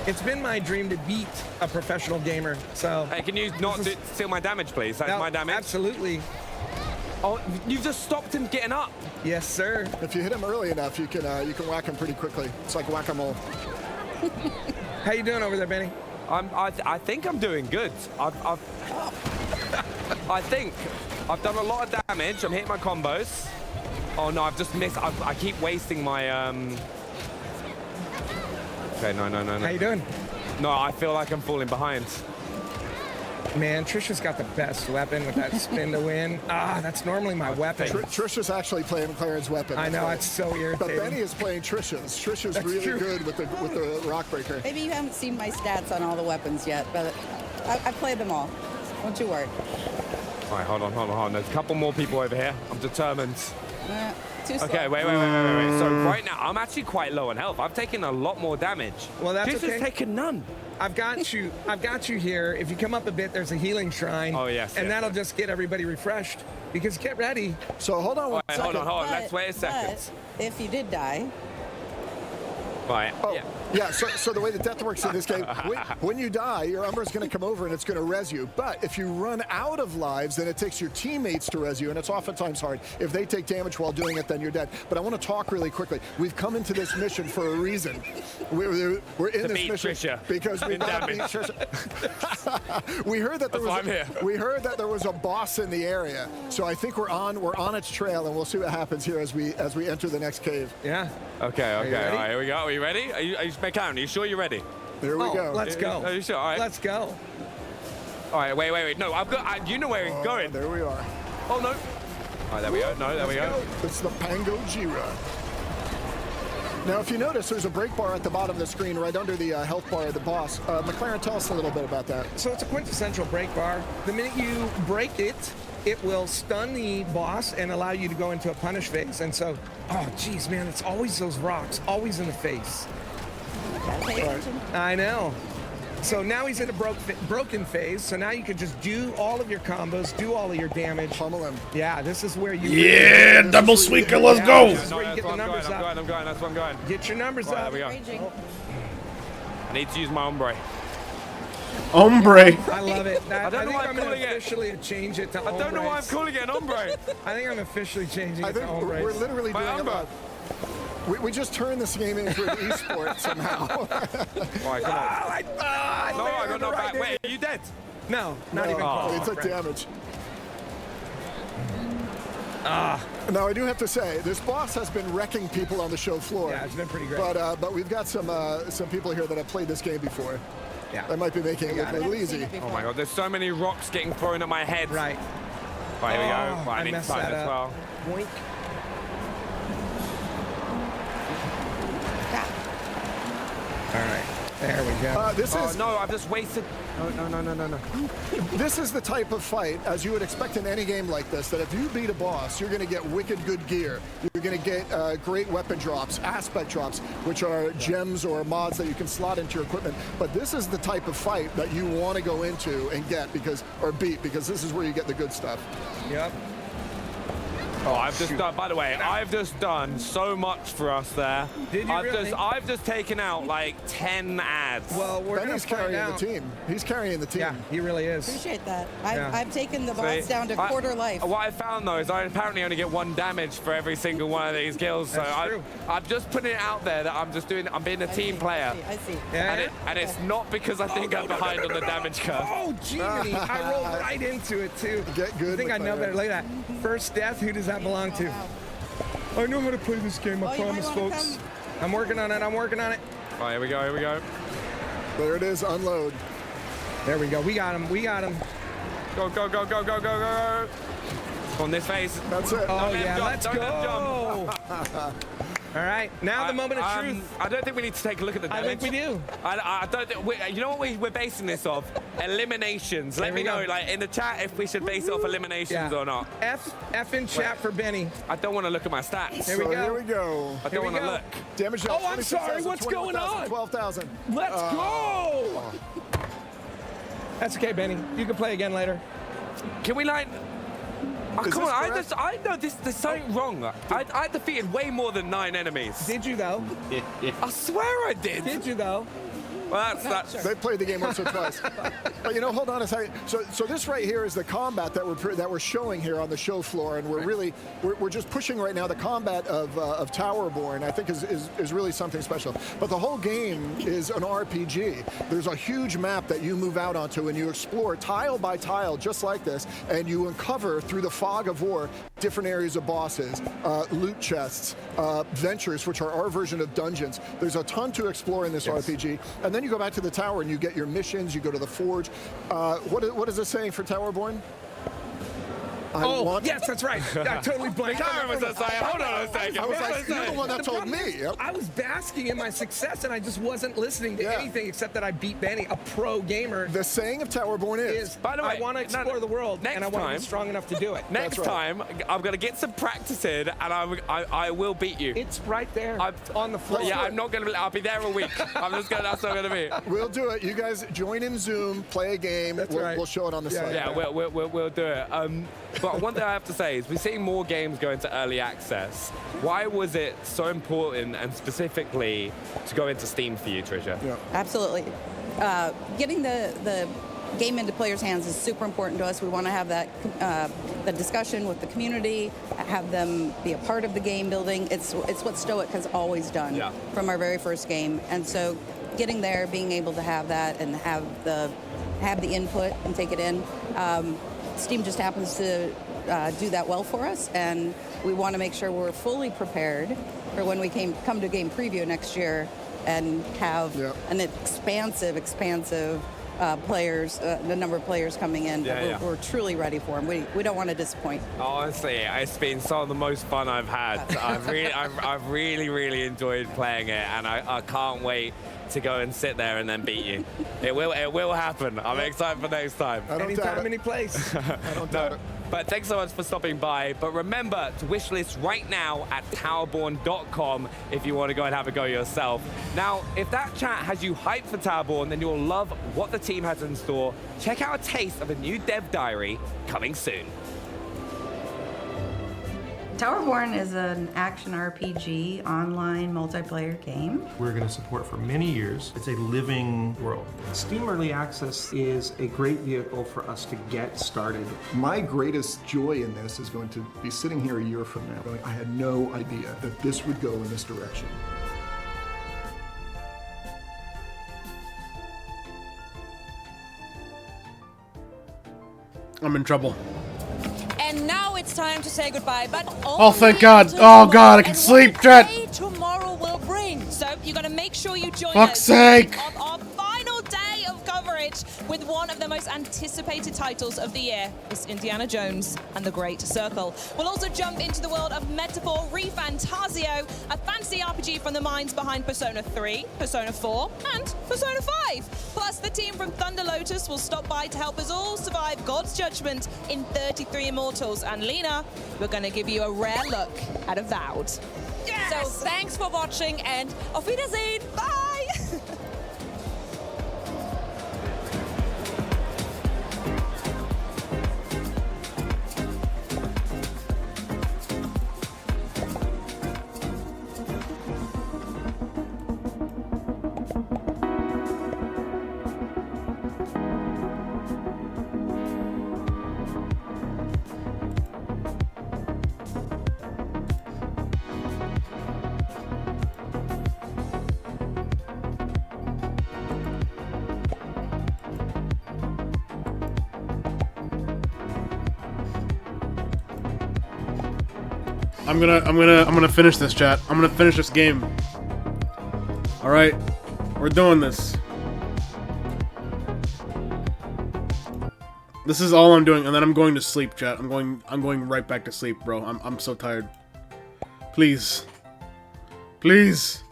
Speaker 23: It's been my dream to beat a professional gamer. So.
Speaker 14: Hey, can you not steal my damage, please? That's my damage.
Speaker 23: Absolutely.
Speaker 14: Oh, you just stopped him getting up.
Speaker 23: Yes, sir.
Speaker 2: If you hit him early enough, you can whack him pretty quickly. It's like whack-a-mole.
Speaker 23: How you doing over there, Benny?
Speaker 14: I think I'm doing good. I think I've done a lot of damage. I'm hitting my combos. Oh no, I've just missed. I keep wasting my. Okay, no.
Speaker 23: How you doing?
Speaker 14: No, I feel like I'm falling behind.
Speaker 23: Man, Trisha's got the best weapon with that spin to win. That's normally my weapon.
Speaker 2: Trisha's actually playing McLaren's weapon.
Speaker 23: I know, it's so irritating.
Speaker 2: But Benny is playing Trisha's. Trisha's really good with the Rock Breaker.
Speaker 16: Maybe you haven't seen my stats on all the weapons yet, but I played them all. Don't you worry.
Speaker 14: All right, hold on. There's a couple more people over here. I'm determined.
Speaker 16: Too slow.
Speaker 14: Okay, wait. So right now, I'm actually quite low on health. I've taken a lot more damage.
Speaker 23: Well, that's
Speaker 14: Trisha's
Speaker 23: okay.
Speaker 14: taken none.
Speaker 23: I've got you here. If you come up a bit, there's a healing shrine.
Speaker 14: Oh, yes.
Speaker 23: And that'll just get everybody refreshed. Because get ready.
Speaker 2: So hold on one second.
Speaker 14: Hold on. Let's wait a second.
Speaker 16: But if you did die.
Speaker 14: Right.
Speaker 2: Oh,
Speaker 14: yeah.
Speaker 2: Yeah, so the way the death works in this game, when you die, your Umbra is going to come over and it's going to res you. But if you run out of lives, then it takes your teammates to res you, and it's oftentimes hard. If they take damage while doing it, then you're dead. But I want to talk really quickly. We've come into this mission for a reason. We're in this mission because we got to beat Trisha. We heard that there was a boss in the area, so I think we're on its trail, and we'll see what happens here as we enter the next cave.
Speaker 23: Yeah.
Speaker 14: Okay. All right, here we go. Are you ready? Are you McLaren, are you sure you're ready?
Speaker 2: There we go.
Speaker 23: Let's go.
Speaker 14: Are you sure? All right.
Speaker 23: Let's go.
Speaker 14: All right, wait. No, you know where we're going.
Speaker 2: There we are.
Speaker 14: Oh, no. All right, there we go. No, there we go.
Speaker 2: It's the Pango Jira. Now, if you notice, there's a break bar at the bottom of the screen right under the health bar of the boss. McLaren, tell us a little bit about that.
Speaker 23: So it's a quintessential break bar. The minute you break it, it will stun the boss and allow you to go into a punish phase. And so, oh, geez, man, it's always those rocks, always in the face. I know. So now he's in a broken phase, so now you can just do all of your combos, do all of your damage.
Speaker 2: Pummel him.
Speaker 23: Yeah, this is where you...
Speaker 6: Yeah, double sweeper, let's go!
Speaker 23: This is where you get the numbers up.
Speaker 14: I'm going, that's where I'm going.
Speaker 23: Get your numbers up.
Speaker 14: There we go. I need to use my Ombre.
Speaker 6: Ombre.
Speaker 23: I love it.
Speaker 14: I don't know why I'm calling it.
Speaker 23: Officially change it to Ombre.
Speaker 14: I don't know why I'm calling it an Ombre.
Speaker 23: I think I'm officially changing it to Ombre.
Speaker 2: We're literally doing Umbre. We just turned this game into an esport somehow.
Speaker 14: All right, come on. No, I got no back. Wait, are you dead?
Speaker 23: No, not even close.
Speaker 2: It's a damage. Now, I do have to say, this boss has been wrecking people on the show floor.
Speaker 23: Yeah, it's been pretty great.
Speaker 2: But we've got some people here that have played this game before.
Speaker 23: Yeah.
Speaker 2: That might be making it look a little easy.
Speaker 14: Oh my god, there's so many rocks getting thrown at my head.
Speaker 23: Right.
Speaker 14: Right, here we go. Right, I need to time as well.
Speaker 23: Boink. All right, there we go.
Speaker 2: This is
Speaker 14: no, I've just wasted. No.
Speaker 2: This is the type of fight, as you would expect in any game like this, that if you beat a boss, you're going to get wicked good gear. You're going to get great weapon drops, aspect drops, which are gems or mods that you can slot into your equipment. But this is the type of fight that you want to go into and get or beat, because this is where you get the good stuff.
Speaker 23: Yep.
Speaker 14: Oh, I've just done, by the way, I've just done so much for us there.
Speaker 23: Did you really?
Speaker 14: I've just taken out like 10 ads.
Speaker 23: Well, we're
Speaker 2: Benny's carrying the team. He's carrying the team.
Speaker 23: Yeah, he really is.
Speaker 16: Appreciate that. I've taken the boss down to quarter life.
Speaker 14: What I found though is I apparently only get 1 damage for every single one of these kills. So I'm just putting it out there that I'm being a team player.
Speaker 16: I see.
Speaker 23: Yeah.
Speaker 14: And it's not because I think I'm behind on the damage curve.
Speaker 23: Oh, Jiminy, I rolled right into it too.
Speaker 2: Get good.
Speaker 23: I think I know better. Look at that. First death, who does that belong to? I know how to play this game, I promise, folks. I'm working on it.
Speaker 14: All right, here we go.
Speaker 2: There it is, unload.
Speaker 23: There we go. We got him.
Speaker 14: Go. On this phase.
Speaker 2: That's it.
Speaker 23: Oh, yeah, let's go. All right, now the moment of truth.
Speaker 14: I don't think we need to take a look at the damage.
Speaker 23: I think we do.
Speaker 14: I don't think you know what we're basing this off? Eliminations. Let me know, like in the chat, if we should base it off eliminations or not.
Speaker 23: F in chat for Benny.
Speaker 14: I don't want to look at my stats.
Speaker 23: Here we
Speaker 2: go.
Speaker 14: I don't want to look.
Speaker 2: Damage.
Speaker 23: Oh, I'm sorry. What's going on?
Speaker 2: 12,000.
Speaker 23: Let's go. That's okay, Benny. You can play again later.
Speaker 14: Can we like? Oh, come on, I know there's something wrong. I defeated way more than 9 enemies.
Speaker 23: Did you though?
Speaker 14: I swear I did.
Speaker 23: Did you though?
Speaker 14: Well, that's
Speaker 2: They played the game once or twice. But hold on a second. So this right here is the combat that we're showing here on the show floor, and we're just pushing right now the combat of Towerborn. I think is really something special. But the whole game is an RPG. There's a huge map that you move out onto, and you explore tile by tile, just like this, and you uncover through the fog of war different areas of bosses, loot chests, ventures, which are our version of dungeons. There's a ton to explore in this RPG, and then you go back to the tower and you get your missions. You go to the forge. What is this saying for Towerborn?
Speaker 23: Yes, that's right. I totally blanked.
Speaker 14: Hold on a second.
Speaker 2: I was like, you're the one that told me. Yep.
Speaker 23: I was basking in my success, and I just wasn't listening to anything except that I beat Benny, a pro gamer.
Speaker 2: The saying of Towerborn is,
Speaker 14: by the way,
Speaker 23: I want to explore the world, and I want to be strong enough to do it.
Speaker 14: Next time, I'm going to get some practice in, and I will beat you.
Speaker 23: It's right there on the floor.
Speaker 14: Yeah, I'm not going to. I'll be there a week. That's what I'm going to be.
Speaker 2: We'll do it. You guys join in Zoom, play a game. We'll show it on the site.
Speaker 14: Yeah, we'll do it. But one thing I have to say is we're seeing more games go into early access. Why was it so important and specifically to go into Steam for you, Trisha?
Speaker 2: Yeah.
Speaker 16: Absolutely. Getting the game into players' hands is super important to us. We want to have that the discussion with the community, have them be a part of the game building. It's what Stoic has always done from our very first game. And so getting there, being able to have that and have the input and take it in. Steam just happens to do that well for us, and we want to make sure we're fully prepared for when we come to game preview next year and have an expansive players, the number of players coming in. We're truly ready for them. We don't want to disappoint.
Speaker 14: Honestly, it's been some of the most fun I've had. I've really enjoyed playing it, and I can't wait to go and sit there and then beat you. It will happen. I'm excited for next time.
Speaker 23: Anytime, any place.
Speaker 2: I don't doubt it.
Speaker 14: But thanks so much for stopping by. But remember to wishlist right now at towerborn.com if you want to go and have a go yourself. Now, if that chat has you hyped for Towerborn, then you'll love what the team has in store. Check out a taste of a new dev diary coming soon.
Speaker 3: Towerborn is an action RPG online multiplayer game.
Speaker 10: We're going to support for many years. It's a living world. Steam Early Access is a great vehicle for us to get started.
Speaker 2: My greatest joy in this is going to be sitting here a year from now going, I had no idea that this would go in this direction.
Speaker 6: I'm in trouble.
Speaker 15: And now it's time to say goodbye, but
Speaker 6: Oh, thank God. Oh, God, I can sleep, chat.
Speaker 15: Tomorrow will bring. So you got to make sure you join
Speaker 6: Fuck's
Speaker 15: us
Speaker 6: sake.
Speaker 15: on our final day of coverage with one of the most anticipated titles of the year. It's Indiana Jones and the Great Circle. We'll also jump into the world of Metaphor ReFantasio, a fantasy RPG from the minds behind Persona 3, Persona 4, and Persona 5. Plus, the team from Thunder Lotus will stop by to help us all survive God's judgment in 33 Immortals. And Lena, we're going to give you a rare look at Avowed. Yes! So thanks for watching and auf Wiedersehen. Bye!
Speaker 6: I'm gonna finish this, chat. I'm gonna finish this game. All right, we're doing this. This is all I'm doing, and then I'm going to sleep, chat. I'm going right back to sleep, bro. I'm so tired. Please, please.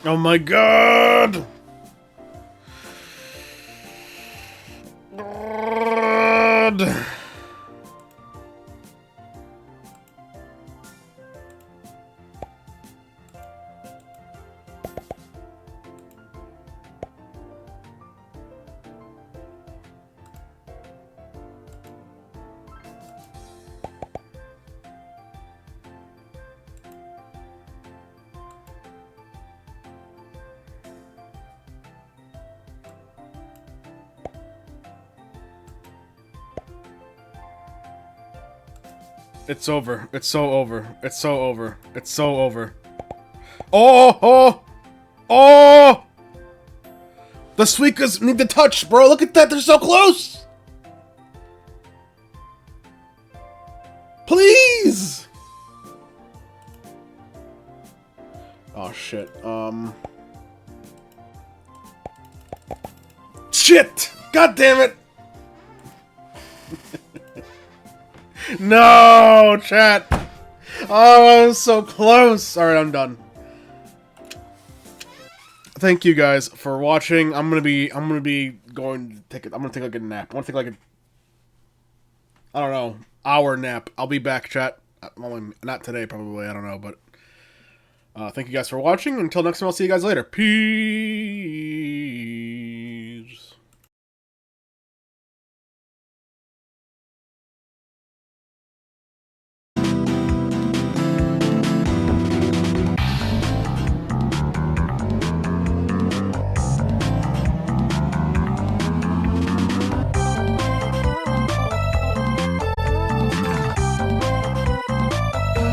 Speaker 6: Oh my God! God. It's over. It's so over. It's so over. It's so over. Oh! Oh! Oh! The Suicas need to touch, bro. Look at that. They're so close. Please! Oh, shit. Shit! God damn it! No, chat. Oh, I was so close. All right, I'm done. thank you guys for watching. I'm gonna be going to take it. I'm gonna take like a nap. I want to take like a, I don't know, hour nap. I'll be back, chat. Well, not today, probably. I don't know, but thank you guys for watching. Until next time, I'll see you guys later. Peace.